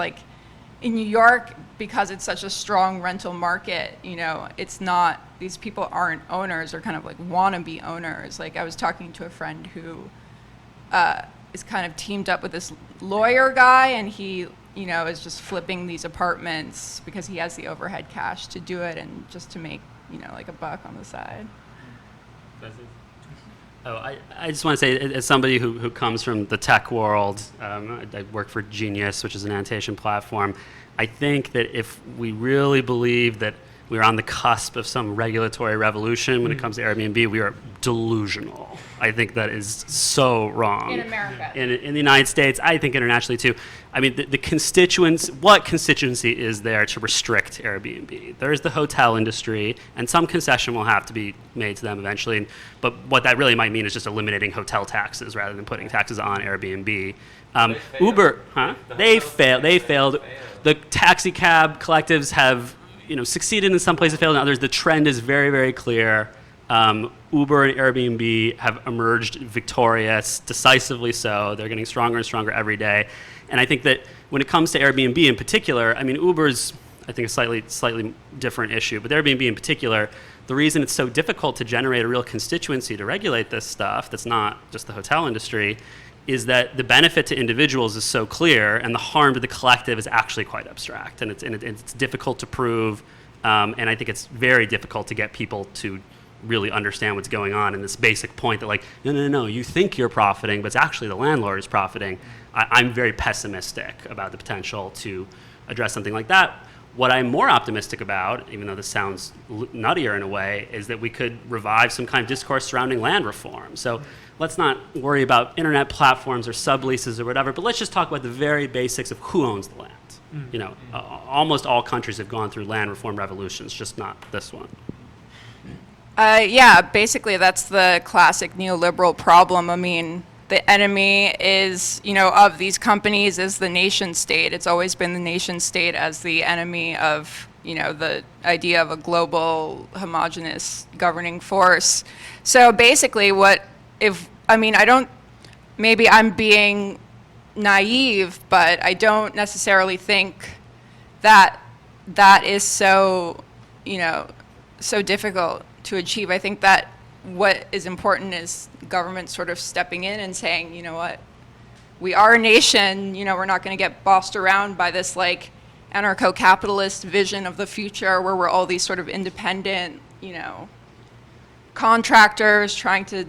in New York, because it's such a strong rental market, it's not, these people aren't owners, they're kind of wannabe owners. I was talking to a friend who is kind of teamed up with this lawyer guy, and he, is just flipping these apartments because he has the overhead cash to do it, and just to make, a buck on the side. Oh, I just want to say, as somebody who comes from the tech world, I work for Genius, which is an annotation platform. I think that if we really believe that we're on the cusp of some regulatory revolution when it comes to Airbnb, we are delusional. I think that is so wrong. In America. In the United States, I think internationally too. I mean, the constituents, what constituency is there to restrict Airbnb? There's the hotel industry, and some concession will have to be made to them eventually. But what that really might mean is just eliminating hotel taxes rather than putting taxes on Airbnb. Uber, They failed. The taxi cab collectives have, succeeded in some places, failed in others. The trend is very, very clear. Uber and Airbnb have emerged victorious, decisively so. They're getting stronger and stronger every day. And I think that when it comes to Airbnb in particular, I mean, Uber's, I think, a slightly different issue. But Airbnb in particular, the reason it's so difficult to generate a real constituency to regulate this stuff, that's not just the hotel industry, is that the benefit to individuals is so clear, and the harm to the collective is actually quite abstract, and it's difficult to prove, and I think it's very difficult to get people to really understand what's going on. And this basic point that no, you think you're profiting, but it's actually the landlord is profiting. I'm very pessimistic about the potential to address something like that. What I'm more optimistic about, even though this sounds nuttier in a way, is that we could revive some kind of discourse surrounding land reform. So let's not worry about internet platforms or subleases or whatever, but let's just talk about the very basics of who owns the land. Almost all countries have gone through land reform revolutions, just not this one. Yeah, basically that's the classic neoliberal problem. I mean, the enemy is, of these companies is the nation state. It's always been the nation state as the enemy of, the idea of a global homogenous governing force. So basically maybe I'm being naive, but I don't necessarily think that is so, so difficult to achieve. I think that what is important is government sort of stepping in and saying, what, we are a nation, we're not going to get bossed around by this anarcho-capitalist vision of the future where we're all these sort of independent, contractors trying to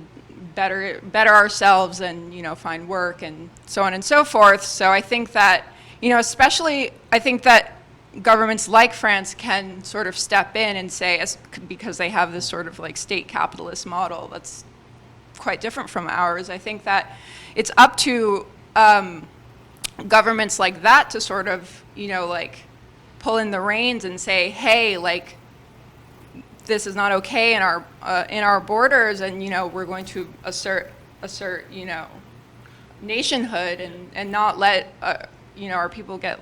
better ourselves and, find work and so on and so forth. So I think that, especially I think that governments like France can sort of step in and say, because they have this sort of like state capitalist model that's quite different from ours. I think that it's up to governments like that to sort of, pull in the reins and say, hey, this is not okay in our borders, and we're going to assert nationhood and not let our people get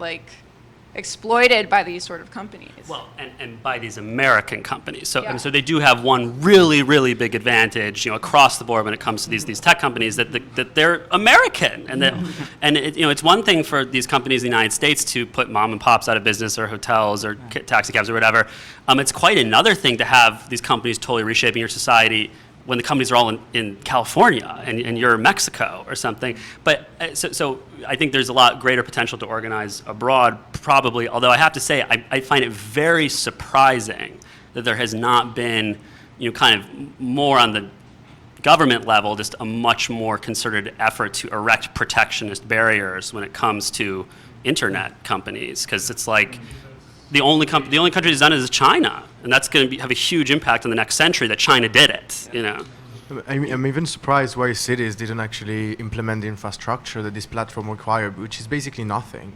exploited by these sort of companies. Well, and by these American companies. So, Yeah. and so they do have one really, really big advantage, across the board when it comes to these tech companies that they're American, and that it's one thing for these companies in the United States to put mom and pops out of business or hotels or taxi cabs or whatever. It's quite another thing to have these companies totally reshaping your society when the companies are all in California and you're in Mexico or something. But so I think there's a lot greater potential to organize abroad, probably, although I have to say I find it very surprising that there has not been, kind of more on the government level, just a much more concerted effort to erect protectionist barriers when it comes to internet companies, because it's like the only country that's done it is China, and that's going to have a huge impact on the next century that China did it. I'm even surprised why cities didn't actually implement the infrastructure that this platform required, which is basically nothing.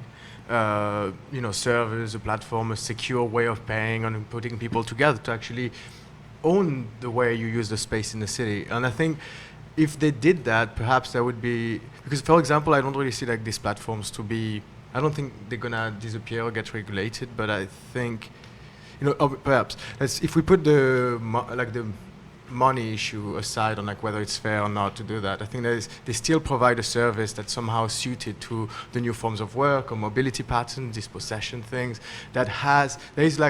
Servers, a platform, a secure way of paying and putting people together to actually own the way you use the space in the city. And I think if they did that, perhaps there would be, because for example, I don't really see these platforms to be, I don't think they're gonna disappear or get regulated, but I think, perhaps if we put the money issue aside on whether it's fair or not to do that, I think they still provide a service that's somehow suited to the new forms of work or mobility patterns, dispossession things there is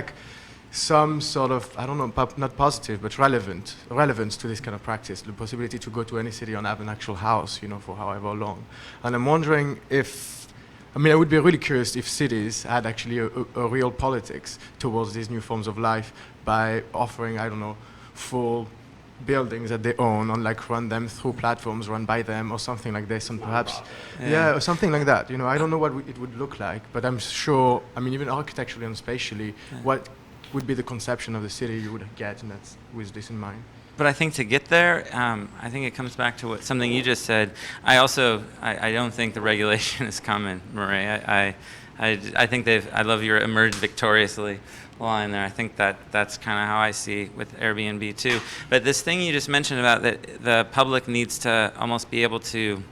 some sort of, I don't know, not positive, but relevance to this kind of practice, the possibility to go to any city and have an actual house, for however long. And I'm wondering I would be really curious if cities had actually a real politics towards these new forms of life by offering, I don't know, full buildings that they own and run them through platforms run by them or something like this, and perhaps or something like that. I don't know what it would look like, but I'm sure, even architecturally and spatially, what would be the conception of the city you would get, and that's with this in mind. But I think to get there, I think it comes back to something you just said. I don't think the regulation is coming, Marie. I think I love your emerge victoriously line there. I think that's kind of how I see with Airbnb too. But this thing you just mentioned about that the public needs to almost be able to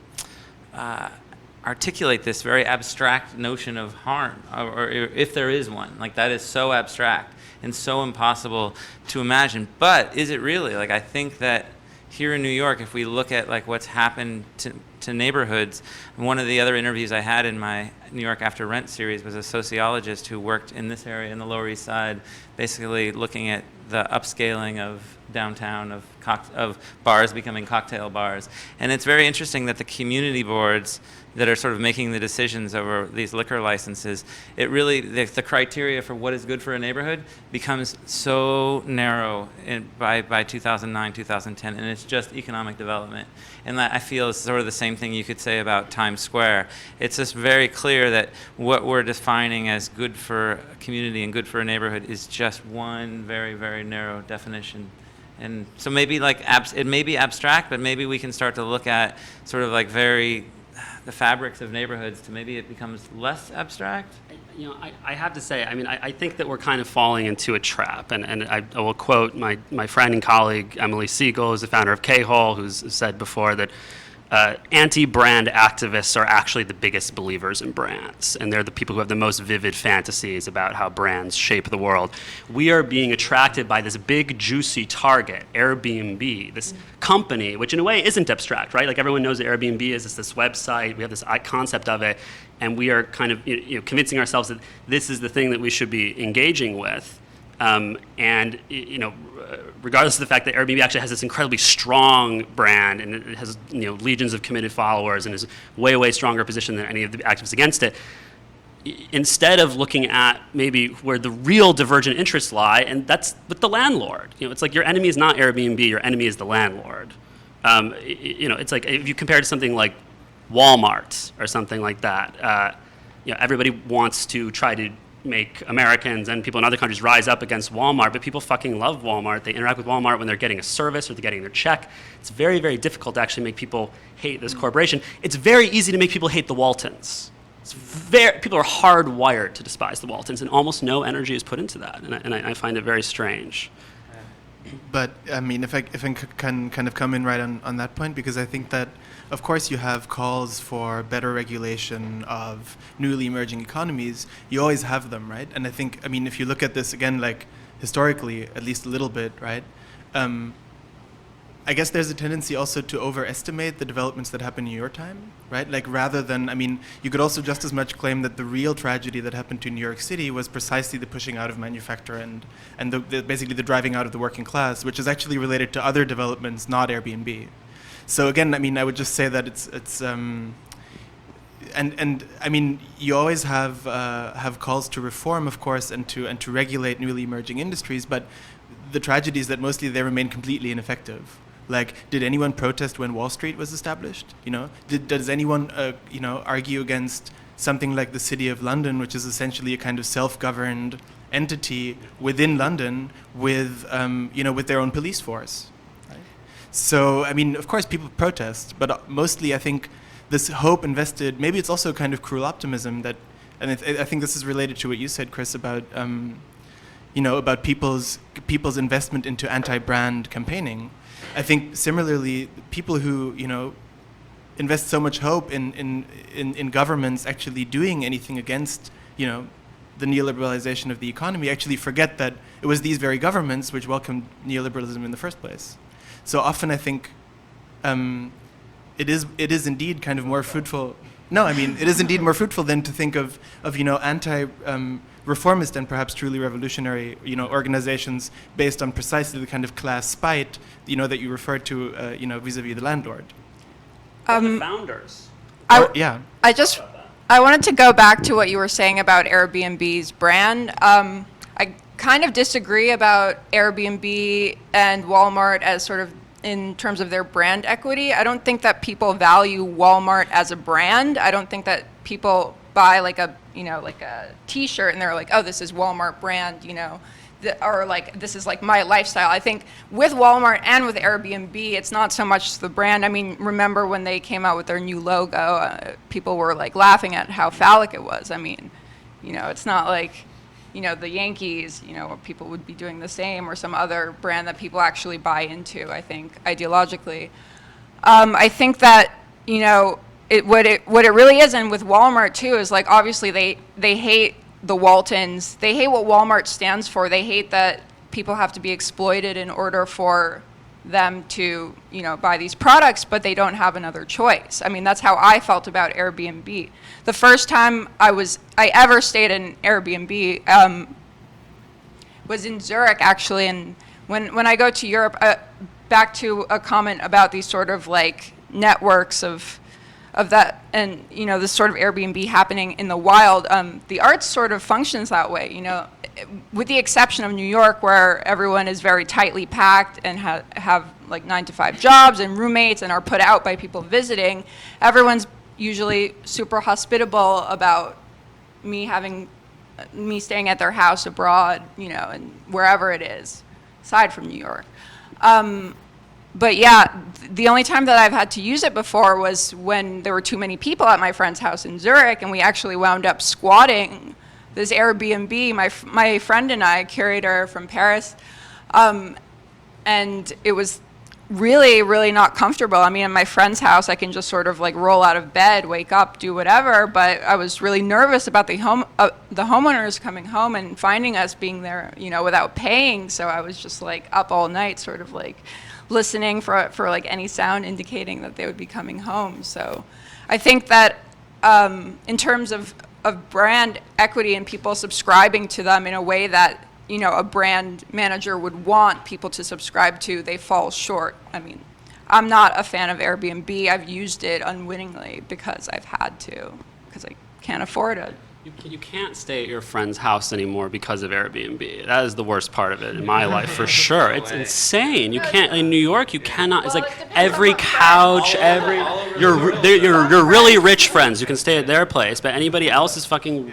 articulate this very abstract notion of harm, or if there is one, that is so abstract and so impossible to imagine. But is it really? I think that here in New York, if we look at what's happened to neighborhoods, one of the other interviews I had in my New York After Rent series was a sociologist who worked in this area in the Lower East Side, basically looking at the upscaling of downtown, of bars becoming cocktail bars. And it's very interesting that the community boards that are sort of making the decisions over these liquor licenses, it really, the criteria for what is good for a neighborhood becomes so narrow by 2009, 2010, and it's just economic development. And that I feel is sort of the same thing you could say about Times Square. It's just very clear that what we're defining as good for a community and good for a neighborhood is just one very, very narrow definition. And so maybe it may be abstract, but maybe we can start to look at sort of the fabrics of neighborhoods to maybe it becomes less abstract. I have to say, I think that we're kind of falling into a trap, and I will quote my friend and colleague Emily Siegel, who's the founder of K-Hole, who's said before that anti-brand activists are actually the biggest believers in brands, and they're the people who have the most vivid fantasies about how brands shape the world. We are being attracted by this big, juicy target, Airbnb, this company, which in a way isn't abstract, right? Everyone knows that Airbnb is this website, we have this concept of it, and we are kind of convincing ourselves that this is the thing that we should be engaging with. Regardless of the fact that Airbnb actually has this incredibly strong brand and it has legions of committed followers and is way, way stronger position than any of the activists against it, instead of looking at maybe where the real divergent interests lie, and that's with the landlord. It's like your enemy is not Airbnb, your enemy is the landlord. It's like if you compare it to something like Walmart or something like that. Everybody wants to try to make Americans and people in other countries rise up against Walmart, but people fucking love Walmart. They interact with Walmart when they're getting a service or they're getting their check. It's very, very difficult to actually make people hate this corporation. It's very easy to make people hate the Waltons. People are hardwired to despise the Waltons, and almost no energy is put into that, and I find it very strange. But I mean, if I can kind of come in right on that point, because I think that, of course, you have calls for better regulation of newly emerging economies. You always have them, right? And I think, I mean, if you look at this again, like historically, at least a little bit, right? I guess there's a tendency also to overestimate the developments that happen in your time, right? Like rather than, I mean, you could also just as much claim that the real tragedy that happened to New York City was precisely the pushing out of manufacture and basically the driving out of the working class, which is actually related to other developments, not Airbnb. So again, I mean, I would just say that it's and I mean, you always have calls to reform, of course, and to regulate newly emerging industries, but the tragedy is that mostly they remain completely ineffective. Like, did anyone protest when Wall Street was established? Does anyone argue against something like the City of London, which is essentially a kind of self-governed entity within London with with their own police force? Right? So I mean, of course, people protest, but mostly I think this hope invested. Maybe it's also kind of cruel optimism that, and I think this is related to what you said, Chris, about about people's investment into anti-brand campaigning. I think similarly, people who invest so much hope in governments actually doing anything against the neoliberalization of the economy actually forget that it was these very governments which welcomed neoliberalism in the first place. So often I think it is indeed kind of more fruitful. No, I mean it is indeed more fruitful than to think of anti reformist and perhaps truly revolutionary organizations based on precisely the kind of class spite that you referred to vis-a-vis the landlord. The founders. Yeah. I wanted to go back to what you were saying about Airbnb's brand. I kind of disagree about Airbnb and Walmart as sort of in terms of their brand equity. I don't think that people value Walmart as a brand. I don't think that people buy like a T-shirt and they're like, oh, this is Walmart brand, or like this is like my lifestyle. I think with Walmart and with Airbnb, it's not so much the brand. I mean, remember when they came out with their new logo, people were like laughing at how phallic it was. I mean, it's not like the Yankees, people would be doing the same, or some other brand that people actually buy into, I think, ideologically. I think that, what it really is, and with Walmart too, is like obviously they hate the Waltons. They hate what Walmart stands for. They hate that people have to be exploited in order for them to, buy these products, but they don't have another choice. I mean, that's how I felt about Airbnb. The first time I ever stayed in Airbnb was in Zurich, actually. And when I go to Europe, back to a comment about these sort of like networks of that, and this sort of Airbnb happening in the wild, the arts sort of functions that way, with the exception of New York, where everyone is very tightly packed and have like 9-to-5 jobs and roommates and are put out by people visiting. Everyone's usually super hospitable about me staying at their house abroad, and wherever it is, aside from New York. But yeah, the only time that I've had to use it before was when there were too many people at my friend's house in Zurich, and we actually wound up squatting this Airbnb. My friend and I, curator from Paris, and it was really, really not comfortable. I mean, at my friend's house, I can just sort of like roll out of bed, wake up, do whatever, but I was really nervous about the homeowners coming home and finding us being there, without paying. So I was just like up all night, sort of like listening for like any sound indicating that they would be coming home. So I think that in terms of brand equity and people subscribing to them in a way that a brand manager would want people to subscribe to, they fall short. I mean, I'm not a fan of Airbnb. I've used it unwittingly because I've had to, because I can't afford You can't stay at your friend's house anymore because of Airbnb. That is the worst part of it in my life, for sure. It's insane. You can't in New York. You cannot. It's like every couch, you're really rich friends. You can stay at their place, but anybody else is fucking.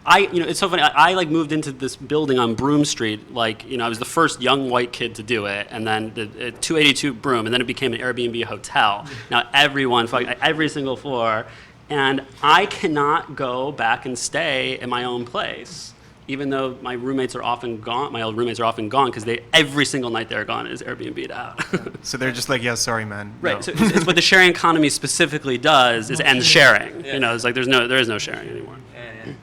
It's so funny. I like moved into this building on Broome Street. Like, I was the first young white kid to do it, and then the 282 Broome, and then it became an Airbnb hotel. Now everyone, every single floor. And I cannot go back and stay in my own place, even though my roommates are often gone. My old roommates are often gone because every single night they're gone is Airbnb'd out. So they're just like, yeah, sorry, man. Right. No. So it's what the sharing economy specifically does is end sharing. It's like there is no sharing anymore.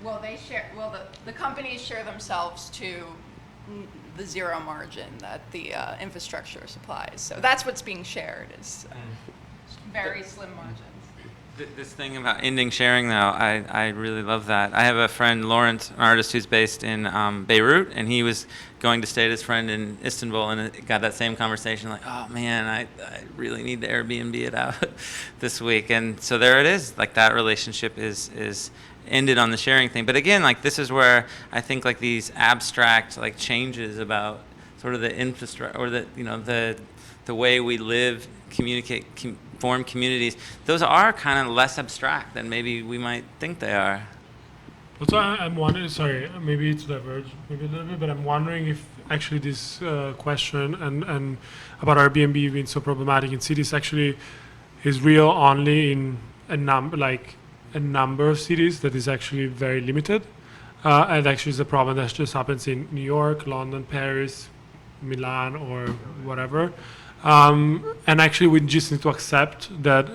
Well, they share. Well, the companies share themselves to the zero margin that the infrastructure supplies. So that's what's being shared is very slim margins. This thing about ending sharing, though, I really love that. I have a friend, Lawrence, an artist who's based in Beirut, and he was going to stay at his friend in Istanbul, and it got that same conversation, like, oh man, I really need to Airbnb it out this week. And so there it is, like that relationship is ended on the sharing thing. But again, like this is where I think like these abstract like changes about sort of the infrastructure or the way we live, communicate, form communities, those are kind of less abstract than maybe we might think they are. Also, I'm wondering, sorry, maybe to diverge maybe a little bit, but I'm wondering if actually this question and about Airbnb being so problematic in cities actually is real only in a number of cities that is actually very limited. And actually is a problem that just happens in New York, London, Paris, Milan, or whatever. And actually, we just need to accept that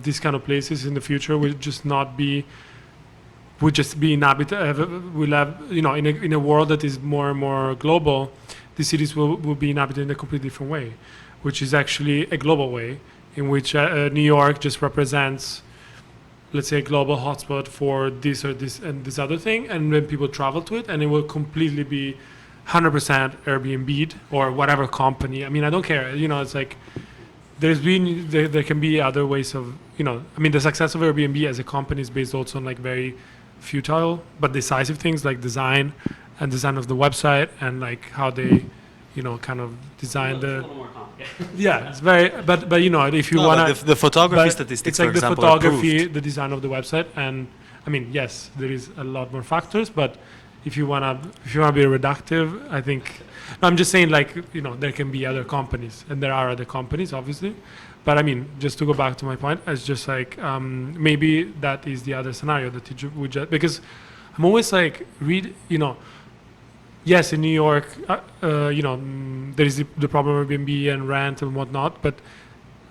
these kind of places in the future will just be inhabited. Will have, in a world that is more and more global, the cities will be inhabited in a completely different way, which is actually a global way, in which New York just represents, let's say, a global hotspot for this or this and this other thing, and then people travel to it, and it will completely be 100% Airbnb'd or whatever company. I mean, I don't care. It's like there can be other ways of, the success of Airbnb as a company is based also on like very futile but decisive things like design of the website and like how they, kind of design It's a little more complicated. Yeah, it's very, but if you want to, the photography statistics, it's like for the example, photography, are proved. the design of the website, and I mean, yes, there is a lot more factors, but if you wanna be reductive, I think I'm just saying like there can be other companies, and there are other companies, obviously, but I mean, just to go back to my point, it's just like maybe that is the other scenario that you would just, because I'm always like yes, in New York, there is the problem of Airbnb and rent and whatnot, but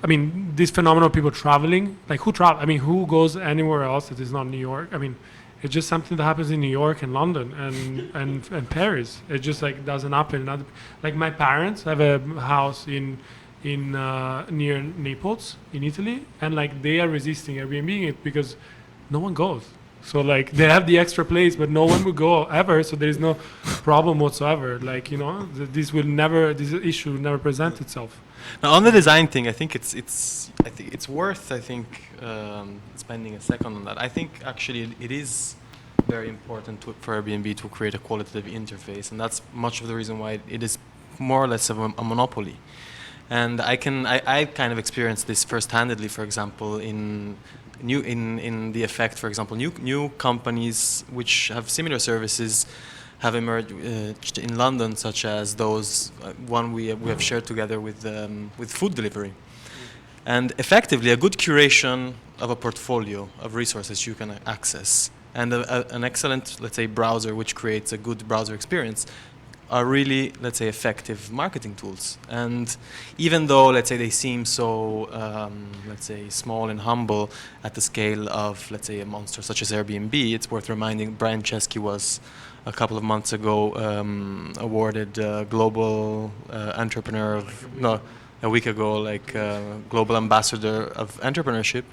I mean, this phenomenon of people traveling, like who goes anywhere else that is not New York? I mean, it's just something that happens in New York and London and Paris. It just like doesn't happen. Like my parents have a house in near Naples in Italy, and like they are resisting Airbnb it because no one goes. So like they have the extra place, but no one will go ever. So there is no problem whatsoever. Like this issue will never present itself. Now on the design thing, I think it's worth spending a second on that. I think actually it is very important for Airbnb to create a qualitative interface, and that's much of the reason why it is more or less of a monopoly. And I kind of experienced this first-handedly, for example, in the effect, for example, new companies which have similar services have emerged in London, such as those one we have shared together with food delivery, and effectively a good curation of a portfolio of resources you can access, and an excellent, let's say, browser which creates a good browser experience are really, let's say, effective marketing tools. And even though, let's say, they seem so, let's say, small and humble at the scale of, let's say, a monster such as Airbnb, it's worth reminding Brian Chesky was a couple of months ago awarded global entrepreneur of, a week ago, like global ambassador of entrepreneurship.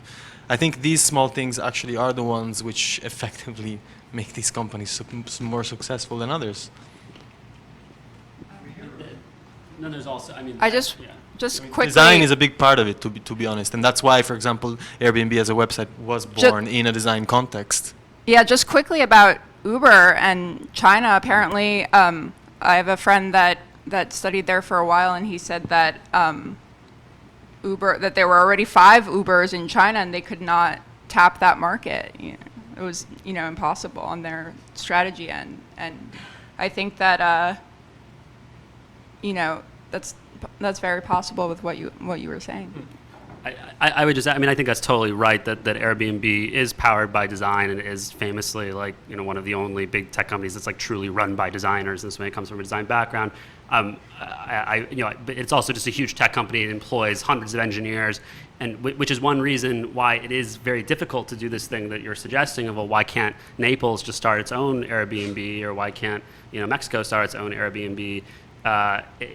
I think these small things actually are the ones which effectively make these companies more successful than others. Then there's also, just quickly. Design is a big part of it, to be honest, and that's why, for example, Airbnb as a website was born in a design context. Yeah, just quickly about Uber and China. Apparently, I have a friend that studied there for a while, and he said that that there were already 5 Ubers in China, and they could not tap that market. It was impossible on their strategy end, and I think that that's very possible with what you were saying. I would just, I mean, I think that's totally right that Airbnb is powered by design and is famously one of the only big tech companies that's truly run by designers. And so when it comes from a design background, but it's also just a huge tech company. It employs hundreds of engineers, and which is one reason why it is very difficult to do this thing that you're suggesting of, well, why can't Naples just start its own Airbnb, or why can't Mexico start its own Airbnb?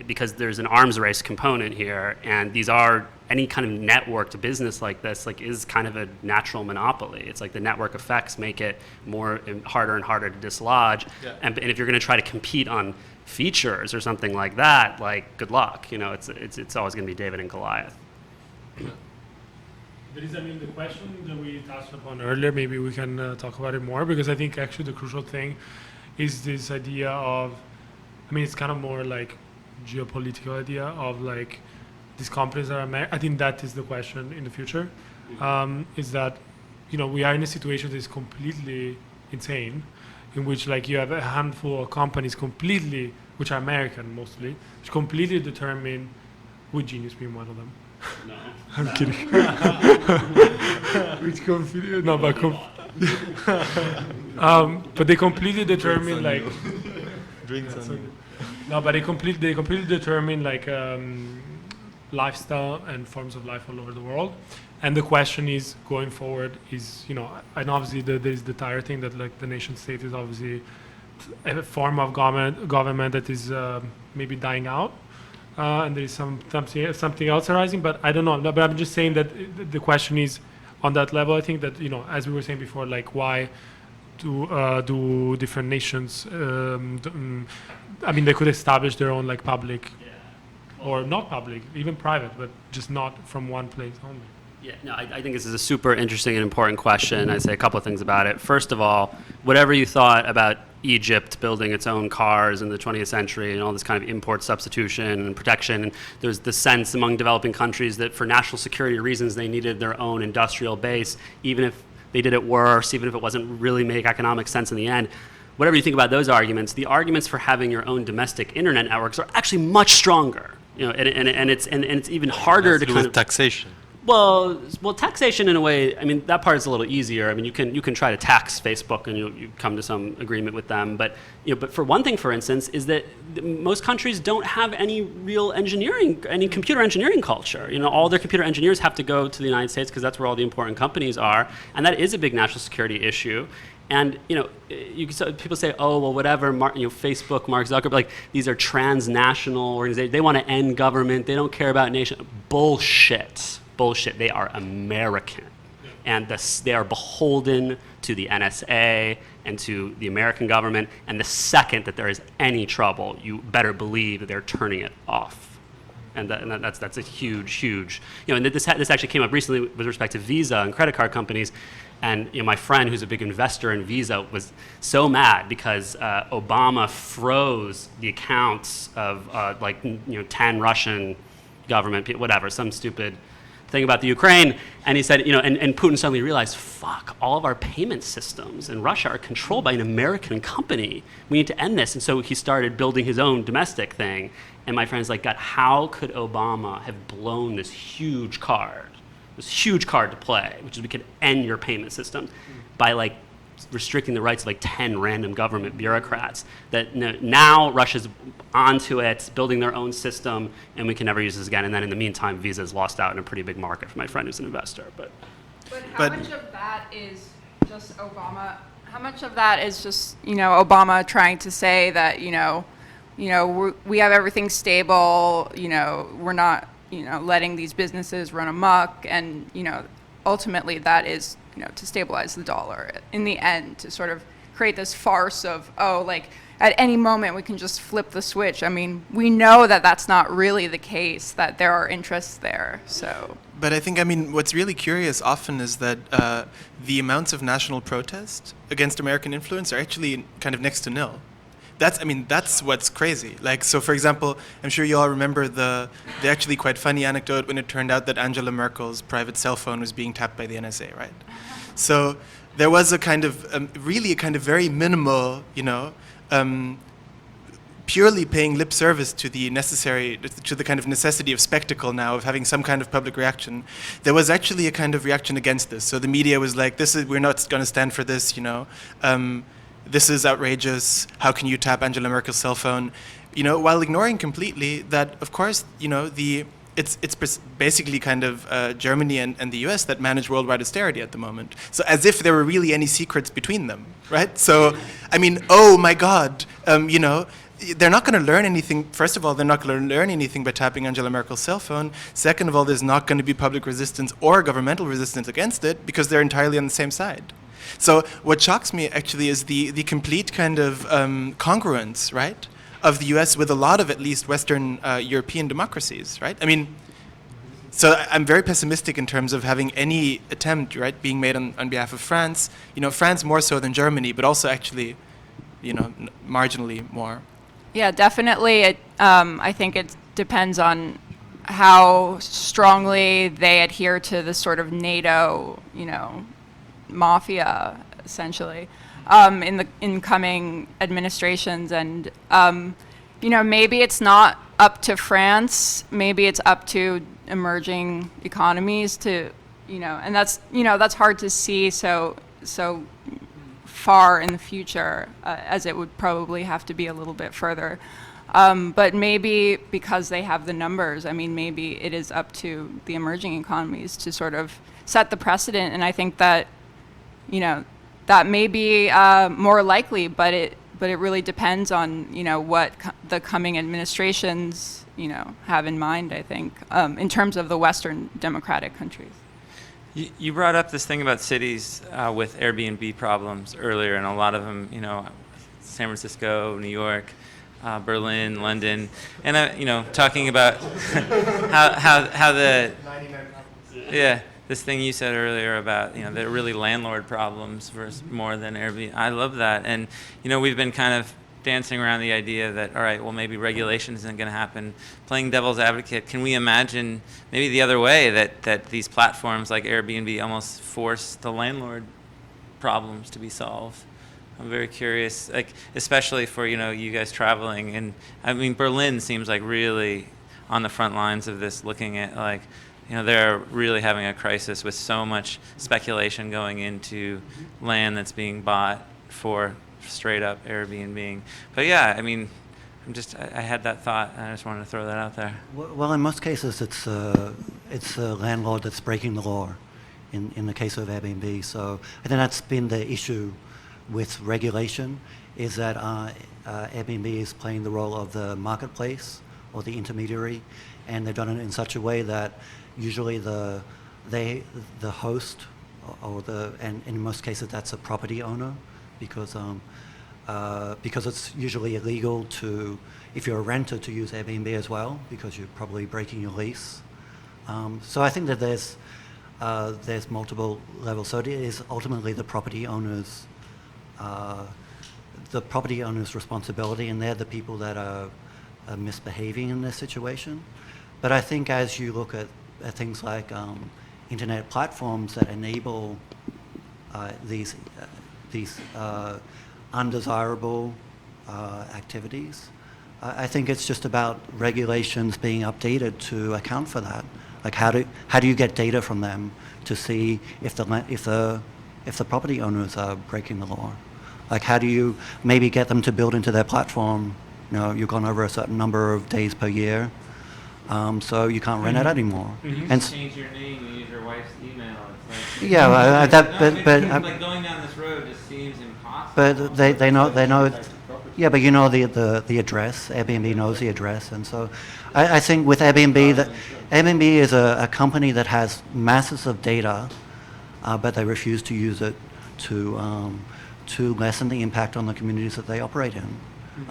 Because there's an arms race component here, and any kind of networked business like this is kind of a natural monopoly. It's the network effects make it harder and harder to dislodge. Yeah. And if you're going to try to compete on features or something like that, good luck. It's always going to be David and Goliath. There is, the question that we touched upon earlier. Maybe we can talk about it more, because I think actually the crucial thing is this idea of, it's kind of more geopolitical idea of these companies that are I think that is the question in the future. Is that we are in a situation that is completely insane, in which you have a handful of companies which are American mostly, which completely determine, with Genius being one of them. No. I'm kidding. But they completely determine Drinks on you. No, but they completely determine lifestyle and forms of life all over the world. And the question is, going forward, is and obviously there is the entire thing that the nation state is obviously a form of government that is maybe dying out, and there is something else arising. But I don't know. But I'm just saying that the question is on that level. I think that as we were saying before, why do different nations? They could establish their own public, or not public, even private, but just not from one place only. Yeah, no, I think this is a super interesting and important question. I'd say a couple of things about it. First of all, whatever you thought about Egypt building its own cars in the 20th century and all this kind of import substitution and protection, and there's the sense among developing countries that for national security reasons they needed their own industrial base, even if they did it worse, even if it wasn't really make economic sense in the end. Whatever you think about those arguments, the arguments for having your own domestic internet networks are actually much stronger. And it's even harder to kind of taxation. Well, taxation in a way. That part is a little easier. you can try to tax Facebook and you come to some agreement with them. But but for one thing, for instance, is that most countries don't have any real computer engineering culture. All their computer engineers have to go to the United States because that's where all the important companies are, and that is a big national security issue. And people say, oh well, whatever. Facebook, Mark Zuckerberg, these are transnational organizations. They want to end government. They don't care about nation. Bullshit. They are American, and they are beholden to the NSA and to the American government. And the second that there is any trouble, you better believe that they're turning it off. And that's a huge. And this actually came up recently with respect to Visa and credit card companies. And my friend, who's a big investor in Visa, was so mad because Obama froze the accounts of 10 Russian government, whatever, some stupid thing about the Ukraine. And he said, and Putin suddenly realized, fuck, all of our payment systems in Russia are controlled by an American company. We need to end this. And so he started building his own domestic thing. And my friend's God, how could Obama have blown this huge card to play, which is we could end your payment system by restricting the rights of 10 random government bureaucrats. That now Russia's onto it, building their own system, and we can never use this again. And then in the meantime, Visa's lost out in a pretty big market for my friend who's an investor. But how much of that is just Obama? How much of that is just Obama trying to say that we have everything stable, we're not letting these businesses run amok, and ultimately that is to stabilize the dollar in the end, to sort of create this farce of at any moment we can just flip the switch. We know that that's not really the case, that there are interests there. So But I think, I mean, what's really curious often is that the amounts of national protest against American influence are actually kind of next to nil. That's what's crazy. Like, so for example, I'm sure you all remember the actually quite funny anecdote when it turned out that Angela Merkel's private cell phone was being tapped by the NSA, right? So there was a kind of, really a kind of very minimal, purely paying lip service to the kind of necessity of spectacle now, of having some kind of public reaction. There was actually a kind of reaction against this. So the media was like, we're not going to stand for this, this is outrageous. How can you tap Angela Merkel's cell phone? While ignoring completely that, of course, it's basically kind of Germany and the US that manage worldwide austerity at the moment. So as if there were really any secrets between them, right? So, I mean, oh my God, they're not going to learn anything. First of all, they're not going to learn anything by tapping Angela Merkel's cell phone. Second of all, there's not going to be public resistance or governmental resistance against it because they're entirely on the same side. So what shocks me actually is the complete kind of congruence, right, of the US with a lot of at least Western European democracies, right? I mean, so I'm very pessimistic in terms of having any attempt, right, being made on behalf of France. France more so than Germany, but also actually, marginally more. Yeah, definitely. I think it depends on how strongly they adhere to the sort of NATO, mafia, essentially, in the incoming administrations. And, maybe it's not up to France. Maybe it's up to emerging economies to, and that's hard to see so far in the future, as it would probably have to be a little bit further. But maybe because they have the numbers, maybe it is up to the emerging economies to sort of set the precedent. And I think that, that may be more likely, but it really depends on, what the coming administrations, have in mind, I think, in terms of the Western democratic countries. You brought up this thing about cities with Airbnb problems earlier, and a lot of them, San Francisco, New York, Berlin, London, and talking about how this thing you said earlier about they're really landlord problems versus more than Airbnb. I love that, and we've been kind of dancing around the idea that, all right, well, maybe regulation isn't going to happen. Playing devil's advocate, can we imagine maybe the other way, that these platforms like Airbnb almost force the landlord problems to be solved? I'm very curious, like, especially for, you guys traveling. And Berlin seems like really on the front lines of this, looking at like, they're really having a crisis with so much speculation going into land that's being bought for straight up Airbnb. But yeah, I had that thought, and I just wanted to throw that out there. Well, in most cases, it's a landlord that's breaking the law. In the case of Airbnb, so I think that's been the issue with regulation, is that Airbnb is playing the role of the marketplace or the intermediary, and they've done it in such a way that usually the host and in most cases that's a property owner, because it's usually illegal if you're a renter, to use Airbnb as well, because you're probably breaking your lease. So I think that there's multiple levels. So it is ultimately the property owner's responsibility, and they're the people that are misbehaving in this situation. But I think as you look at things like internet platforms that enable these undesirable activities, I think it's just about regulations being updated to account for that. Like how do you get data from them to see if the property owners are breaking the law? Like how do you maybe get them to build into their platform, you've gone over a certain number of days per year, so you can't rent it anymore. Mm-hmm. And change your name, you use your wife's email. It's like, yeah, like going down this road just seems impossible. But they know. Yeah, but the address. Airbnb knows the address, and so I think with Airbnb, that Airbnb is a company that has masses of data, but they refuse to use it to lessen the impact on the communities that they operate in.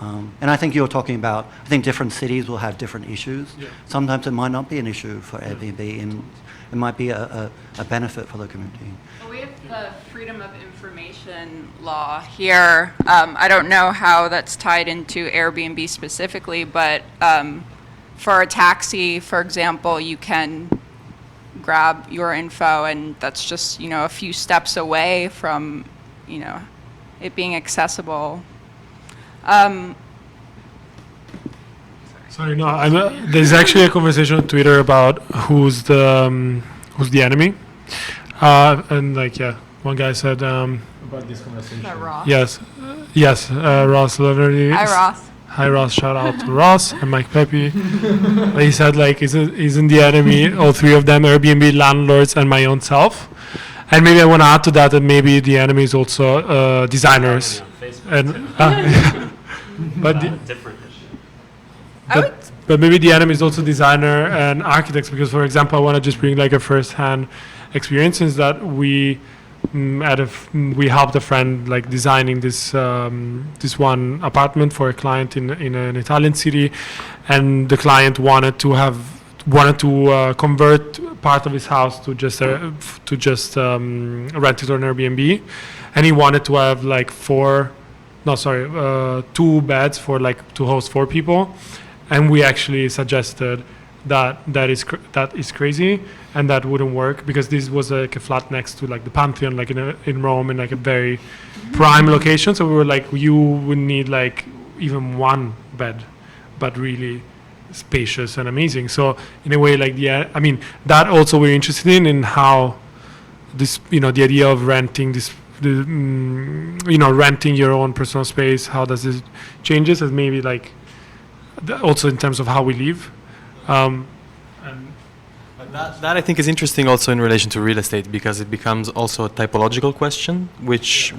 And I think you're talking about, I think different cities will have different issues. Yeah. Sometimes it might not be an issue for Airbnb, and it might be a benefit for the community. Well, we have the Freedom of Information law here. I don't know how that's tied into Airbnb specifically, but for a taxi, for example, you can grab your info, and that's just, a few steps away from, it being accessible. Sorry, no. There's actually a conversation on Twitter about who's the enemy, and one guy said. About this conversation. Ross? Yes, Ross Leverty. Hi, Ross. Hi, Ross. Shout out to Ross and Mike Pepe. He said, isn't the enemy all three of them, Airbnb landlords and my own self? And maybe I want to add to that maybe the enemy is also designers. Different issue. But maybe the enemy is also designer and architects, because, for example, I want to just bring a first-hand experience is that we helped a friend designing this one apartment for a client in an Italian city, and the client wanted to convert part of his house to just rent it on Airbnb, and he wanted to have 2 beds for to host 4 people, and we actually suggested that is crazy and that wouldn't work, because this was a flat next to the Pantheon, in Rome, in a very prime location. So we were you would need even 1 bed, but really spacious and amazing. So in a way, that also we're interested in how this, the idea of renting this, renting your own personal space, how does this changes, as maybe also in terms of how we live. That I think is interesting also in relation to real estate, because it becomes also a typological question, which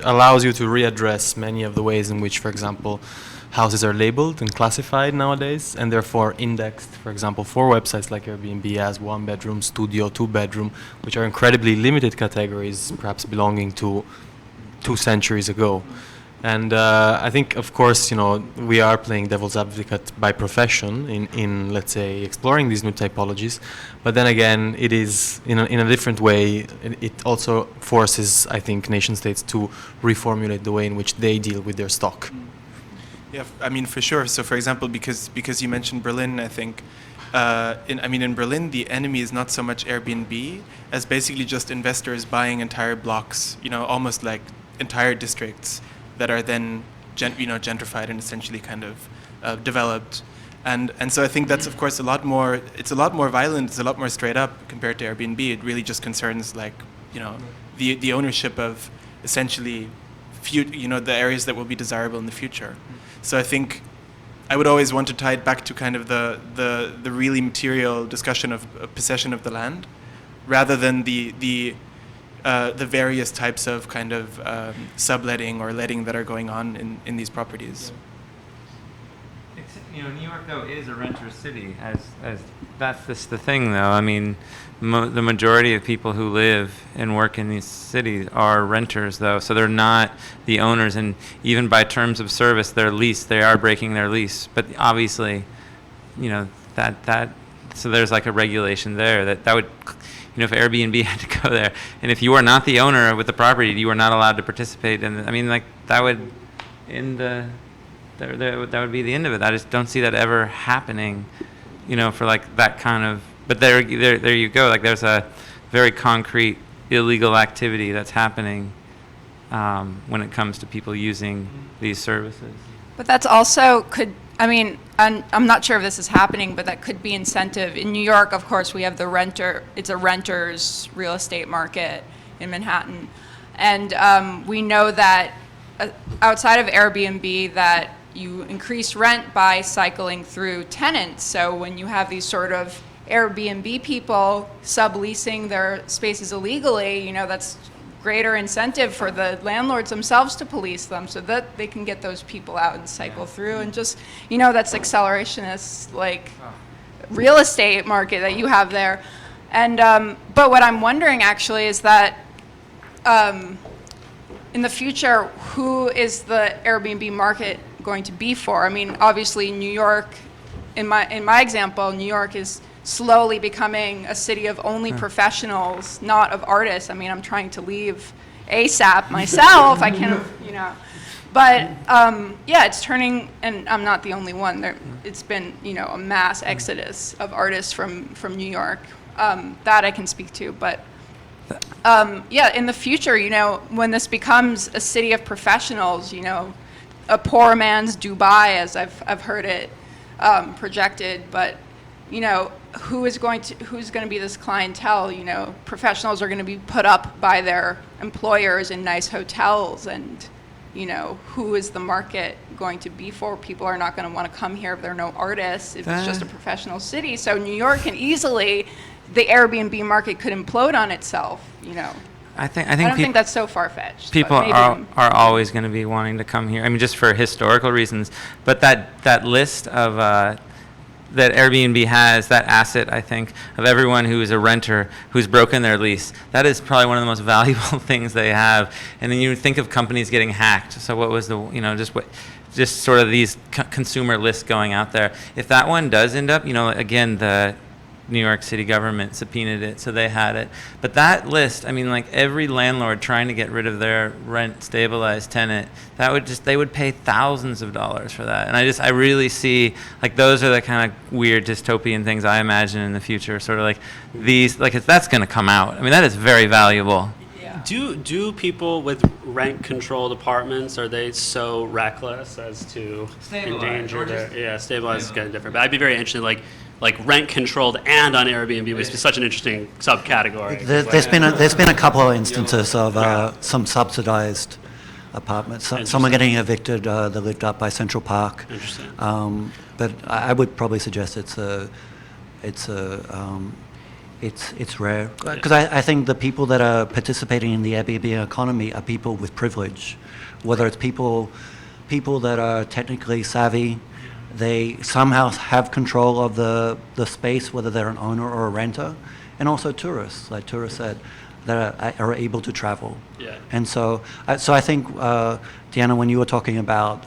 allows you to readdress many of the ways in which, for example, houses are labeled and classified nowadays, and therefore indexed, for example, for websites like Airbnb as 1-bedroom, studio, 2-bedroom, which are incredibly limited categories, perhaps belonging to 2 centuries ago. And I think, of course, we are playing devil's advocate by profession in let's say, exploring these new typologies. But then again, it is, in a different way, it also forces, I think, nation states to reformulate the way in which they deal with their stock. Yeah, for sure. So, for example, because you mentioned Berlin, I think, in Berlin, the enemy is not so much Airbnb as basically just investors buying entire blocks, almost like entire districts that are then gentrified and essentially kind of developed, and so I think that's, of course, a lot more violent, it's a lot more straight up compared to Airbnb. It really just concerns the ownership of essentially the areas that will be desirable in the future. So I think I would always want to tie it back to kind of the really material discussion of possession of the land, rather than the various types of kind of subletting or letting that are going on in these properties. New York, though, is a renter city. As that's the thing, though. The majority of people who live and work in these cities are renters, though. So they're not the owners, and even by terms of service, they are breaking their lease. But obviously, that. So there's a regulation there that would. If Airbnb had to go there, and if you are not the owner with the property, you are not allowed to participate in. That would end that would be the end of it. I just don't see that ever happening, for that kind of. But there you go. There's a very concrete illegal activity that's happening when it comes to people using these services. But that's also I'm not sure if this is happening, but that could be incentive. In New York, of course, we have it's a renter's real estate market in Manhattan. And we know that outside of Airbnb that you increase rent by cycling through tenants. So when you have these sort of Airbnb people subleasing their spaces illegally, that's greater incentive for the landlords themselves to police them, so that they can get those people out and cycle through, and just that's accelerationist real estate market that you have there. And but what I'm wondering actually is that in the future, who is the Airbnb market going to be for. I mean, obviously, New York, in my example, New York is slowly becoming a city of only professionals, not of artists. I mean, I'm trying to leave ASAP myself. I kind of, you know. But yeah, it's turning, and I'm not the only one. It's been, you know, a mass exodus of artists from New York. That I can speak to. But yeah, in the future, you know, when this becomes a city of professionals, you know, a poor man's Dubai, as I've heard it projected. But you know, who's going to be this clientele? You know, professionals are going to be put up by their employers in nice hotels, and you know, who is the market going to be for? People are not going to want to come here if there are no artists, if it's just a professional city. So New York can easily, the Airbnb market could implode on itself, you know. I don't think that's so far-fetched. People are always going to be wanting to come here. I mean, just for historical reasons. But that list of that Airbnb has, that asset, I think, of everyone who is a renter who's broken their lease, that is probably one of the most valuable things they have. And then you think of companies getting hacked. So what was the, you know, just sort of these consumer lists going out there. If that one does end up, you know, again, the New York City government subpoenaed it, so they had it. But that list, I mean, like every landlord trying to get rid of their rent stabilized tenant, they would pay thousands of dollars for that. And I really see, like, those are the kind of weird dystopian things I imagine in the future, sort of like these, like, if that's going to come out. I mean, that is very valuable. Do people with rent-controlled apartments, are they so reckless as to endanger their... Yeah, stabilized is kind of different. But I'd be very interested, like rent-controlled and on Airbnb was such an interesting subcategory. There's been a couple of instances of some subsidized apartments. Some are getting evicted. They're lived up by Central Park. Interesting. But I would probably suggest it's rare, because I think the people that are participating in the Airbnb economy are people with privilege, whether it's people that are technically savvy, they somehow have control of the space, whether they're an owner or a renter, and also tourists, like tourists that are able to travel. Yeah. And so I think, Deanna, when you were talking about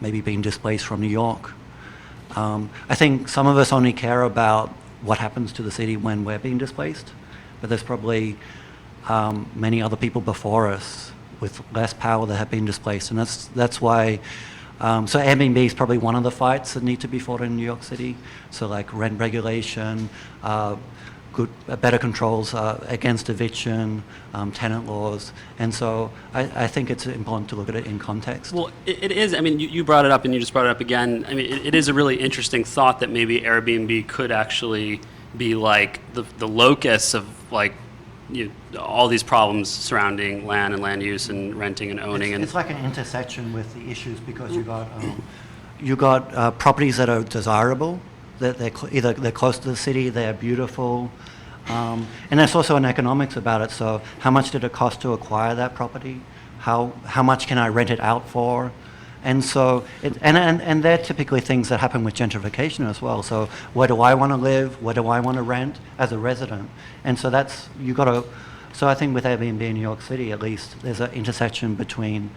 maybe being displaced from New York, I think some of us only care about what happens to the city when we're being displaced, but there's probably many other people before us with less power that have been displaced, and that's why. So Airbnb is probably one of the fights that need to be fought in New York City. So like rent regulation, better controls against eviction, tenant laws, and so I think it's important to look at it in context. Well, it is. I mean, you brought it up and you just brought it up again. I mean, it is a really interesting thought that maybe Airbnb could actually be like the locus of like all these problems surrounding land and land use and renting and owning. It's like an intersection with the issues, because you got properties that are desirable, that they're close to the city, they're beautiful, and there's also an economics about it. So how much did it cost to acquire that property? How much can I rent it out for? And so, and they're typically things that happen with gentrification as well. So where do I want to live? Where do I want to rent as a resident? And so so I think with Airbnb in New York City, at least, there's an intersection between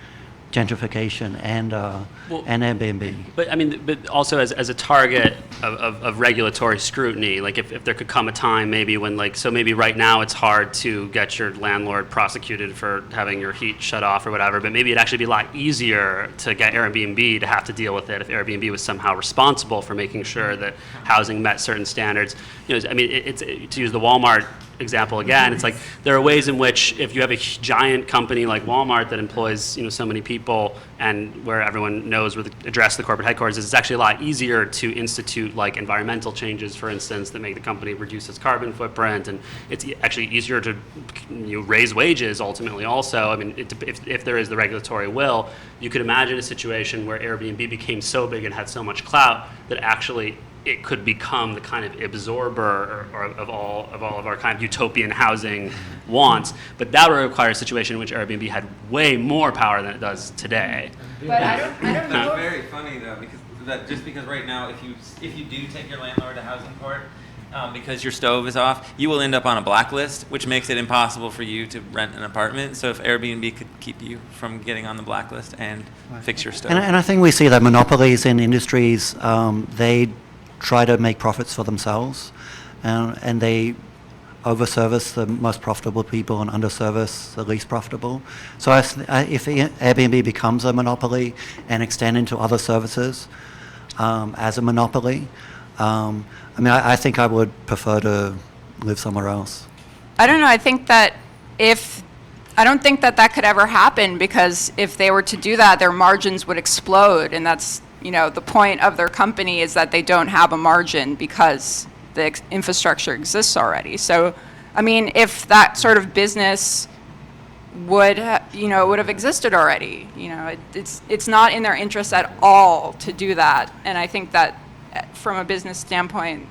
gentrification and Airbnb. But I mean, but also as a target of regulatory scrutiny, like if there could come a time maybe when so maybe right now it's hard to get your landlord prosecuted for having your heat shut off or whatever, but maybe it'd actually be a lot easier to get Airbnb to have to deal with it if Airbnb was somehow responsible for making sure that housing met certain standards. You know, I mean, it's to use the Walmart example again, it's like there are ways in which if you have a giant company like Walmart that employs so many people and where everyone knows where the address of the corporate headquarters is, it's actually a lot easier to institute like environmental changes, for instance, that make the company reduce its carbon footprint, and it's actually easier to raise wages ultimately also. I mean, if there is the regulatory will, you could imagine a situation where Airbnb became so big and had so much clout that actually it could become the kind of absorber of all of our kind of utopian housing wants. But that would require a situation in which Airbnb had way more power than it does today. But I don't know. It's very funny though, because right now, if you do take your landlord to housing court, because your stove is off, you will end up on a blacklist, which makes it impossible for you to rent an apartment. So if Airbnb could keep you from getting on the blacklist and fix your stove. And I think we see that monopolies in industries, they try to make profits for themselves, and they overservice the most profitable people and underservice the least profitable. So if Airbnb becomes a monopoly and extend into other services as a monopoly, I think I would prefer to live somewhere else. I don't know. I don't think that could ever happen, because if they were to do that, their margins would explode, and that's, the point of their company is that they don't have a margin because the infrastructure exists already. So, if that sort of business would have existed already, it's not in their interest at all to do that. And I think that from a business standpoint,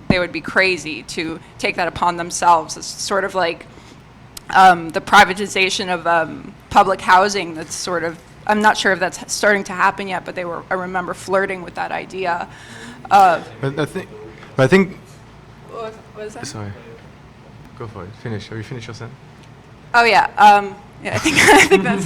they would be crazy to take that upon themselves. It's sort of like the privatization of public housing. That's sort of, I'm not sure if that's starting to happen yet, but I remember flirting with that idea. But I think. What was that? Sorry. Go for it. Finish. Have you finished your sentence? Oh yeah. I think that's.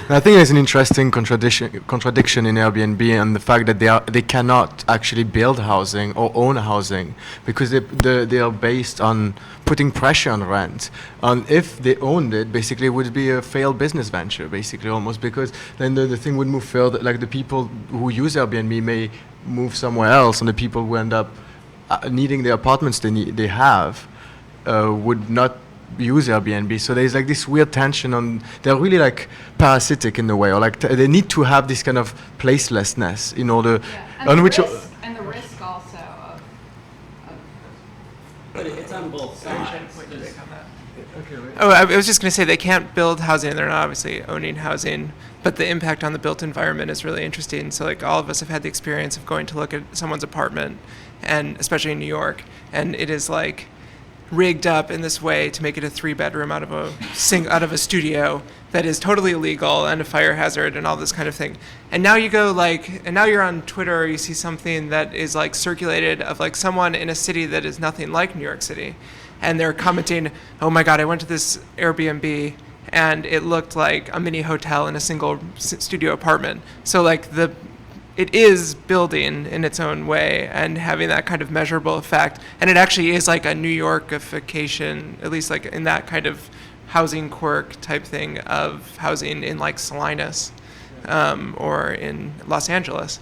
I think there's an interesting contradiction in Airbnb and the fact that they cannot actually build housing or own housing because they are based on putting pressure on rent. And if they owned it, basically it would be a failed business venture, basically almost, because then the thing would move further. Like the people who use Airbnb may move somewhere else, and the people who end up needing the apartments they have would not use Airbnb. So there's like this weird tension on, they're really like parasitic in a way, or like they need to have this kind of placelessness in order, and on the which risk, and the risk also of But it's on both sides. Oh, I was just going to say they can't build housing. They're not obviously owning housing, but the impact on the built environment is really interesting. So like all of us have had the experience of going to look at someone's apartment, and especially in New York, and it is like rigged up in this way to make it a 3-bedroom out of a studio that is totally illegal and a fire hazard and all this kind of thing. And now you go and now you're on Twitter, or you see something that is like circulated of like someone in a city that is nothing like New York City, and they're commenting, "Oh my God, I went to this Airbnb and it looked like a mini hotel in a single studio apartment." So like it is building in its own way and having that kind of measurable effect. And it actually is like a New Yorkification, at least like in that kind of housing quirk type thing of housing in like Salinas or in Los Angeles.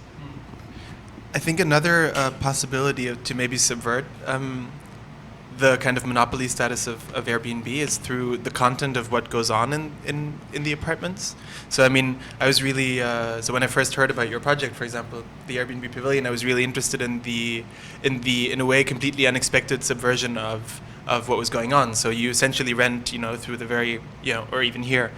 I think another possibility to maybe subvert the kind of monopoly status of Airbnb is through the content of what goes on in the apartments. So I mean, I was really so when I first heard about your project, for example, the Airbnb Pavilion, I was really interested in in a way completely unexpected subversion of what was going on. So you essentially rent, through the very, or even here,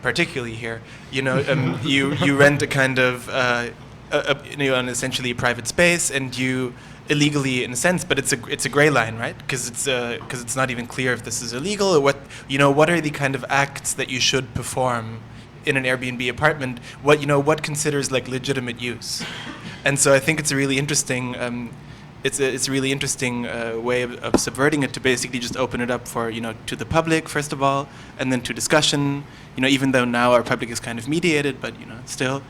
particularly here, you rent a kind of an essentially private space, and you illegally in a sense, but it's a gray line, right? Because it's not even clear if this is illegal or what are the kind of acts that you should perform in an Airbnb apartment. What considers like legitimate use, and so I think it's a really interesting it's a really interesting way of subverting it, to basically just open it up for to the public first of all, and then to discussion. Even though now our public is kind of mediated, but still.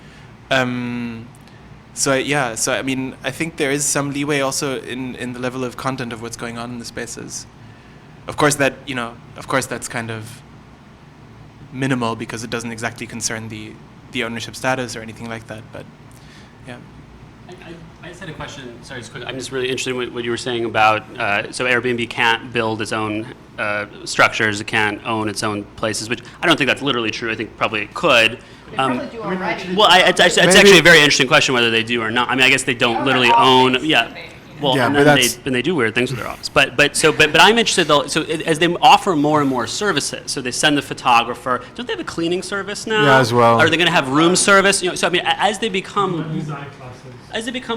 So I mean, I think there is some leeway also in the level of content of what's going on in the spaces. Of course that's kind of minimal because it doesn't exactly concern the ownership status or anything like that. But yeah. I just had a question. Sorry, just quick. I'm just really interested in what you were saying about. So Airbnb can't build its own structures. It can't own its own places, which I don't think that's literally true. I think probably it could. Well, it's actually a very interesting question whether they do or not. I mean, I guess they don't literally own. Yeah. Well, Yeah, and but then they do weird things with their office. But I'm interested though. So as they offer more and more services, so they send the photographer. Don't they have a cleaning service now? Yeah, as well. Are they going to have room service? So I mean, as they become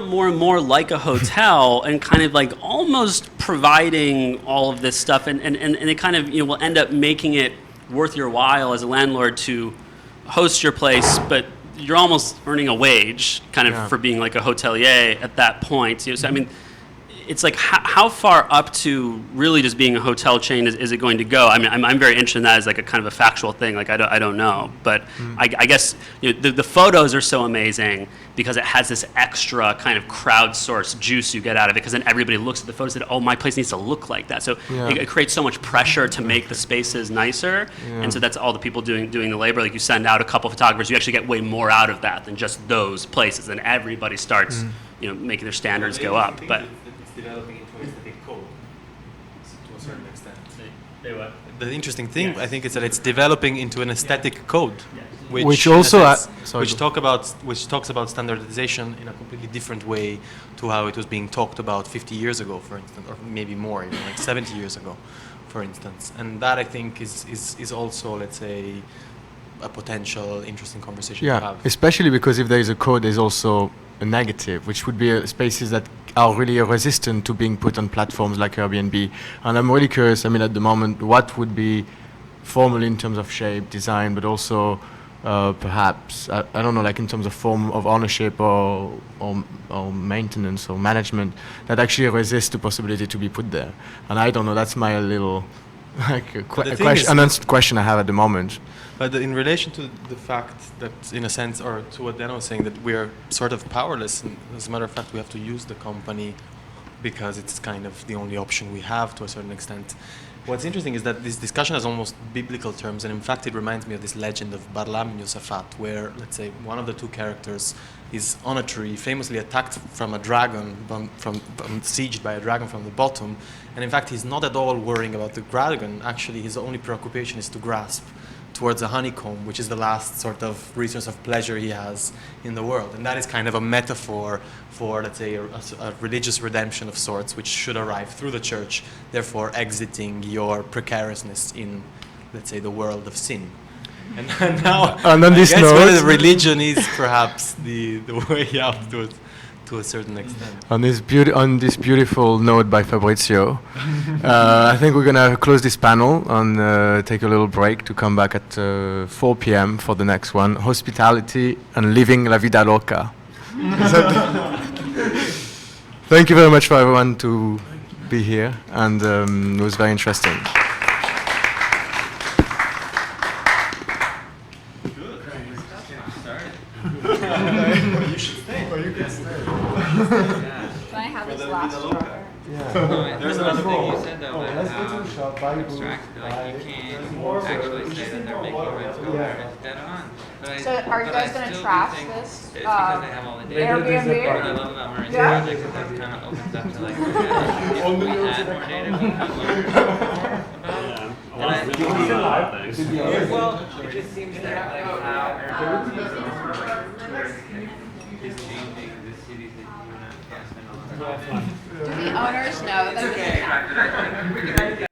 more and more like a hotel and kind of like almost providing all of this stuff, and they kind of will end up making it worth your while as a landlord to host your place, but you're almost earning a wage kind of for being like a hotelier at that point. So I mean, it's like how far up to really just being a hotel chain is it going to go? I mean, I'm very interested in that as like a kind of a factual thing. Like I don't know, but I guess the photos are so amazing because it has this extra kind of crowdsourced juice you get out of it. Because then everybody looks at the photos and oh, my place needs to look like that. So it creates so much pressure to make the spaces nicer, and so that's all the people doing the labor. Like you send out a couple photographers, you actually get way more out of that than just those places, and everybody starts making their standards go up. But it's developing into a aesthetic code to a certain extent. The interesting thing, I think, is that it's developing into an aesthetic code, which also talks about standardization in a completely different way to how it was being talked about 50 years ago, for instance, or maybe more, like 70 years ago, for instance. And that, I think, is also, let's say, a potential interesting conversation to have. Especially because if there is a code, there's also a negative, which would be spaces that are really resistant to being put on platforms like Airbnb. And I'm really curious, I mean, at the moment, what would be formal in terms of shape, design, but also perhaps, I don't know, like in terms of form of ownership or maintenance or management that actually resist the possibility to be put there. And I don't know, that's my little unanswered question I have at the moment. But in relation to the fact that, in a sense, or to what Dana was saying, that we are sort of powerless, and as a matter of fact, we have to use the company because it's kind of the only option we have to a certain extent. What's interesting is that this discussion has almost biblical terms, and in fact, it reminds me of this legend of Barlam and Yosafat, where, let's say, one of the two characters is on a tree, famously attacked from a dragon, sieged by a dragon from the bottom, and in fact, he's not at all worrying about the dragon. Actually, his only preoccupation is to grasp towards a honeycomb, which is the last sort of resource of pleasure he has in the world. And that is kind of a metaphor for, let's say, a religious redemption of sorts, which should arrive through the church, therefore exiting your precariousness in, let's say, the world of sin. And now, and on I this guess note, whether religion is perhaps the way out to a certain extent. On this beautiful note by Fabrizio, I think we're gonna close this panel and take a little break to come back at 4 p.m. for the next one: hospitality and living la vida loca. Thank you very much for everyone to be here, and it was very interesting. You should stay. Or you can stay. Can I have this last straw? There's another thing you said though about how abstract, like you can't actually say that they're making rents go higher. It's dead on. So are you guys going to trash this It's because they have all the data. Airbnb? What I love about Marin's project is that it kind of opens up to like, if we had more data, we could learn more about. Well, it just seems that like how is changing the cities that you and I spend a lot of time in. Do the owners know that this is happening?